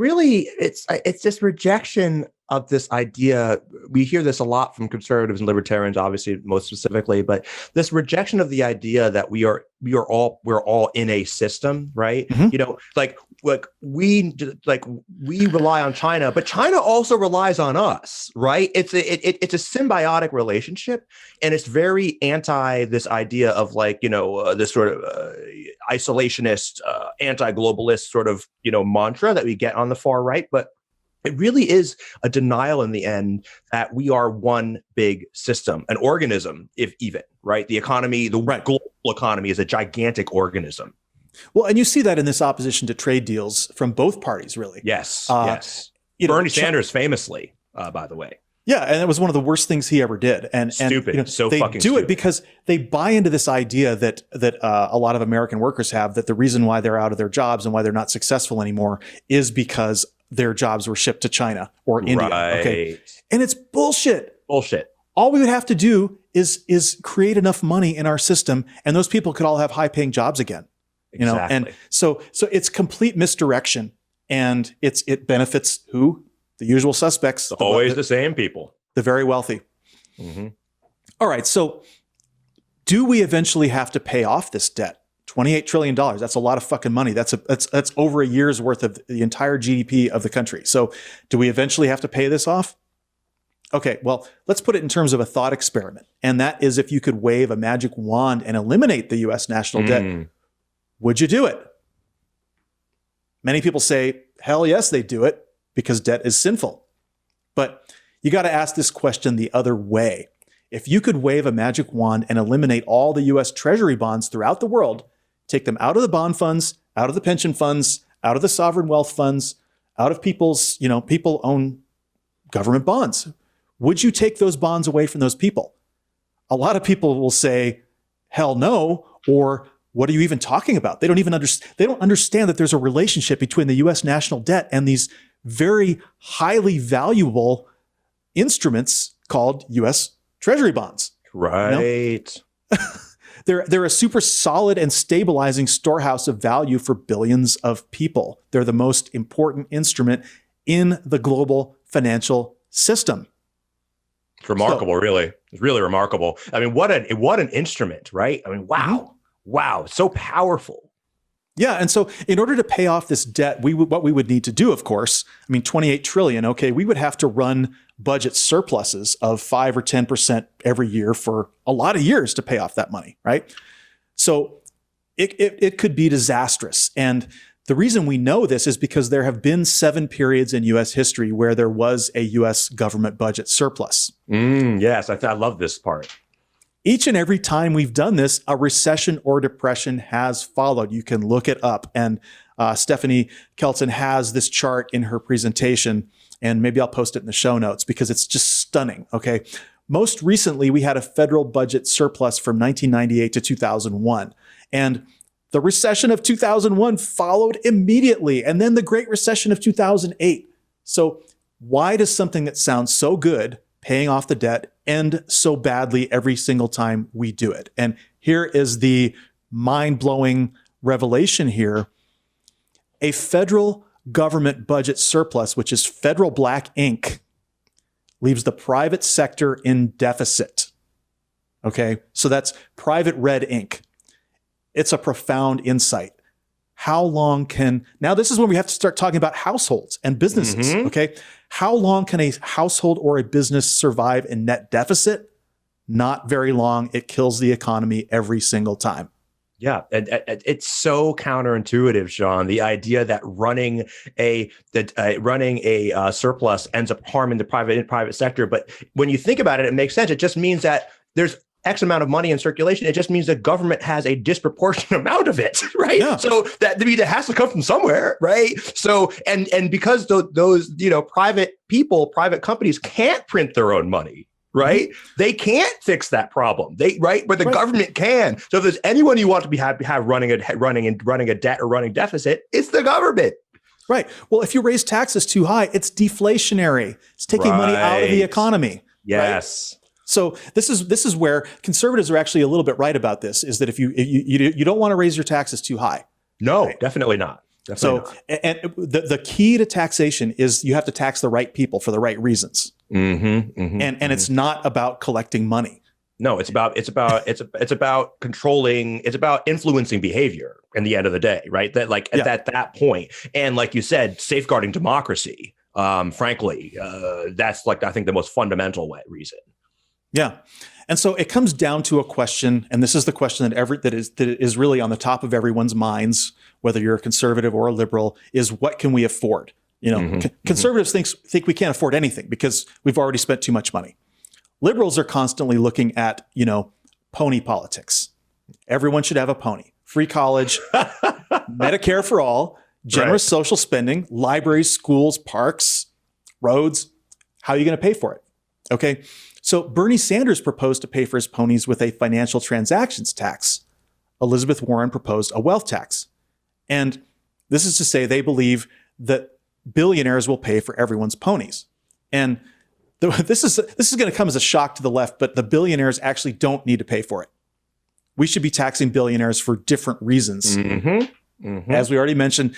this rejection of this idea. We hear this a lot from conservatives and libertarians, obviously, most specifically, but this rejection of the idea that we're all in a system, right? Mhm. Like we rely on China, but China also relies on us, right? It's a symbiotic relationship, and it's very anti this idea of this sort of isolationist, anti-globalist sort of mantra that we get on the far right, but it really is a denial in the end that we are one big system, an organism, if even, right? The economy, the global economy is a gigantic organism. Well, and you see that in this opposition to trade deals from both parties, really. Yes, yes. Bernie Sanders famously, by the way. Yeah, and it was one of the worst things he ever did. And stupid, and, so they fucking do stupid. it because they buy into this idea that a lot of American workers have, that the reason why they're out of their jobs and why they're not successful anymore is because their jobs were shipped to China or India. Right. Okay, and it's bullshit. Bullshit. All we would have to do is create enough money in our system, and those people could all have high-paying jobs again. Exactly. And so it's complete misdirection, and it benefits who? The usual suspects. Always the same people. The very wealthy. Mm-hmm. All right. So do we eventually have to pay off this debt? $28 trillion. That's a lot of fucking money. That's over a year's worth of the entire GDP of the country. So do we eventually have to pay this off? Okay, well, let's put it in terms of a thought experiment. And that is, if you could wave a magic wand and eliminate the US national debt, would you do it? Many people say, hell yes, they do it because debt is sinful. But you got to ask this question the other way. If you could wave a magic wand and eliminate all the US Treasury bonds throughout the world, take them out of the bond funds, out of the pension funds, out of the sovereign wealth funds, out of people's, people own government bonds. Would you take those bonds away from those people? A lot of people will say, hell no, or what are you even talking about? They don't even understand. They don't understand that there's a relationship between the US national debt and these very highly valuable instruments called US Treasury bonds. Right. They're a super solid and stabilizing storehouse of value for billions of people. They're the most important instrument in the global financial system. It's remarkable, really. It's really remarkable. I mean, what an instrument, right? I mean, wow. Wow. So powerful. Yeah. And so in order to pay off this debt, what we would need to do, of course, I mean, 28 trillion, okay, we would have to run budget surpluses of 5 or 10% every year for a lot of years to pay off that money, right? So it could be disastrous. And the reason we know this is because there have been 7 periods in U.S. history where there was a U.S. government budget surplus. Yes, I love this part. Each and every time we've done this, a recession or depression has followed. You can look it up. And Stephanie Kelton has this chart in her presentation, and maybe I'll post it in the show notes because it's just stunning, okay? Most recently, we had a federal budget surplus from 1998 to 2001. And the recession of 2001 followed immediately, and then the Great Recession of 2008. So why does something that sounds so good, paying off the debt, end so badly every single time we do it? And here is the mind-blowing revelation here. A federal government budget surplus, which is federal black ink, leaves the private sector in deficit. Okay, so that's private red ink. It's a profound insight. How long can, now this is when we have to start talking about households and businesses, okay? How long can a household or a business survive in net deficit? Not very long. It kills the economy every single time. Yeah, and it's so counterintuitive, Sean. The idea that running a surplus ends up harming the private sector. But when you think about it, it makes sense. It just means that there's X amount of money in circulation. It just means the government has a disproportionate amount of it, right? Yeah. So that it has to come from somewhere, right? So and because those private companies can't print their own money. Right? They can't fix that problem. But the government can. So if there's anyone you want to have running a debt or running deficit, it's the government. Right. Well, if you raise taxes too high, it's deflationary. It's taking money out of the economy. Yes. Right? So this is where conservatives are actually a little bit right about this, is that if you don't want to raise your taxes too high. No, definitely not. So, not. and the key to taxation is you have to tax the right people for the right reasons. And it's not about collecting money. No, it's about controlling, it's about influencing behavior in the end of the day, right? That like at that point, and like you said, safeguarding democracy. Frankly, that's like, I think, the most fundamental reason. Yeah. And so it comes down to a question, and this is the question that is really on the top of everyone's minds, whether you're a conservative or a liberal, is what can we afford? Conservatives think we can't afford anything because we've already spent too much money. Liberals are constantly looking at, pony politics. Everyone should have a pony. Free college, Medicare for all, generous social spending, libraries, schools, parks, roads. How are you going to pay for it? Okay. So Bernie Sanders proposed to pay for his ponies with a financial transactions tax. Elizabeth Warren proposed a wealth tax. And this is to say they believe that billionaires will pay for everyone's ponies. And this is going to come as a shock to the left, but the billionaires actually don't need to pay for it. We should be taxing billionaires for different reasons. As we already mentioned,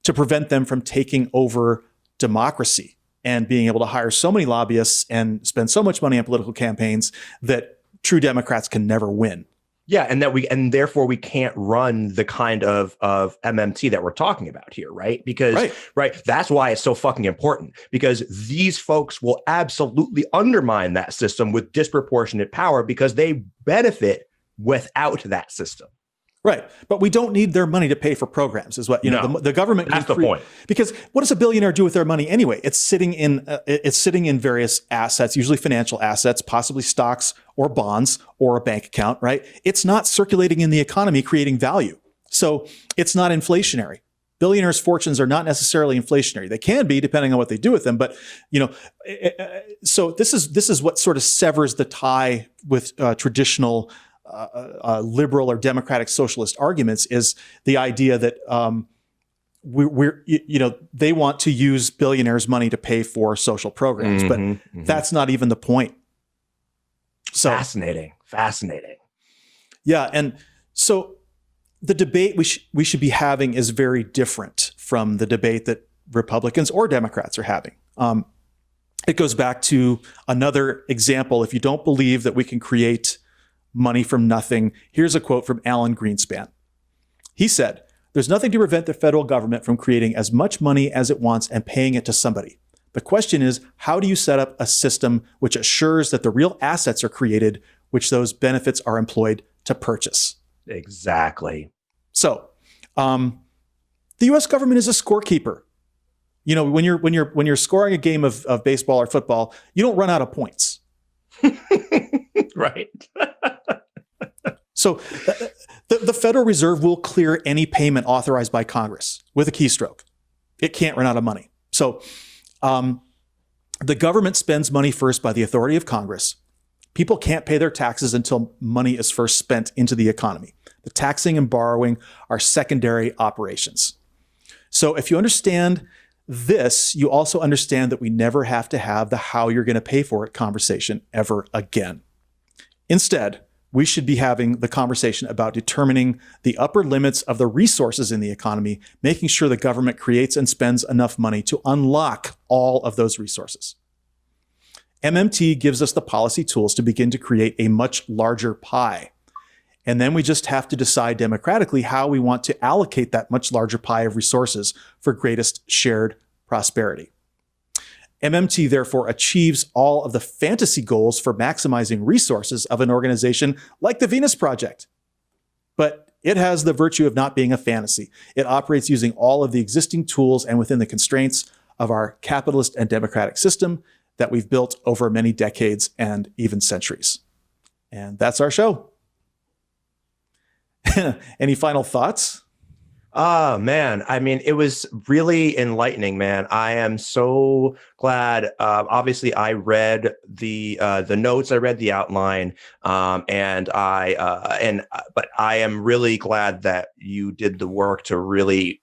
to prevent them from taking over democracy and being able to hire so many lobbyists and spend so much money on political campaigns that true Democrats can never win. Yeah, and therefore we can't run the kind of MMT that we're talking about here, right? Because that's why it's so fucking important, because these folks will absolutely undermine that system with disproportionate power because they benefit without that system. Right. But we don't need their money to pay for programs is what, the government. That's the point. Because what does a billionaire do with their money anyway? It's sitting in various assets, usually financial assets, possibly stocks or bonds or a bank account, right? It's not circulating in the economy, creating value. So it's not inflationary. Billionaires' fortunes are not necessarily inflationary. They can be depending on what they do with them. But, so this is what sort of severs the tie with traditional liberal or democratic socialist arguments, is the idea that they want to use billionaires' money to pay for social programs, but that's not even the point. So fascinating. Yeah, and so the debate we should be having is very different from the debate that Republicans or Democrats are having. It goes back to another example. If you don't believe that we can create money from nothing, here's a quote from Alan Greenspan. He said, "There's nothing to prevent the federal government from creating as much money as it wants and paying it to somebody. The question is, how do you set up a system which assures that the real assets are created, which those benefits are employed to purchase?" Exactly. So, the U.S. government is a scorekeeper. When you're scoring a game of baseball or football, you don't run out of points. Right. So the Federal Reserve will clear any payment authorized by Congress with a keystroke. It can't run out of money. So the government spends money first by the authority of Congress. People can't pay their taxes until money is first spent into the economy. The taxing and borrowing are secondary operations. So if you understand this, you also understand that we never have to have the how you're going to pay for it conversation ever again. Instead, we should be having the conversation about determining the upper limits of the resources in the economy, making sure the government creates and spends enough money to unlock all of those resources. MMT gives us the policy tools to begin to create a much larger pie. And then we just have to decide democratically how we want to allocate that much larger pie of resources for greatest shared prosperity. MMT therefore achieves all of the fantasy goals for maximizing resources of an organization like the Venus Project. But it has the virtue of not being a fantasy. It operates using all of the existing tools and within the constraints of our capitalist and democratic system that we've built over many decades and even centuries. And that's our show. Any final thoughts? Oh, man. I mean, it was really enlightening, man. I am so glad. Obviously, I read the notes, I read the outline, but I am really glad that you did the work to really,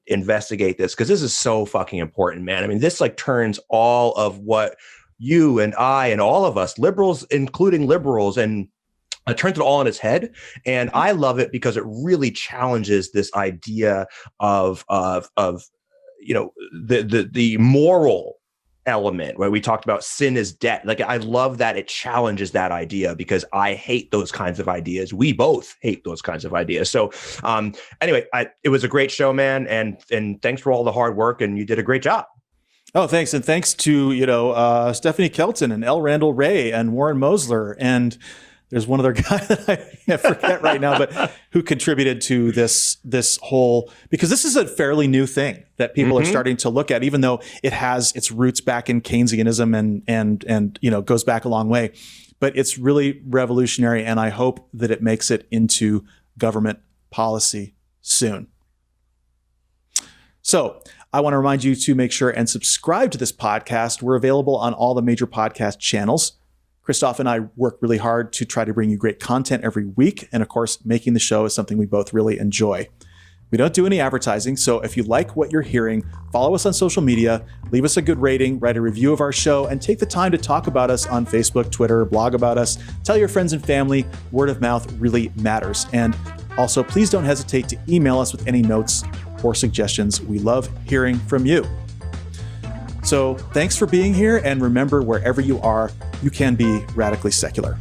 investigate this, because this is so fucking important, man. I mean, this like turns all of what you and I and all of us liberals, including liberals and turns it all on its head. And I love it because it really challenges this idea of the moral element, where we talked about sin is debt. Like, I love that it challenges that idea, because I hate those kinds of ideas. We both hate those kinds of ideas. So anyway, it was a great show, man. And thanks for all the hard work, and you did a great job. Oh, thanks. And thanks to, Stephanie Kelton and L. Randall Ray and Warren Mosler. And there's one other guy that I forget right now, but who contributed to this whole, because this is a fairly new thing that people are starting to look at, even though it has its roots back in Keynesianism and goes back a long way. But it's really revolutionary, and I hope that it makes it into government policy soon. So I want to remind you to make sure and subscribe to this podcast. We're available on all the major podcast channels. Christoph and I work really hard to try to bring you great content every week. And of course, making the show is something we both really enjoy. We don't do any advertising, so if you like what you're hearing, follow us on social media, leave us a good rating, write a review of our show, and take the time to talk about us on Facebook, Twitter, blog about us. Tell your friends and family. Word of mouth really matters. And also, please don't hesitate to email us with any notes or suggestions. We love hearing from you. So thanks for being here, and remember, wherever you are, you can be radically secular.